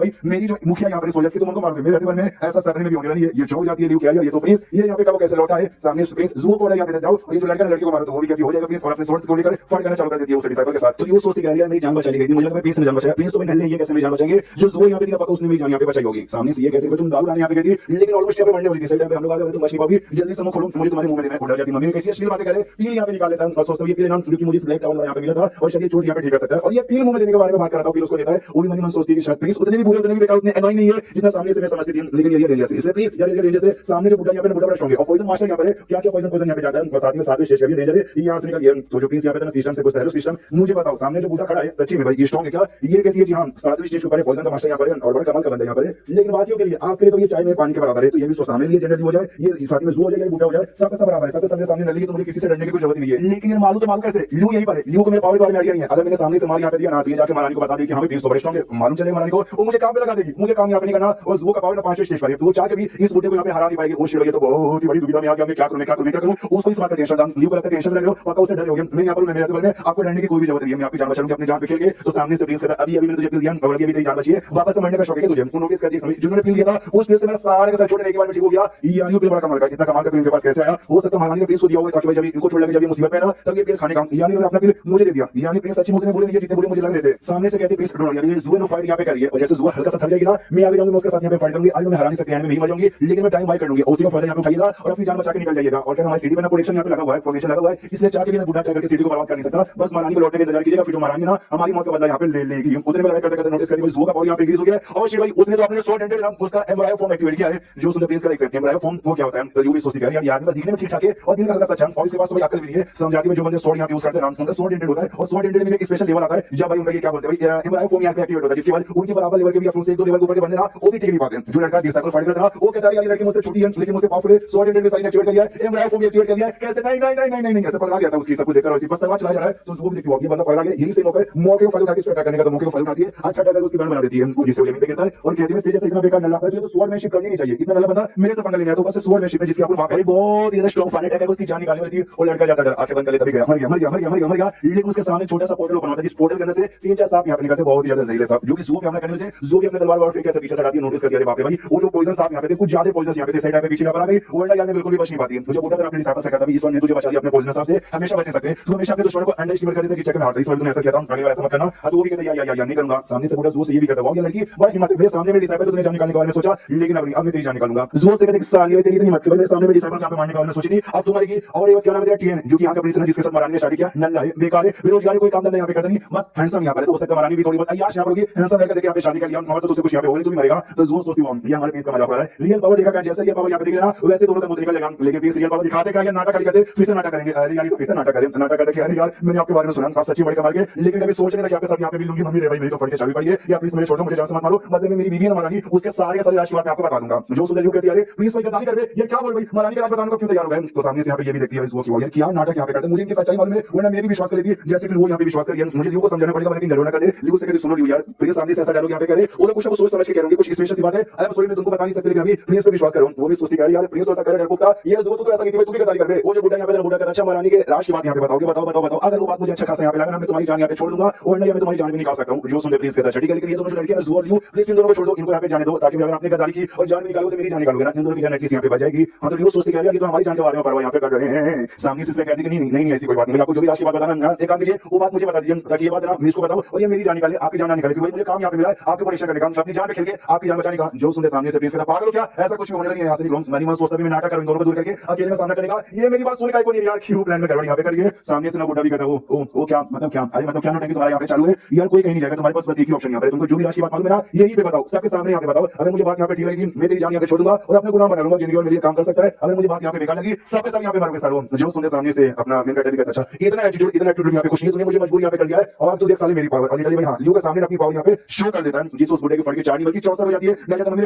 भाई मेरी जो मुखिया यहाँ पे सोल्जर्स की तुम उनको मारोगे मेरे हथियार में ऐसा सपने में भी होने वाली है ये चौक जाती है क्या ये तो प्लीज ये यहाँ पे कब कैसे लौटा है सामने प्रिंस जू को यहाँ पे जाओ और ये जो लड़का लड़की को मारो तो वो भी क्या हो जाएगा प्रिंस और अपने सोर्स को लेकर फाइट करना चालू कर देती है उस डिसाइपल के साथ। तो ये सोचती है यार मेरी जान बचाई गई थी मुझे लगा प्रिंस ने जान बचाया प्रिंस तो मैंने ये कैसे मेरी जान बचाएंगे जो जू यहाँ पे थी पक्का उसने मेरी जान यहाँ पे बचाई होगी। सामने से ये कहते हैं तुम दारू लाने यहाँ पे गई थी लेकिन ऑलमोस्ट यहाँ पे मरने वाली थी साइड पे हम लोग आ गए तुम बच नहीं पाओगी जल्दी से मुंह खोलो मुझे तुम्हारे मुंह में देना है। उड़ जाती मम्मी कैसी अश्लील बातें करे पील यहाँ पे निकाल लेता है और सोचता हूँ ये पील नाम क्योंकि मुझे ब्लैक टावल यहाँ पे मिला था और शायद ये चोट यहाँ पे ठीक कर सकता है और ये पील मुंह में देने के बारे में बात कर रहा था पील उसको देता है वो भी मन सोचती है कि शायद प्लीज उतने भी बुरे उतने भी बेकार उतने एनॉइंग नहीं है जितना सामने से मैं समझती थी लेकिन ये डेंजरस है इसलिए प्लीज यार ये डेंजरस है सामने जो बुढ़ा यहाँ पे बुढ़ा बड़ा स्ट्रांग है और पॉइजन मास्टर यहाँ पे क्या क्या पॉइजन यहाँ पे जाता है साथ में शेष का भी डेंजर है ये यहाँ से निकल गया तो जो प्लीज यहाँ पे सिस्टम से पूछता है सिस्टम मुझे बताओ सामने जो बुढ़ा खड़ा है सच्ची में भाई ये स्ट्रांग है क्या ये कहती है जी हाँ 7वें स्टेज के ऊपर पॉइजन का मास्टर यहाँ पर है और बड़ा कमाल का बंदा यहाँ पर है लेकिन बाकियों के लिए आपके लिए तो ये चाय में पानी के बराबर है तो ये भी सामने लिए जनरली हो जाए ये साथ में जू हो जाए बूटा हो जाए सबका सब बराबर है सबके सामने सामने लगी तो मुझे किसी से डरने की कोई जरूरत नहीं है। लेकिन ये मालूम तो मालूम कैसे लियो यही पर है लियो को मेरे पावर के बारे में आइडिया नहीं है अगर मैंने सामने से मार यहाँ पे दिया ना तो ये जाके महारानी को बता दी कि हाँ प्लीज तो बड़े स्ट्रांग है मालूम चलेगा महारानी को वो मुझे काम पे लगा देगी मुझे काम यहाँ पे नहीं करना और जू का पावर ना 5वें स्टेज पर है तो वो चाह के भी इस बूटे को यहाँ पे हरा नहीं पाएगी वो शिरो ये तो बहुत ही बड़ी दुविधा में आ गया मैं क्या करूँ उसको इस बात का टेंशन था लियो को लगता है टेंशन लग रहा है पक्का उसे डर हो गया मैं यहाँ पर मेरे में आपको डरने की कोई भी जरूरत नहीं है मैं आपकी जान बचाऊंगी अपनी जान पे खेल के तो सामने से प्लीज कहता अभी मैंने तुझे पिल दिया और अभी तेरी जान बची है वापस से मरने का शौक है तुझे नोटिस कर दिया जिन्होंने पिल दिया था उस प्लेस से मेरा सारे का सारे छोड़ने के बाद में ठीक हो गया ये यानी पिल बड़ा कमाल का इतना कमाल का पिल इनके पास कैसे आया हो सकता है महारानी ने प्लीज को दिया होगा ताकि जब इनको छोड़ लगे जब मुसीबत में ना तब ये पिल खाने का यानी अपना पिल मुझे दे दिया यानी प्लीज सच्ची मुझे बोले नहीं जितने बुरे मुझे लग रहे थे सामने से कहते प्लीज डोंट यानी जुआ नो फाइट यहां पे करिए और जैसे जुआ हल्का सा थक जाएगी ना मैं आगे जाऊंगा उसके साथ यहां पे फाइट करूंगी आज मैं हरा नहीं सकती मैं मर जाऊंगी लेकिन मैं टाइम बाय कर लूंगी उसी का फायदा यहां पे उठाइएगा और अपनी जान बचा के निकल जाइएगा और हमारी सीडी पर प्रोटेक्शन यहां पे लगा हुआ है फॉर्मेशन लगा हुआ है इसलिए चाह के भी ना बुढ़ा करके सीडी को बर्बाद कर नहीं सकता बस महारानी को लौटने का इंतजार कीजिएगा फिर जो महारानी ना हमारी मौत का बदला यहां पे ले लेगी उतने में लड़ाई करते करते नोटिस करिए जुआ का पावर यहां पे इंक्रीज हो गया और शिव भाई उसने इसने तो अपने 100 डेंटेड नाम उसका एम्ब्रायो फॉर्म एक्टिवेट किया है। जो सुंदर प्रिंस का देख सकते हैं एम्ब्रायो फॉर्म वो क्या होता है, तो यू भी सोचती है यार आदमी बस दिखने में ठीक ठाक है और दिल का हल्का सा अच्छा, और इसके पास तो भाई अकल भी नहीं है। समझाती में जो बंदे 100 यहां पे यूज करते हैं नाम उनका 100 डेंटेड होता है, और 100 डेंटेड में एक स्पेशल लेवल आता है जब भाई उनका ये क्या बोलते हैं भाई एम्ब्रायो फॉर्म यहां पे एक्टिवेट होता है, जिसके बाद उनके बराबर लेवल के भी अपने से एक दो लेवल ऊपर के बंदे ना वो भी टिक नहीं पाते हैं। जो लड़का डिसाइकल फाइट करता है वो कहता है यार ये लड़की मुझसे छोटी है लेकिन मुझसे पावरफुल है, 100 डेंटेड में साइन एक्टिवेट कर लिया है, एम्ब्रायो फॉर्म एक्टिवेट कर लिया है, कैसे नहीं नहीं नहीं नहीं नहीं ऐसे पकड़ा गया था उसकी सब कुछ देखकर, बस तलवार चला जा रहा है तो वो भी देखती है ये बंदा पकड़ा गया, यही से मौके मौके को फायदा उठा के अटैक करने का, तो मौके को फायदा उठाती है, अच्छा अटैक करके उसकी बर्न बना देती है, जिससे वो जमीन पे गिरता है और कहती है तेरे जैसा इतना बेकार नल्ला है तो स्वॉर्डमैनशिप करनी नहीं चाहिए, इतना नल्ला बंदा मेरे से पंगा लेने आया तो बस स्वॉर्डमैनशिप में जिसकी आपको वाकई बहुत ज्यादा स्ट्रांग फाइट अटैक है उसकी जान निकालने वाली थी, वो लड़का जाता है आंखें बंद कर लेता भी गया मर गया मर गया मर गया मर गया मर गया, लेकिन उसके सामने छोटा सा पोर्टल ओपन होता है, जिस पोर्टल के अंदर से 3-4 सांप यहां पे निकलते हैं, बहुत ही ज्यादा जहरीले सांप, जो कि ज़ू पे हमला करने थे, ज़ू भी अपने तलवार और कैसे पीछे से हटाती है, नोटिस कर दिया बाप रे भाई वो जो पॉइजन सांप यहां पे थे, कुछ ज्यादा पॉइजन यहां पे थे, साइड पे पीछे आ गई, वो यार ने बिल्कुल भी बच नहीं पाती है, मुझे बोला था अपने डिसाइपल से कहता भी इस बार ने तुझे बचा लिया अपने पॉइजन सांप से, हमेशा बच नहीं सकते, तू हमेशा अपने दुश्मनों को अंडर एस्टिमेट कर देता कि चेक में हारता, इस बार तूने ऐसा किया था, अगली बार ऐसा मत करना, तो वो भी कहता या नहीं करूंगा, सामने से बोला ज़ू से ये भी कहता वो ये लड़की बड़ा हिम्मत है, मेरे सामने में डिसाइपल तूने जान निकालने के बारे में सोचा, लेकिन अब मैं तेरी जान निकालूंगा, ज़ू से कहते साली है तेरी इतनी हिम्मत है, मेरे सामने में डिसाइपल यहां पे मारने का मैंने सोची थी, अब तुम्हारी की और ये क्या नाम है तेरा टीएन, जो कि यहां का प्रिंस है जिसके साथ महारानी ने शादी किया, नल्ला है बेकार है बेरोजगार, कोई काम धंधा यहां पे करता नहीं, बस हैंडसम यहां पे तो हो सकता है महारानी भी थोड़ी बहुत अय्याश यहां पर होगी, हैंडसम लड़का देख के यहां पे शादी कर लिया और तो तुझसे कुछ यहां पे होगी, तू भी मरेगा, तो ज़ू सोचती हूं ये हमारे प्रिंस का मजाक हो रहा है, रियल पावर देखा क्या जैसे ये पावर यहां पे दिख रहा है वैसे दोनों का मुंह निकल लेगा, लेकिन प्रिंस रियल पावर दिखाते क्या या नाटक खाली करते, फिर से नाटक करेंगे, अरे यार ये तो फिर से नाटक करें, नाटक करते क्या यार मैंने आपके बारे में सुना आप सच्ची बड़े कमाल के, लेकिन कभी सोच नहीं था कि आपके साथ यहां पे मिल लूंगी, मम्मी रे भाई मेरी तो फट के चाबी पड़ी है, या प्लीज मुझे छोड़ दो, मुझे जान से मत मारो, बदले में मेरी बीवी है महारानी उसके सारे सारे राज की बात मैं आपको बता दूंगा, जो सुंदर कहती है अरे प्लीज भाई गद्दारी कर बे, ये क्या बोल भाई महारानी का राज बताने को क्यों तैयार हो गए, तो सामने से यहां पे ये भी देखती है वो की यार क्या नाटक यहां पे करते, मुझे इनकी सच्चाई मालूम है वरना मैं भी विश्वास कर लेती जैसे कि वो यहां पे विश्वास कर, मुझे लियो को समझाना पड़ेगा लेकिन डरो ना कर दे, लियो से कहती सुनो लियो यार प्लीज सामने से ऐसा डायलॉग यहां पे करे, वो लोग कुछ सोच समझ के कह रहे होंगे कुछ स्पेशल सी बात है, अरे सॉरी मैं तुमको बता नहीं सकते लेकिन अभी प्लीज पे विश्वास करो, वो भी सोचती है यार प्लीज तो ऐसा करे डरपोक ये जो तो ऐसा नहीं थी तू भी गद्दारी कर बे, वो जो बुढ़ा यहां पे बुढ़ा कहता अच्छा महारानी के राज की बात यहां पे बताओगे बताओ बताओ बताओ, अगर वो बात मुझे अच्छा खासा यहां पे लगा ना मैं तुम्हारी जान यहां पे छोड़ दूंगा और नहीं मैं तुम्हारी जान भी निकाल सकता हूं, जो सुंदर प्लीज कहता है ठीक है, लेकिन ये दोनों जो लड़कियां हैं ज़ू और लियो प्लीज इन दोनों को छोड़ दो, इनको यहां पे जाने दो ताकि अगर आपने गद्दारी की और जान भी निकालोगे तो मेरी जान निकालोगे ना, इन दोनों की जान एटलीस्ट यहां पे बच जाएगी, हां तो लियो सोचती है यार ये तो हमारी जान के बारे में परवाह यहां पे कर रहे हैं, सामने से इसलिए कहती कि नहीं ऐसी कोई बात नहीं, आपको जो भी राज की बात बताना ना एक काम कीजिए वो बात मुझे बता दीजिए ताकि ये बात ना मैं इसको बताऊं और ये मेरी जान निकाले आपकी जान ना निकाले, क्योंकि मुझे काम यहां पे मिला है आपके परीक्षा करने का, अपनी जान पे खेल के आपकी जान बचाने का, जो सुनते सामने से प्लीज कहता पागल हो क्या ऐसा कुछ भी होने नहीं है, यहां से निकलो मैंने सोचता भी मैं नाटक करूं इन दोनों को दूर करके अकेले में सामना करने का, ये मेरी बात सुनने का कोई नहीं यार क्यों प्लान में करवा यहां पे करिए, सामने से ना बुढ़ा भी कहता वो क्या मतलब क्या अरे मतलब क्या नोटिंग तुम्हारा यहां पे चालू है यार, कोई कहीं नहीं जाएगा तुम्हारे पास बस एक ही ऑप्शन यहां पे, तुमको जो भी राशि बात मालूम है ना यही पे बताओ सबके सामने यहां पे बताओ, अगर मुझे बात यहां पे ठीक लगी मैं तेरी जान यहां पे छोड़ दूंगा और अपने गुलाम बना लूंगा जिंदगी में मेरे लिए काम कर सकता है, अगर मुझे बात यहां पे बेकार लगी सबके सब यहां पे मारोगे सारों, जो सुनते सामने से अपना मेन भी कहता अच्छा इतना एटीट्यूड यहां पे कुछ नहीं, तूने मुझे मजबूर यहां पे कर दिया है और अब तू देख साले मेरी पावर, और लिटरली भाई हां लियो के सामने अपनी पावर यहां पे शो कर देता है, जिस उस बुढ़े के फड़ के चार नहीं बल्कि 64 हो जाती है, मैं कहता मम्मी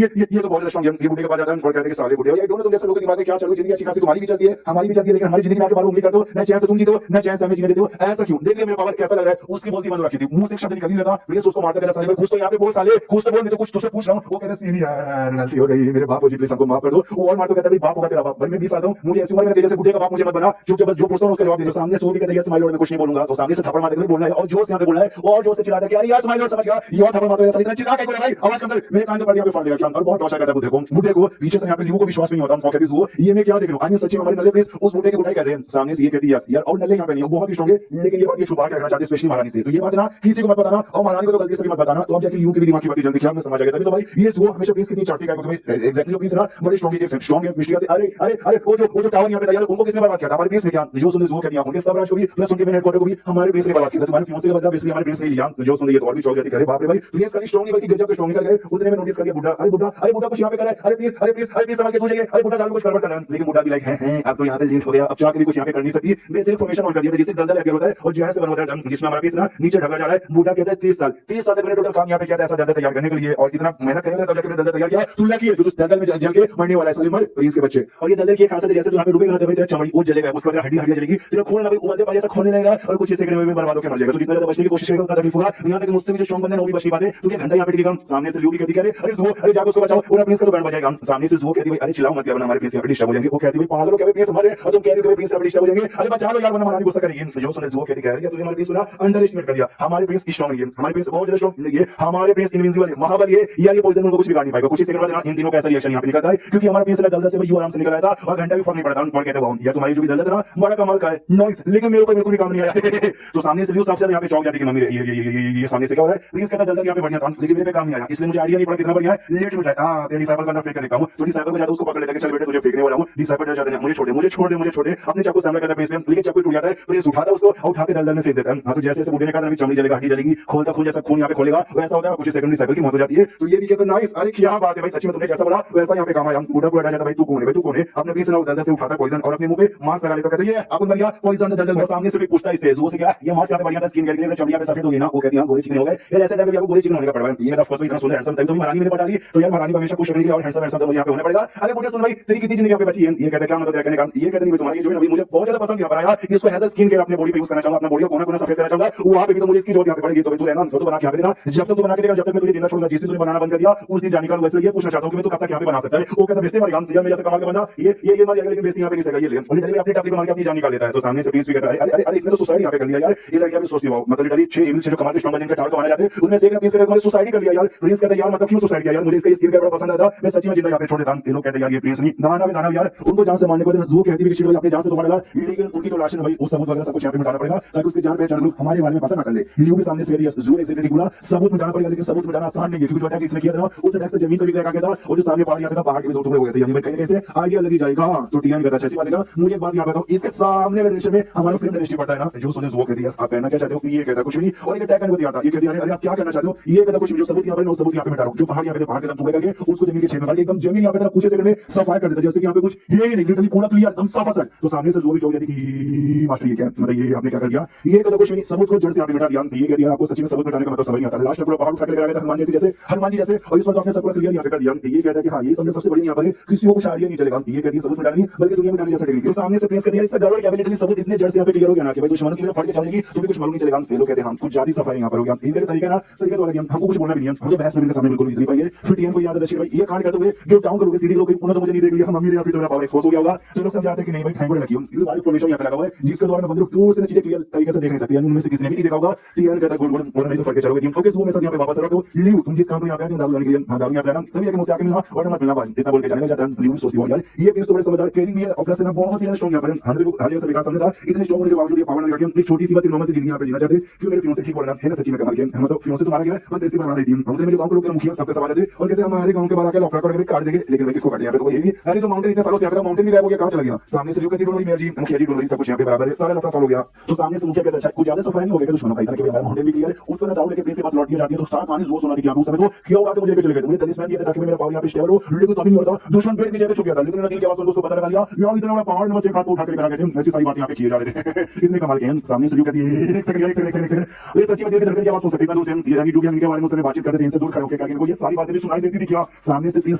ये तो बहुत स्ट्रांग है, ये बुढ़े के पास जाता है और कहते हैं कि साले बुढ़े हो, ये दोनों तुम जैसे लोगों के दिमाग में क्या चलो जिंदगी अच्छी खासी तुम्हारी भी चलती है हमारी भी चलती है, लेकिन हमारी जिंदगी में आके बार उंगली कर दो न चैन से तुम जीतो न चैन से हमें जीने देते हो, ऐसा क्यों देख ले मेरा पावर कैसा लग रहा है, उसकी बोलती बंद रखी थी मुंह से शब्द निकल नहीं रहा, प्लीज उसको मारता गया साले भाई कुछ तो यहां पे बोल साले कुछ तो बोल, नहीं तो कुछ तुझसे पूछ रहा हूं, वो कहता है सीनी यार गलती हो गई मेरे बाप जी प्लीज हमको माफ कर दो, वो और मार तो कहता है भाई बाप होगा तेरा बाप भाई मैं 20 साल का हूं मुझे ऐसी उम्र में तेरे जैसे बुढ़े का बाप मुझे मत बना, चुपचाप बस जो पूछता हूं उसका जवाब दे दो, सामने से वो भी कहता है स्माइल और मैं कुछ नहीं बोलूंगा, तो सामने से थप्पड़ मारते हुए बोलना है और जोर से यहां पे बोलना है और जोर से चिल्लाता है कि यार यार स्माइल और समझ गया ये और थप्पड़ मारते हुए इतना चिल्ला के बोला भाई आवाज कम कर, मेरे कान पे पड़ गया पे फाड़ देगा क्या, और बहुत टॉर्चर करता है बुढ़े को पीछे से यहां पे लियो को विश्वास नहीं होता, वो कहती है ये मैं क्या देख रहा हूं आज सच्ची में हमारे नल्ले प्लीज उस बुढ़े की बुराई कर रहे हैं, सामने से ये कहती है यार और नल्ले यहां पे नहीं बहुत ही स्ट्रांग है, लेकिन ये बात ये छुपा के रखना चाहते स्पेशली महारानी से, तो ये बात ना किसी को मत बताना और महारानी को तो गलती से भी मत बताना, तो अब जाके लियो के भी दिमाग की बात जल्दी क्या मैं समझ आ गया, तभी तो भाई ये वो हमेशा प्लीज कितनी चाहती है क्योंकि एग्जैक्टली जो प्लीज ना बड़ी स्ट्रांग है मिस्ट्रिया से, अरे अरे अरे वो जो टावर यहां पे तैयार उनको किसने बर्बाद किया था हमारे प्लीज ने, क्या जो सुनने जो कहती है उनके सब राज को भी प्लस उनके मेन हेडक्वार्टर को भी हमारे प्लीज ने बर्बाद किया था, तुम्हारे फ्यूंसी का बदला बेसिकली हमारे प्लीज ने लिया, जो सुनने ये तो और भी चौक जाती है बाप रे भाई प्लीज खाली स्ट्रांग नहीं बल्कि गजब के स्ट्रांग निकल गए, उतने में नोटिस कर लिया बुढ़ा अरे बुढ़ा कुछ यहां पे कर रहा है, अरे प्लीज समझ के तुझे अरे बुढ़ा जान कुछ गड़बड़ कर रहा है, लेकिन बुढ़ा भी लाइक है अब तो यहां पे लेट हो गया अब चाह के भी कुछ यहां पे कर नहीं सकती, मैं सिर्फ फॉर्मेशन ऑन कर दिया था जिससे दलदल लग होता है और जहर से बना होता है जिसमें हमारा पीस ना नीचे ढका जा रहा है, बुढ़ा कहता है 30 साल तक मैंने टोटल काम यहां पे किया था ऐसा दलदल तैयार करने के लिए और इतना मेहनत करने तब जाके दलदल तैयार किया, तू लकी है जो उस दलदल में जल के मरने वाला है सलीमर प्रिंस के बच्चे, और ये दलदल की खासियत जैसे तू यहां पे डूबेगा ना तेरा चमड़ी वो जलेगा उसके बाद हड्डी जलेगी तेरा खून ना भाई उबलते पानी ऐसा खोलने लगेगा और कुछ सेकंड में बर्बाद होकर मर जाएगा, तो जितना ज्यादा बचने की कोशिश करेगा उतना तकलीफ होगा, यहां तक मुझसे भी जो स्ट्रांग बंदे हैं वो भी बच नहीं पाते, तू क्या घंटा यहां पे टिकेगा, सामने से लियो भी कहती है अरे जो अरे जाकर उसको बचाओ और प्रिंस का तो बैंड बजाएगा, सामने से जो कहती है अरे चिल्लाओ मत यार हमारे प्रिंस यहां पे डिस्टर्ब हो जाएंगे, वो कहती है पागल हो क्या प्रिंस हमारे और तुम कह रहे हो कि प्रिंस यहां पे डिस्टर्ब हो जाएंगे, अरे बचा लो यार वरना हमारी गुस्सा करेगी, जो सुने जो कहती है तूने हमारे प्रिंस को ना अंडर एस्टिमेट कर दिया, हमारे प्रिंस स्ट्रांग नहीं है हमारे प्रिंस बहुत ज्यादा स्ट्रांग नहीं है, हमारे प्रिंस इनविंसिबल है महाबली है यार ये पोजीशन उनको कुछ बिगाड़ नहीं पाएगा, कुछ ही सेकंड बाद इन तीनों का ऐसा रिएक्शन यहां पे निकलता है क्योंकि हमारा प्रिंस दलदल से भाई आराम से निकल आया था और घंटा भी फर्क नहीं पड़ता, और कहते हैं यार तुम्हारी जो भी दलदल ना बड़ा कमाल का है नॉइस, लेकिन मेरे को बिल्कुल भी काम नहीं आया तो सामने से लियो सबसे ज्यादा यहां पे चौक जाती है कि मम्मी ये सामने से क्या हो रहा है, प्रिंस कहता दलदल यहां पे बढ़िया था लेकिन मेरे पे काम नहीं आया, इसलिए मुझे आईडिया नहीं पड़ा कितना बढ़िया है, लेट मिटा हां तेरी डिसाइपल का अंदर फेंक के देखा हूं, तो डिसाइपल को जाता उसको पकड़ लेता है कि चल बेटे तुझे फेंकने वाला हूं, डिसाइपल डर जाते हैं मुझे छोड़ दे अपने चाकू सामने करता है प्रिंस पे, लेकिन चाकू टूट जाता है, प्रिंस उठाता है उसको उठा के दलदल में फेंक देता है, हां तो जैसे बुढ़े ने कहा अभी चमड़ी जलेगा हड्डी जलेगी खोलता खून जैसा खून यहां पे खोलेगा वैसा होता है, कुछ सेकंड लेवल की मौत हो जाती है। तो ये भी कहता नाइस, अरे क्या बात है भाई, सच में तुमने जैसा बोला वैसा यहाँ पे काम आया। बूढ़ा को जाता भाई तू कौन है, भाई तू कौन है, अपने पीस ना दर्द से उठाता पॉइजन और अपने मुंह पे मास्क लगा लेता, कहते ये अपन बन गया पॉइजन दर्द। सामने से भी पूछता इससे जो से क्या ये मास्क यहाँ पे बढ़िया था स्किन केयर के लिए, चमड़ी पे सफेद हो गई ना, वो कहती है गोरे चिकन हो गए यार, ऐसे टाइम पे आपको गोरे चिकन होने का पड़ रहा है। ये ऑफ कोर्स इतना सुंदर हैंडसम टाइम तो महारानी मैंने बता दी, तो यार महारानी को हमेशा खुश रखने के लिए और हैंडसम हैंडसम तो मुझे यहाँ पे होना पड़ेगा। अरे मुझे सुन भाई तेरी कितनी जिंदगी यहाँ पे बची है, ये कहता क्या मतलब कहने का, ये कहते नहीं तुम्हारी जो है मुझे बहुत ज्यादा पसंद यहाँ पर आया, इसको एज अ स्किन केयर अपने बॉडी पे यूज करना चाहूंगा, अपना बॉडी को कोना कोना सफेद करना चाहूंगा, वहां पे भी तो मुझे इसकी जरूरत यहाँ पे पड़ेगी। तो तू रहना तो बना के यहाँ पे देना, जब तक तू बना के देगा, जब तक मैं तुझे जिंदा छोड़ूंगा, जिस दिन तूने बनाना बंद कर दिया उस दिन जाने का। वैसे ये पूछना चाहता हूँ कि मैं तू कब तक यहाँ पे बना सकता है। वो कहता बेचते मारेगा यार, मेरे से कमाल का बंदा ये मार जाएगा, लेकिन बेचती यहाँ पे नहीं सकेगा, ये ले और लिटरली अपनी टपली बना के अपनी जान निकाल लेता है। तो सामने से प्रिंस भी कहता है अरे अरे इसने तो सुसाइड यहाँ पे कर लिया यार, ये लड़कियां भी सोचती है मतलब लिटरली 6 इविल से जो कमाल के स्ट्रॉन्ग बंदे के टारगेट माने जाते हैं उनमें से एक प्रिंस कहता है सुसाइड कर लिया यार। प्रिंस कहता है यार मतलब क्यों सुसाइड किया यार, मुझे इसका स्किन केयर बड़ा पसंद आता, मैं सच्ची में जिंदा यहाँ पे छोड़ देता। ये लोग कहते हैं यार ये प्रिंस नहीं दाना यार, उनको जान से मारने को वो कहती है कि भाई अपनी जान से तो मारेगा, लेकिन उनकी जो लाश है भाई उस सबूत वगैरह सब कुछ यहाँ पे मिटाना पड़ेगा ताकि उसकी जान पहचान लोग हमारे बारे में पता ना कर ले। लियो भी सामने से कह दिया जरूर एक्सीडेंट बोला सबूत मिटाना पड़ेगा, लेकिन सबूत मिटाना आसान नहीं है क्योंकि जो अटैक इसने किया था उस अटैक से जमीन पे भी गिरा गया था और जो सामने पहाड़ यहाँ पे था पहाड़ के भी दो टुकड़े हो गए थे, यानी भाई कहीं कैसे आइडिया लगी जाएगा। तो टीएन कहता है बात है। मुझे एक बात यहाँ बताओ, इसके सामने वाले देश में हमारा फिल्म इंडस्ट्री पड़ता है ना, जो सुने वो कहती है आप कहना क्या चाहते हो, ये कहता कुछ नहीं और ये अटैक करने को तैयार था, ये कहती है अरे आप क्या करना चाहते हो, ये कहता कुछ नहीं, जो सबूत यहाँ पे नो सबूत यहाँ पे मिटा रहा हूं, जो पहाड़ यहाँ पे पहाड़ के दम टुकड़े करके उसको जमीन के छेद में डाल एकदम जमीन यहाँ पे कुछ सेकंड में सफाई कर देता, जैसे कि यहाँ पे कुछ ये नहीं लिटरली पूरा क्लियर एकदम साफ असर। तो सामने से जो भी चौक जाती कि मास्टर ये क्या मतलब ये आपने क्या कर दिया, ये कहता कुछ नहीं, सबूत को जड़ से यहाँ पे मिटा दिया। ये कह दिया आपको सच्ची में सबूत मिटाने का मतलब समझ नहीं आता, लास्ट पूरा पहाड़ उठा के लगा था हनुमान जी जैसे और इस बार तो आपने सब पूरा क्लियर यहाँ पे कर दिया। ये कहता है कि हाँ ये समझो सबसे बड़ी यहाँ पर किसी को कुछ आइडिया नहीं चलेगा, ये कहती है सबूत मिटानी बल्कि दुनिया मिटाने जैसा टेक्निक। तो सामने से प्रेस कर दिया, इसका गड़बड़ क्या लिटरली सबूत इतने जड़ से यहाँ पे क्लियर हो गया ना कि भाई दुश्मनों की फट के चलेगी तो भी कुछ मालूम नहीं चलेगा। ये लोग कहते हैं हम कुछ ज्यादा सफाई यहाँ पर हो गया, इनका तरीका ना तरीका तो अलग है, हमको कुछ बोलना भी नहीं है, हम तो बहस में इनके सामने बिल्कुल नहीं पाएंगे। फिर टीएन को याद है भाई ये कांड करते हुए जो डाउन करोगे सीढ़ी लोग उन्होंने तो मुझे नहीं देख लिया, हम मम्मी ने फिर मेरा पावर एक्सपोज हो गया होगा। तो लोग समझाते हैं कि नहीं भाई ठैंगो लगी ये वाली इन्फॉर्मेशन यहाँ पे लगा हुआ है जिसके द्वारा मैं बंदे लोग दूर से चीजें क्लियर तरीके से देख नहीं सकते, यानी उनमें से किसी ने भी नहीं देखा होगा। टीएन कहता है गोल गोल और नहीं तो फट के चलोगे टीम ओके। वो मैं सब यहाँ पे वापस आ रहा हूं, लियो तुम जिस काम को यहाँ पे आए थे दारू लाने के लिए, हाँ दारू यहाँ पे आना तभी आके मुझसे आके मिलना और मत मिलना भाई, इतना बोल के जाने लग जाता है। लियो सोचती है यार ये प्रिंस तो बड़े समझदार ट्रेनिंग भी है और प्लस ना बहुत ही स्ट्रांग यहाँ पर हर से बेकार समझ था, इतने स्ट्रांग होने के बावजूद ये पावर लगा के एक छोटी सी बस नॉर्मल से जिंदगी यहाँ पे जीना चाहते क्यों मेरे फियोंसे ठीक बोलना है ना, सच्ची में कमाल किया मतलब फियोंसे तो मारा गया बस ऐसी बना रही थी। हम मेरे गांव के लोग मुखिया सबके सवाल थे और कहते हैं हमारे गांव के बाहर आके लॉक करके काट देंगे, लेकिन भाई किसको काट दिया तो ये भी अरे तो माउंटेन इतने सालों से यहाँ पे माउंटेन भी गायब हो गया, कहां चला गया। सामने से लियो कहती है मेयर जी मुखिया जी डोल सब कुछ यहाँ पे बराबर है, सारा लफड़ा सॉल्व हो गया। तो सामने से मुखिया कहता है कुछ ज्यादा सफाई नहीं हो गया दुश्मनों का, इतना कि हमारा माउंटेन भी क्लियर उस पर दाऊ लेके प्रिंस के पास लौट दिया जाती है। तो साथ माने जो सोना की उस समय तो क्यों उठा के मुझे लेके चले गए, मुझे तलिस्मान दिया था ताकि मेरा पावर यहाँ पे स्टेबल हो, लेकिन तो अभी नहीं होता दुश्मन पेड़ की जगह छुप गया था, लेकिन नदी के आवाज उसको पता लगा लिया यार इतना बड़ा पहाड़ में से हाथ उठा के लेकर आ गए थे। ऐसी सारी बात यहाँ पे किए जा रहे थे इतने कमाल के हैं। सामने से लियो कहती है एक सेकंड ये सच्ची में दिल की धड़कन की आवाज सुन सकती है दोस्त, ये रंगी जो भी इनके बारे में उसने बातचीत करते थे इनसे दूर खड़े होकर इनको ये सारी बातें भी सुनाई देती थी क्या। सामने से प्रिंस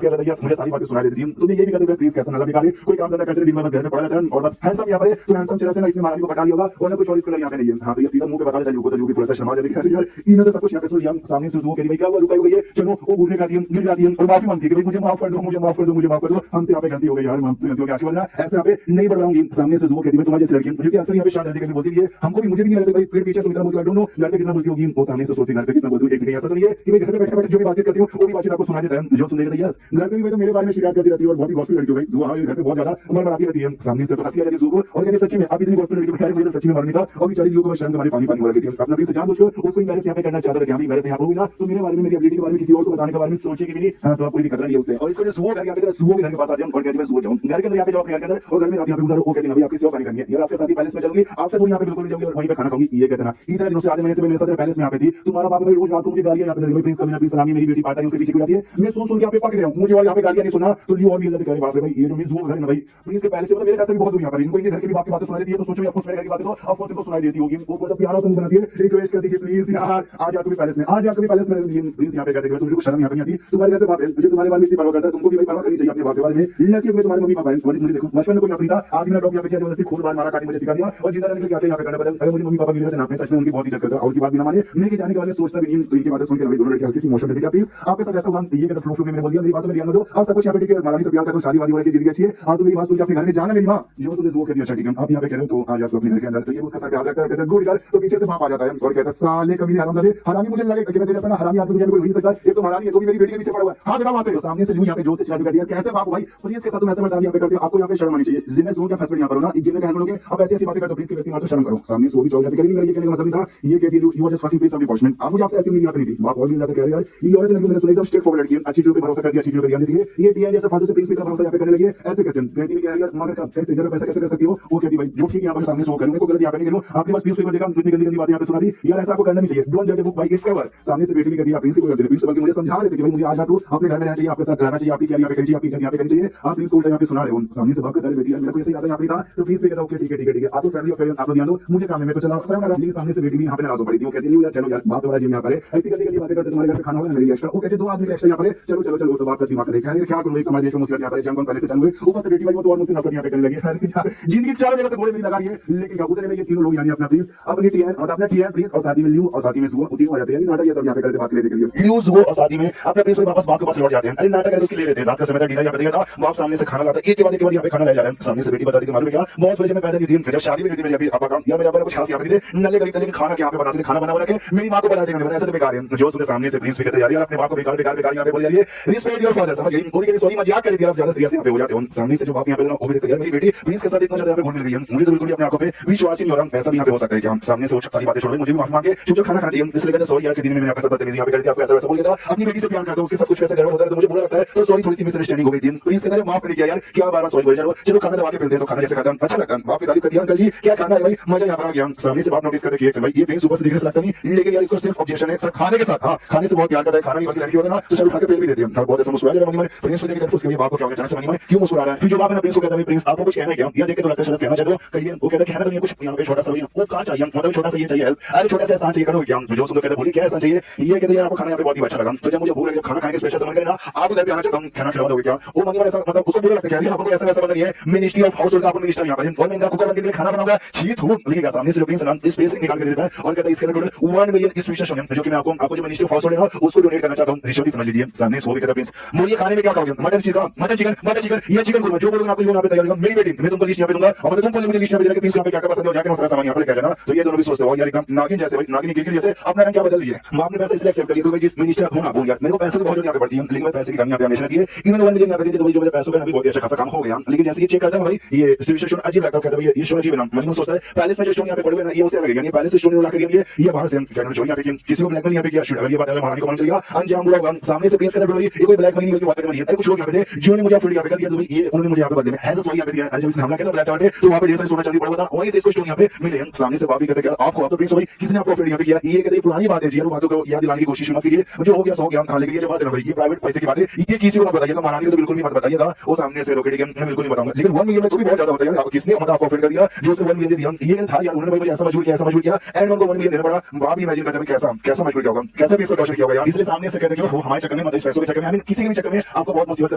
कहता था मुझे सारी बातें सुनाई देती थी, तुम्हें ये भी कहते प्रिंस कैसा लगा बेकार कोई काम धंधा करते दिन भर बस घर में पड़ा रहता है और बस हैंडसम यहाँ पर तो हैंडसम चेहरा से ना इसने महारानी को बता लिया होगा और कुछ और इसका यहाँ पे नहीं है। हाँ तो ये सीधा मुंह पे बता देता है तो भी पूरा शर्मा जाती है यार इन्होंने तो सब कुछ यहाँ पे सुन लिया। सामने से वो कहती भाई क्या हुआ रुका हुई है चलो वो घूरने का दिया गिर जाती है और माफी मांगती है कि मुझे माफ कर दो मुझे माफ कर दो मुझे माफ कर दो, हमसे यहाँ पे गलती हो गई यार हमसे गलती हो गई आशीर्वाद ना ऐसे यहाँ पे नहीं बढ़ रहा। सामने से वो कहती है तुम्हारी जैसी लड़की क्योंकि अक्सर यहाँ पे शांत रहती है बोलती है हमको भी मुझे भी नहीं लगता भाई पेड़ पीछे तुम इतना बोलती हो घर पे कितना बोलती होगी, वो सामने से सोचती घर पे कितना बोलती है ऐसा तो नहीं है कि मैं घर पे बैठे बैठे जो भी बातचीत करती हूँ वो भी बातचीत आपको सुना देता है जो सुन देगा यस घर पे भी तो मेरे बारे में शिकायत करती रहती है और बहुत ही गॉसिप लड़की भाई जो हमारे घर पे बहुत ज्यादा बड़बड़ाती रहती है। सामने से तो हंसी आ जाती है और कहती सच्ची में आप इतनी गॉसिप लड़की बिठाई मुझे सच्ची में मारनी था और बेचारी लोगों को शर्म के मारे पानी पानी हो रही थी अपना भी जान बुझकर उसको इम्बैरेस यहाँ पे करना चाहता था कि हम इम्बैरेस यहाँ होगी ना तो मेरे बारे में मेरी एबिलिटी के बारे में किसी और को बताने के बारे में सोचेगी भी नहीं। हाँ तो आपको भी खतरा नहीं है उससे और इसको जो सुबह घर के सुबह के घर के पास आते हैं और कहती है सुबह जाऊँ घर के अंदर यहाँ पे जाओ घर के अंदर और घर में यहाँ पे गुजारो वो कहती है आपकी सेवा करनी है यार आपके साथ ही पैलेस में चलूंगी आपसे दूर यहाँ पे बिल्कुल नहीं जाऊंगी और वहीं पे खाना खाऊंगी। ये कहते ना इतने दिनों से आधे महीने से मेरे साथ पैलेस में यहाँ पे थी तुम्हारा बाप भाई रोज रात को मुझे गालियां यहाँ पे प्रिंस कभी सलामी मेरी बेटी पार्टी उसके पीछे जाती है मैं सुन के यहाँ पे पक गया मुझे और यहाँ पे गालियां नहीं सुना तो लियो और भी अल्लाह करे बाप रे भाई ये जो मिस वो घर है ना भाई प्रिंस के पैलेस से मतलब मेरे घर से भी बहुत दूर यहाँ पर इनको इनके घर के भी बाप की बातें सुनाई देती है तो सोचो ऑफ कोर्स मेरे घर की बातें तो ऑफ कोर्स इनको सुनाई देती होगी। वो बहुत प्यारा सा बनाती है रिक्वेस्ट करती है प्लीज यार आ जा कभी पैलेस में आ जा कभी पैलेस में प्लीज यहाँ पे कहते हैं तुमको शर्म यहाँ पे नहीं आती तुम्हारे घर पे बाप है मुझे तुम्हारे बारे में इतनी परवाह करता है तुमको भी भाई परवाह करनी चाहिए अपने बाप के बारे में लकी हुए तुम्हारे मम्मी पापा है मुझे देखो बचपन में कोई अपनी था आज मेरा डॉग यहाँ पे क्या जबरदस्ती खून बार मारा काटी मुझे सिखा दिया और जिंदा रहने के लिए क्या यहाँ पे करना पड़ता है। अगर मुझे मम्मी पापा मिल जाते ना अपने सच में उनकी बहुत इज्जत करता और की बात बिना माने मैं जाने के बारे में सोचता भी नहीं तो इनकी बातें सुन के भाई दोनों लड़के हल्की सी इमोशन देते क्या प्लीज आपके साथ ऐसा हुआ ये कहता फ्लो फ्लो में मैंने बोल दिया मेरी बात में ध्यान दो आप सब कुछ यहाँ पे ठीक है महारानी से प्यार करते हो शादी वादी वाली जिंदगी अच्छी है आप तो मेरी बात सुन के अपने घर में जाना मेरी माँ जो सुन वो कहती है अच्छा ठीक है आप यहाँ पे कह रहे हो तो आ जाओ अपने घर के अंदर तो ये उसका सर याद रखता है कहता है गुड गर्ल तो पीछे से बाप आ जाता है और कहता है साले कभी नहीं हरामजादे हरामी मुझे लगे कि मैं तेरे साथ हरामी आदमी दुनिया में कोई हो नहीं सकता एक तो महारानी है तो भी मेरी बेटी के पीछे पड़ा हुआ है हां देखा वहां से सामने से यूं यहाँ पे जोर से चिल्ला दिया कैसे बाप भाई प्लीज के साथ तुम ऐसा बर्ताव यहाँ पे करते हो आपको यहाँ पे शर्म आनी चाहिए जिन्हें जोर का फैसला यहाँ पर ना जिन्हें कहते लोगे अब ऐसी ऐसी बातें करते हो प्लीज की बेइज्जती मत शर्म करो। सामने से वो भी चौक जाती करेंगे ये कहने का मतलब नहीं था ये कहती है you are just fucking please अपनी आप मुझे आपसे ऐसी उम्मीद यहाँ पे नहीं थी बाप और भी ज्यादा कह रहे यार ये औरत ने मैंने सुना एकदम स्ट्रेट फॉरवर्ड लड़की है अच्छी चीजों पे भरोसा करती है अच्छी चीजों पे ध्यान देती है ये टीएन जैसे फालतू से प्लीज पे भरोसा यहाँ पे करने लगी ऐसे कैसे कहती है यार मगर कैसे जरा पैसा कैसे कर सकती हो वो कहती भाई जो ठीक है यहाँ पर सामने से वो करूंगा को गलत यहाँ पे नहीं करूँ आपके पास प्लीज पेपर देखा कितनी गंदी गंदी बातें यहाँ पे सुना दी यार ऐसा आपको करना नहीं चाहिए डोंट जज a book by its cover. सामने से बेटी भी कहती कि आप प्रिंस को गलती प्रिंस बल्कि मुझे समझा रहे थे कि भाई मुझे आज रात को अपने घर में रहना चाहिए, आपके साथ रहना चाहिए, आपकी क्या यहाँ पे करनी चाहिए, आपकी इज्जत यहाँ पे करनी चाहिए, आप प्रिंस को उल्टा यहाँ पे सुना रहे हो। सामने से बात करता है बेटी यार मेरे को ऐसे याद है यहाँ पे था, तो प्रिंस भी कहता ओके ठीक है ठीक है ठीक है, आप तो फैमिली अफेयर आप लोग ध्यान दो, मुझे काम है मैं तो चला सब करा। लेकिन सामने से बेटी भी यहाँ पे नाराज हो पड़ी थी, वो कहती है यार चलो यार बात वाला जिम यहाँ पर है, ऐसी गली बातें करते तुम्हारे घर पे खाना होगा मेरे लिए एक्स्ट्रा, वो कहते 2 आदमी एक्स्ट्रा यहाँ पर चलो चलो चलो, तो बात करती दिमाग देखा क्या करूँ हमारे देश में मुसीबत यहाँ पर जंग पहले से चालू है, ऊपर से बेटी भाई वो तो और मुझसे नफरत यहाँ पे करने लगी। जिंदगी चारों जगह से गोले मेरी लगा रही है, लेकिन कबूतर में ये तीनों लोग यानी अपना प्लीज अपनी टीएन और अपना टीएन प्लीज और साथी में ल्यू और साथी में सुअर तीनों आ जाते हैं। नाटक ये सब यहाँ पे करते बात लेने के लिए ल्यू सुअर और साथी में अपने प्लीज वापस बाप के पास लौट जाते हैं। अरे नाटक है उसकी ले लेते हैं, रात का समय था, डिनर यहाँ पे देखा था, बाप सामने से खाना लाता एक के बाद यहाँ पे खाना ले जा रहे हैं। सामने से बेटी बताती कि मालूम है क्या बहुत थोड़ी मैं पैदा नहीं थी, जब शादी में मेरी अभी काम या मेरे कुछ खास यहाँ पे थे नले गली तले खाना यहाँ पे बनाते थे, खाना बना के मेरी माँ को बता देंगे ऐसे तो बेकार है। जो उसके सामने से प्लीज भी कहते यार अपने बाप को बेकार बेकार बेकार यहाँ पे बोल जाइए, रिस्पेक्ट योर फादर, समझ गई उनके सॉरी मजाक कर दिया, आप ज्यादा सीरियस यहाँ पे हो जाते हो। सामने से जो बाप यहाँ पे वो भी कहते यार मेरी बेटी प्लीज के साथ इतना ज्यादा घुल मिल गई है, मुझे तो बिल्कुल भी अपने आंखों पे विश्वास ही नहीं हो रहा, ऐसा भी यहाँ पे हो सकता है क्या। सामने से वो सारी बातें छोड़ मुझे भी माफी मांगे चुपचाप खाना खाना चाहिए, इसलिए कहते सॉरी यार के दिन में मैंने आपके साथ बदतमीजी यहाँ पे कर दिया, आपको ऐसा वैसा बोल दिया था, अपनी बेटी से प्यार करता हूँ उसके साथ कुछ वैसा गड़बड़ होता है तो मुझे बुरा लगता है, तो सॉरी थोड़ी सी मिसअंडरस्टैंडिंग हो गई थी, प्लीज कहते माफ नहीं किया यार क्या बार सॉरी बोल जाओ, चलो खाना दबा के मिलते हैं तो खाना जैसे खाता अच्छा लगता है। बाप की तारीफ कर दिया अंकल जी क्या खाना है भाई मजा यहाँ पर आ गया। सामने से बाप नोटिस करते कि भाई ये प्लीज सुबह से दिखने से लगता नहीं, लेकिन यार इसको सिर्फ ऑब्जेक्शन है सर खाने के साथ, हाँ खाने से बहुत प्यार करता है, खाना की बाकी लड़की होता है ना तो चलो उठा के पेल भी देती है, बहुत ऐसा मुस्कुरा जरा मनी प्रिंस को देख उसके बाप को क्या होगा समझ में क्यों मुस्कुरा रहा है। फिर जो बाप ने प्रिंस को कहता है प्रिंस आपको कुछ कहना है क्या, यह देख के तो लगता है शायद कहना चाहते हो कहिए, वो कहता है कहना तो नहीं कुछ यहाँ पे छोटा सा वो कहाँ चाहिए मतलब छोटा सा ये चाहिए हेल्प, अरे छोटा सा एहसान चाहिए करो क्या, जो सुन कहते हैं बोली क्या एहसान चाहिए, ये कहते हैं आपको खाना यहाँ पे बहुत ही अच्छा लगा, तो जब मुझे भूख लगे खाना खाने के स्पेशल समझ गए ना आपको घर पे आना चाहता हूँ खाना खिला दोगे क्या, वो मनी वाला ऐसा मतलब उसको बुरा लगता है क्या आपको ऐसा वैसा बंद नहीं है, मिनिस्ट्री ऑफ हाउस होल्ड का आपको मिनिस्टर यहाँ पर और मैं कुकर बनने के लिए खाना बनाऊंगा चीत हूँ, लेकिन सामने से जो प्रिंस नाम इस प्लेस निकाल के देता है और कहता है इसके अंदर टोटल 1 मिलियन इस विशेष जो कि मैं आपको जो मिनिस्ट्री ऑफ हाउस होल्ड है उसको डोनेट करना चाहता हूँ, रिश्वत समझ लीजिए। सामने से वो भी कहता है प्रिंस बोलिए खाने में क्या खाओगे, मटन चिकन या चिकन कुरमा जो बोलोगे आपको यहाँ पे तैयार होगा, मेरी बेटी मैं तुमको लिस्ट यहाँ पे दूंगा और तुमको मुझे लिस्ट यहाँ पे देना कि प्रिंस यहाँ पे क्या क्या पसंद है जाकर सारा सामान यहाँ पे लेकर जाना, तो ये दोनों भी सोचते हो यार एकदम नागिन जैसे भाई नागिन क्रिकेट जैसे अपना रंग क्या बदल दिए। मैं अपने पैसे इसलिए एक्सेप्ट करिए जिस मिनिस्टर हूं ना यार मेरे को पैसे की बहुत यहाँ पे पड़ती है, लेकिन मैं पैसे की कमी यहाँ पे हमेशा रहती है, इन्होंने 1 मिलियन यहाँ पे दी तो भाई जो मेरे पैसों का भी बहुत अच्छा खासा काम हो गया, लेकिन जैसे ये चेक करता है भाई ये सिविल अजीब लगता है, कहता है ये स्टोन अजीब है ना, मैं सोचता है पैलेस में जो स्टोन यहाँ पे पड़े हुए ना ये उसे लगेगा, ये पैलेस स्टोन ला के दिए ये बाहर से क्या चोरी यहाँ पे किसी को ब्लैक मनी यहाँ पे किया शूट, अगर ये बात अगर महारानी को मालूम चलेगा अंजाम बुरा होगा। सामने से प्रिंस कहता है ये कोई ब्लैक मनी नहीं बात करने वाली है, कुछ लोग यहाँ पे थे जिन्होंने मुझे फील्ड यहाँ पे कर दिया, तो ये उन्होंने मुझे यहाँ पे बदले में एज सॉरी यहाँ पे दिया, जब इसने हमला किया ब्लैक आउट है तो वहाँ पे ढेर सारी सोना चांदी पड़ा हुआ था, वहीं से इसको स्टोन यहाँ पे मिले। सामने से बाप भी कहते हैं आपको आप तो प्रिंस भाई किसने आपको फील्ड यहाँ पे किया, ये कहते पुरानी बात है जी बातों को याद दिलाने की कोशिश मत कीजिए, जो हो गया सो गया, लेकिन ये जो बात है भाई ये प्राइवेट पैसे की बात है, ये किसी को मत बताइएगा, महारानी को तो बिल्कुल भी मत बताइएगा, वो सामने से रोके मैं बिल्कुल नहीं बताऊंगा, लेकिन 1 मिलियन में तो भी बहुत ज्यादा होता है यार, किसने मतलब आपको ऑफर कर दिया जो उसने 1 मिलियन दिया, ये था यार उन्होंने भाई मुझे ऐसा मजबूर किया एंड उनको 1 मिलियन देना पड़ा, बाप भी इमेजिन करते हैं कैसा कैसा मजबूर किया होगा, कैसा भी इसको टॉर्चर किया होगा, इसलिए सामने से कहते हैं वो हमारे चक्कर में मतलब इस पैसों के चक्कर में हमें किसी के भी चक्कर में आपको बहुत मुसीबत का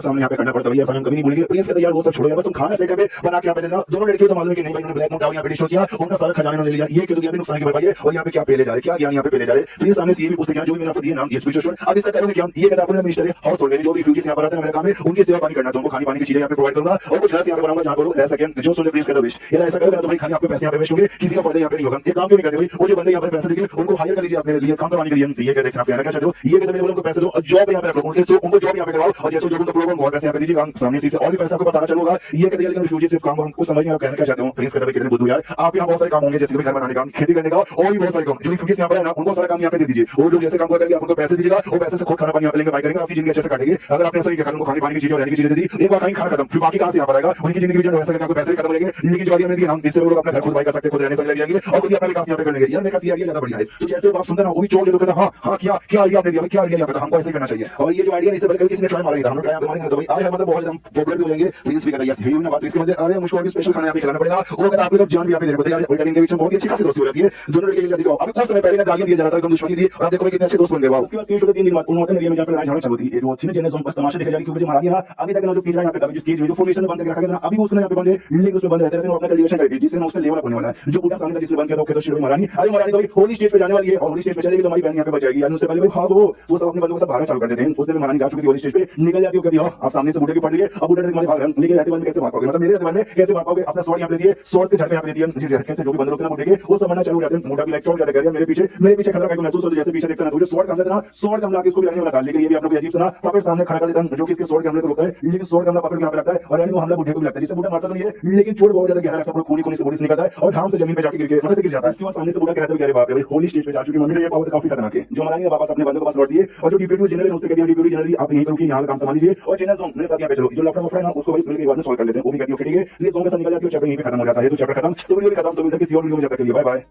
सामना यहाँ पे करना पड़ता है, ऐसा हम कभी नहीं बोलेंगे। प्रिंस कहते यार वो सब छोड़ो यार बस तुम खाना सेट पे बना के यहाँ पे देना, दोनों लड़कियों तो मालूम है कि नहीं भाई उन्होंने ब्लैक मून यहाँ पे डिशो किया, उनका सारा खजाना ले लिया, ये क्यों तो नुकसान की भरपाई है और यहाँ पे क्या पे ले जा रहे क्या ज्ञान यहाँ पे ले जा रहे। प्रिंस सामने से ये भी पूछते हैं जो भी मैंने आपको दिया नाम इस विशेष अब इसका करोगे क्या, ये कहता है मिनिस्टर है हाउस होल्ड जो भी रिफ्यूजीज यहाँ पर आते हैं मेरा काम है उनकी सेवा पानी करना, तो उनको खाने पानी की चीजें यहाँ पे प्रोवाइड करूंगा और कुछ घर से यहाँ पे बनाऊंगा जहाँ पर रह सकें, जो सोले प्रिंस कहता है विश यार ऐसा करोगे तो भाई खाली आपके पैसे यहाँ पे वेस्ट होंगे, किसी का फायदा यहाँ पे नहीं होगा, ये काम क्यों नहीं करते भाई, वो जो बंदे यहाँ पर पैसे देंगे उनको हायर कर लीजिए अपने लिए काम करवाने के लिए, ये कहते हैं आप कहना क्या चाहते हो, ये कहते हैं उनको पैसे दो जॉब यहाँ पे रखो उनको जॉब यहाँ पे करवाओ और जैसे जॉब उनको प्रोग्राम बहुत पैसे यहाँ पे दीजिएगा, सामने से और भी पैसा आपको पता चलेगा, ये कहते हैं लेकिन रिफ्यूजी सिर्फ काम हमको समझ नहीं आप कहना क्या चाहते हो। प्रिंस कहता है कितने बुद्धू यार आप यहाँ बहुत सारे काम होंगे जैसे घर बनाने का खेती करने का और भी बहुत सारे काम जो रिफ्यूजीज यहाँ पर है ना उनको सारा काम यहाँ पे दे दीजिए, वो लोग जैसे काम करेंगे आपको पैसे दीजिएगा और पैसे से खुद खाना पानी यहाँ पे लेंगे बाई करेंगे आपकी जिंदगी अच्छे से काटेंगे। अगर आपने ऐसा नहीं किया उनको खाने पानी की चीजें और रहने की चीजें दी एक बार खाना खत्म फिर बाकी कहाँ से यहाँ पर आएगा, उनकी जिंदगी में वैसा करके आपको पैसे खत्म हो जाएंगे, लेकिन जो हमने दिया ना इससे वो लोग अपना घर खुद बाई कर सकते खुद रहने से लग जाएंगे और खुद अपना विकास यहाँ पे करेंगे। यार मेरे का ज्यादा बढ़िया है, तो जैसे आप सुनते ना वो भी चोर लोग हाँ हाँ क्या क्या आइडिया आपने दिया क्या आइडिया यहाँ पे हमको ऐसे करना चाहिए, और ये जो आइडिया इससे पहले किसी ने ट्राई मारा नहीं था, हम ट्राई मारेंगे तो भाई आज मतलब बहुत एकदम पॉपुलर भी हो जाएंगे। प्रिंस भी कहता है यस यही ना बात, इसके बाद अरे मुझको स्पेशल खाना यहाँ पे खिलाना पड़ेगा, वो कहता आपको जान भी यहाँ पे देना पड़ेगा, और के बीच में बहुत ही अच्छी खासी दोस्ती हो जाती है दोनों लड़के के लिए, अभी कुछ समय पहले ना गालियां दिया जा रहा था एकदम दुश्मनी थी और देखो कितने अच्छे दोस्त बन गए। उसके बाद 3 दिन बाद उन्होंने एरिया में जाकर लड़ाई झगड़ा चालू थी, वो अच्छी ने बस तमाशा देखा जाए कि मुझे महारानी अभी तक जो पिंजरा यहाँ पे जिस केज में जो फॉर्मेशन बंद करके रखा गया अभी उसने यहाँ पे बंद है, लेकिन उसमें बंद रहते रहते अपना कल्टीवेशन करेगी जिससे उसमें लेवल होने वाला है, जो पूरा सामने जिसने बंद किया तो शिव महारानी अरे महारानी तो भाई होली स्टेज पे जाने वाली है और होली स्टेज पे चलेगी तो हमारी बहन यहाँ पे बचाएगी, यानी उससे पहले भाई भागो वो सब अपने बंदों को सब भागना चालू कर देते हैं। उस दिन महारानी जा चुकी थी होली स्टेज पे निकल जाती हो कहती हो आप सामने से बूढ़े की पड़ रही है अब बूढ़े तुम्हारे भाग रहे हैं, लेकिन रहते बंद कैसे भाग पाओगे, मतलब मेरे रहते बंद कैसे भाग पाओगे, अपना स्वॉर्ड यहाँ पे दिए स्वॉर्ड के झटके यहाँ पे दिए कैसे जो भी बंद होते हैं बूढ़े के वो समझना चालू हो जाते हैं, मोटा भी लाइक चोट क्या कर मेरे पीछे खतरा का महसूस होता है, जैसे पीछे देखता ना तो स्वॉर्ड का हमला स्वॉर्ड का हमला इसको भी लगने वाला था, लेकिन ये भी आप लोग अजीब सुना पकड़ सामने खड़ा कर देता है जो कि इसके स्वॉर्ड के हमले को रोकता है, लेकिन स्वॉर्ड का हमला पकड़ के यहाँ पे लगता है और यानी वो हमला बूढ़े को भी लगता है, जिससे बूढ़ा मारता तो नहीं है लेकिन चोट बहुत ज्यादा गहरा लगता है, खूनी खूनी से बॉडी से निकलता है और धाम से जमीन पे जाके गिर के मतलब से गिर जाता है। इसके बाद सामने से बूढ़ा कहता है कि अरे बाप रे भाई होली स्टेज पे जा चुकी मम्मी ने ये पावर काफी खतरनाक है, जो महारानी ने वापस अपने बंदों को पास लौट दिए और जो डिप्यूटी जनरल है उससे कहती है डिप्यूटी जनरल आप यहीं पे रुकिए यहाँ का काम संभाल लीजिए और जनरल जोन मेरे साथ यहाँ पे चलो, जो लफड़ा वफड़ा है ना उसको भाई मिलकर एक बार में सॉल्व कर लेते हैं, वो भी कहती है ठीक है ये जोन के साथ निकल जाती है चैप्टर यहीं पे खत्म हो जाता है, तो चैप्टर खत्म तो वीडियो भी खत्म, तो मिलते हैं किसी और वीडियो में, जब तक के लिए बाय बाय।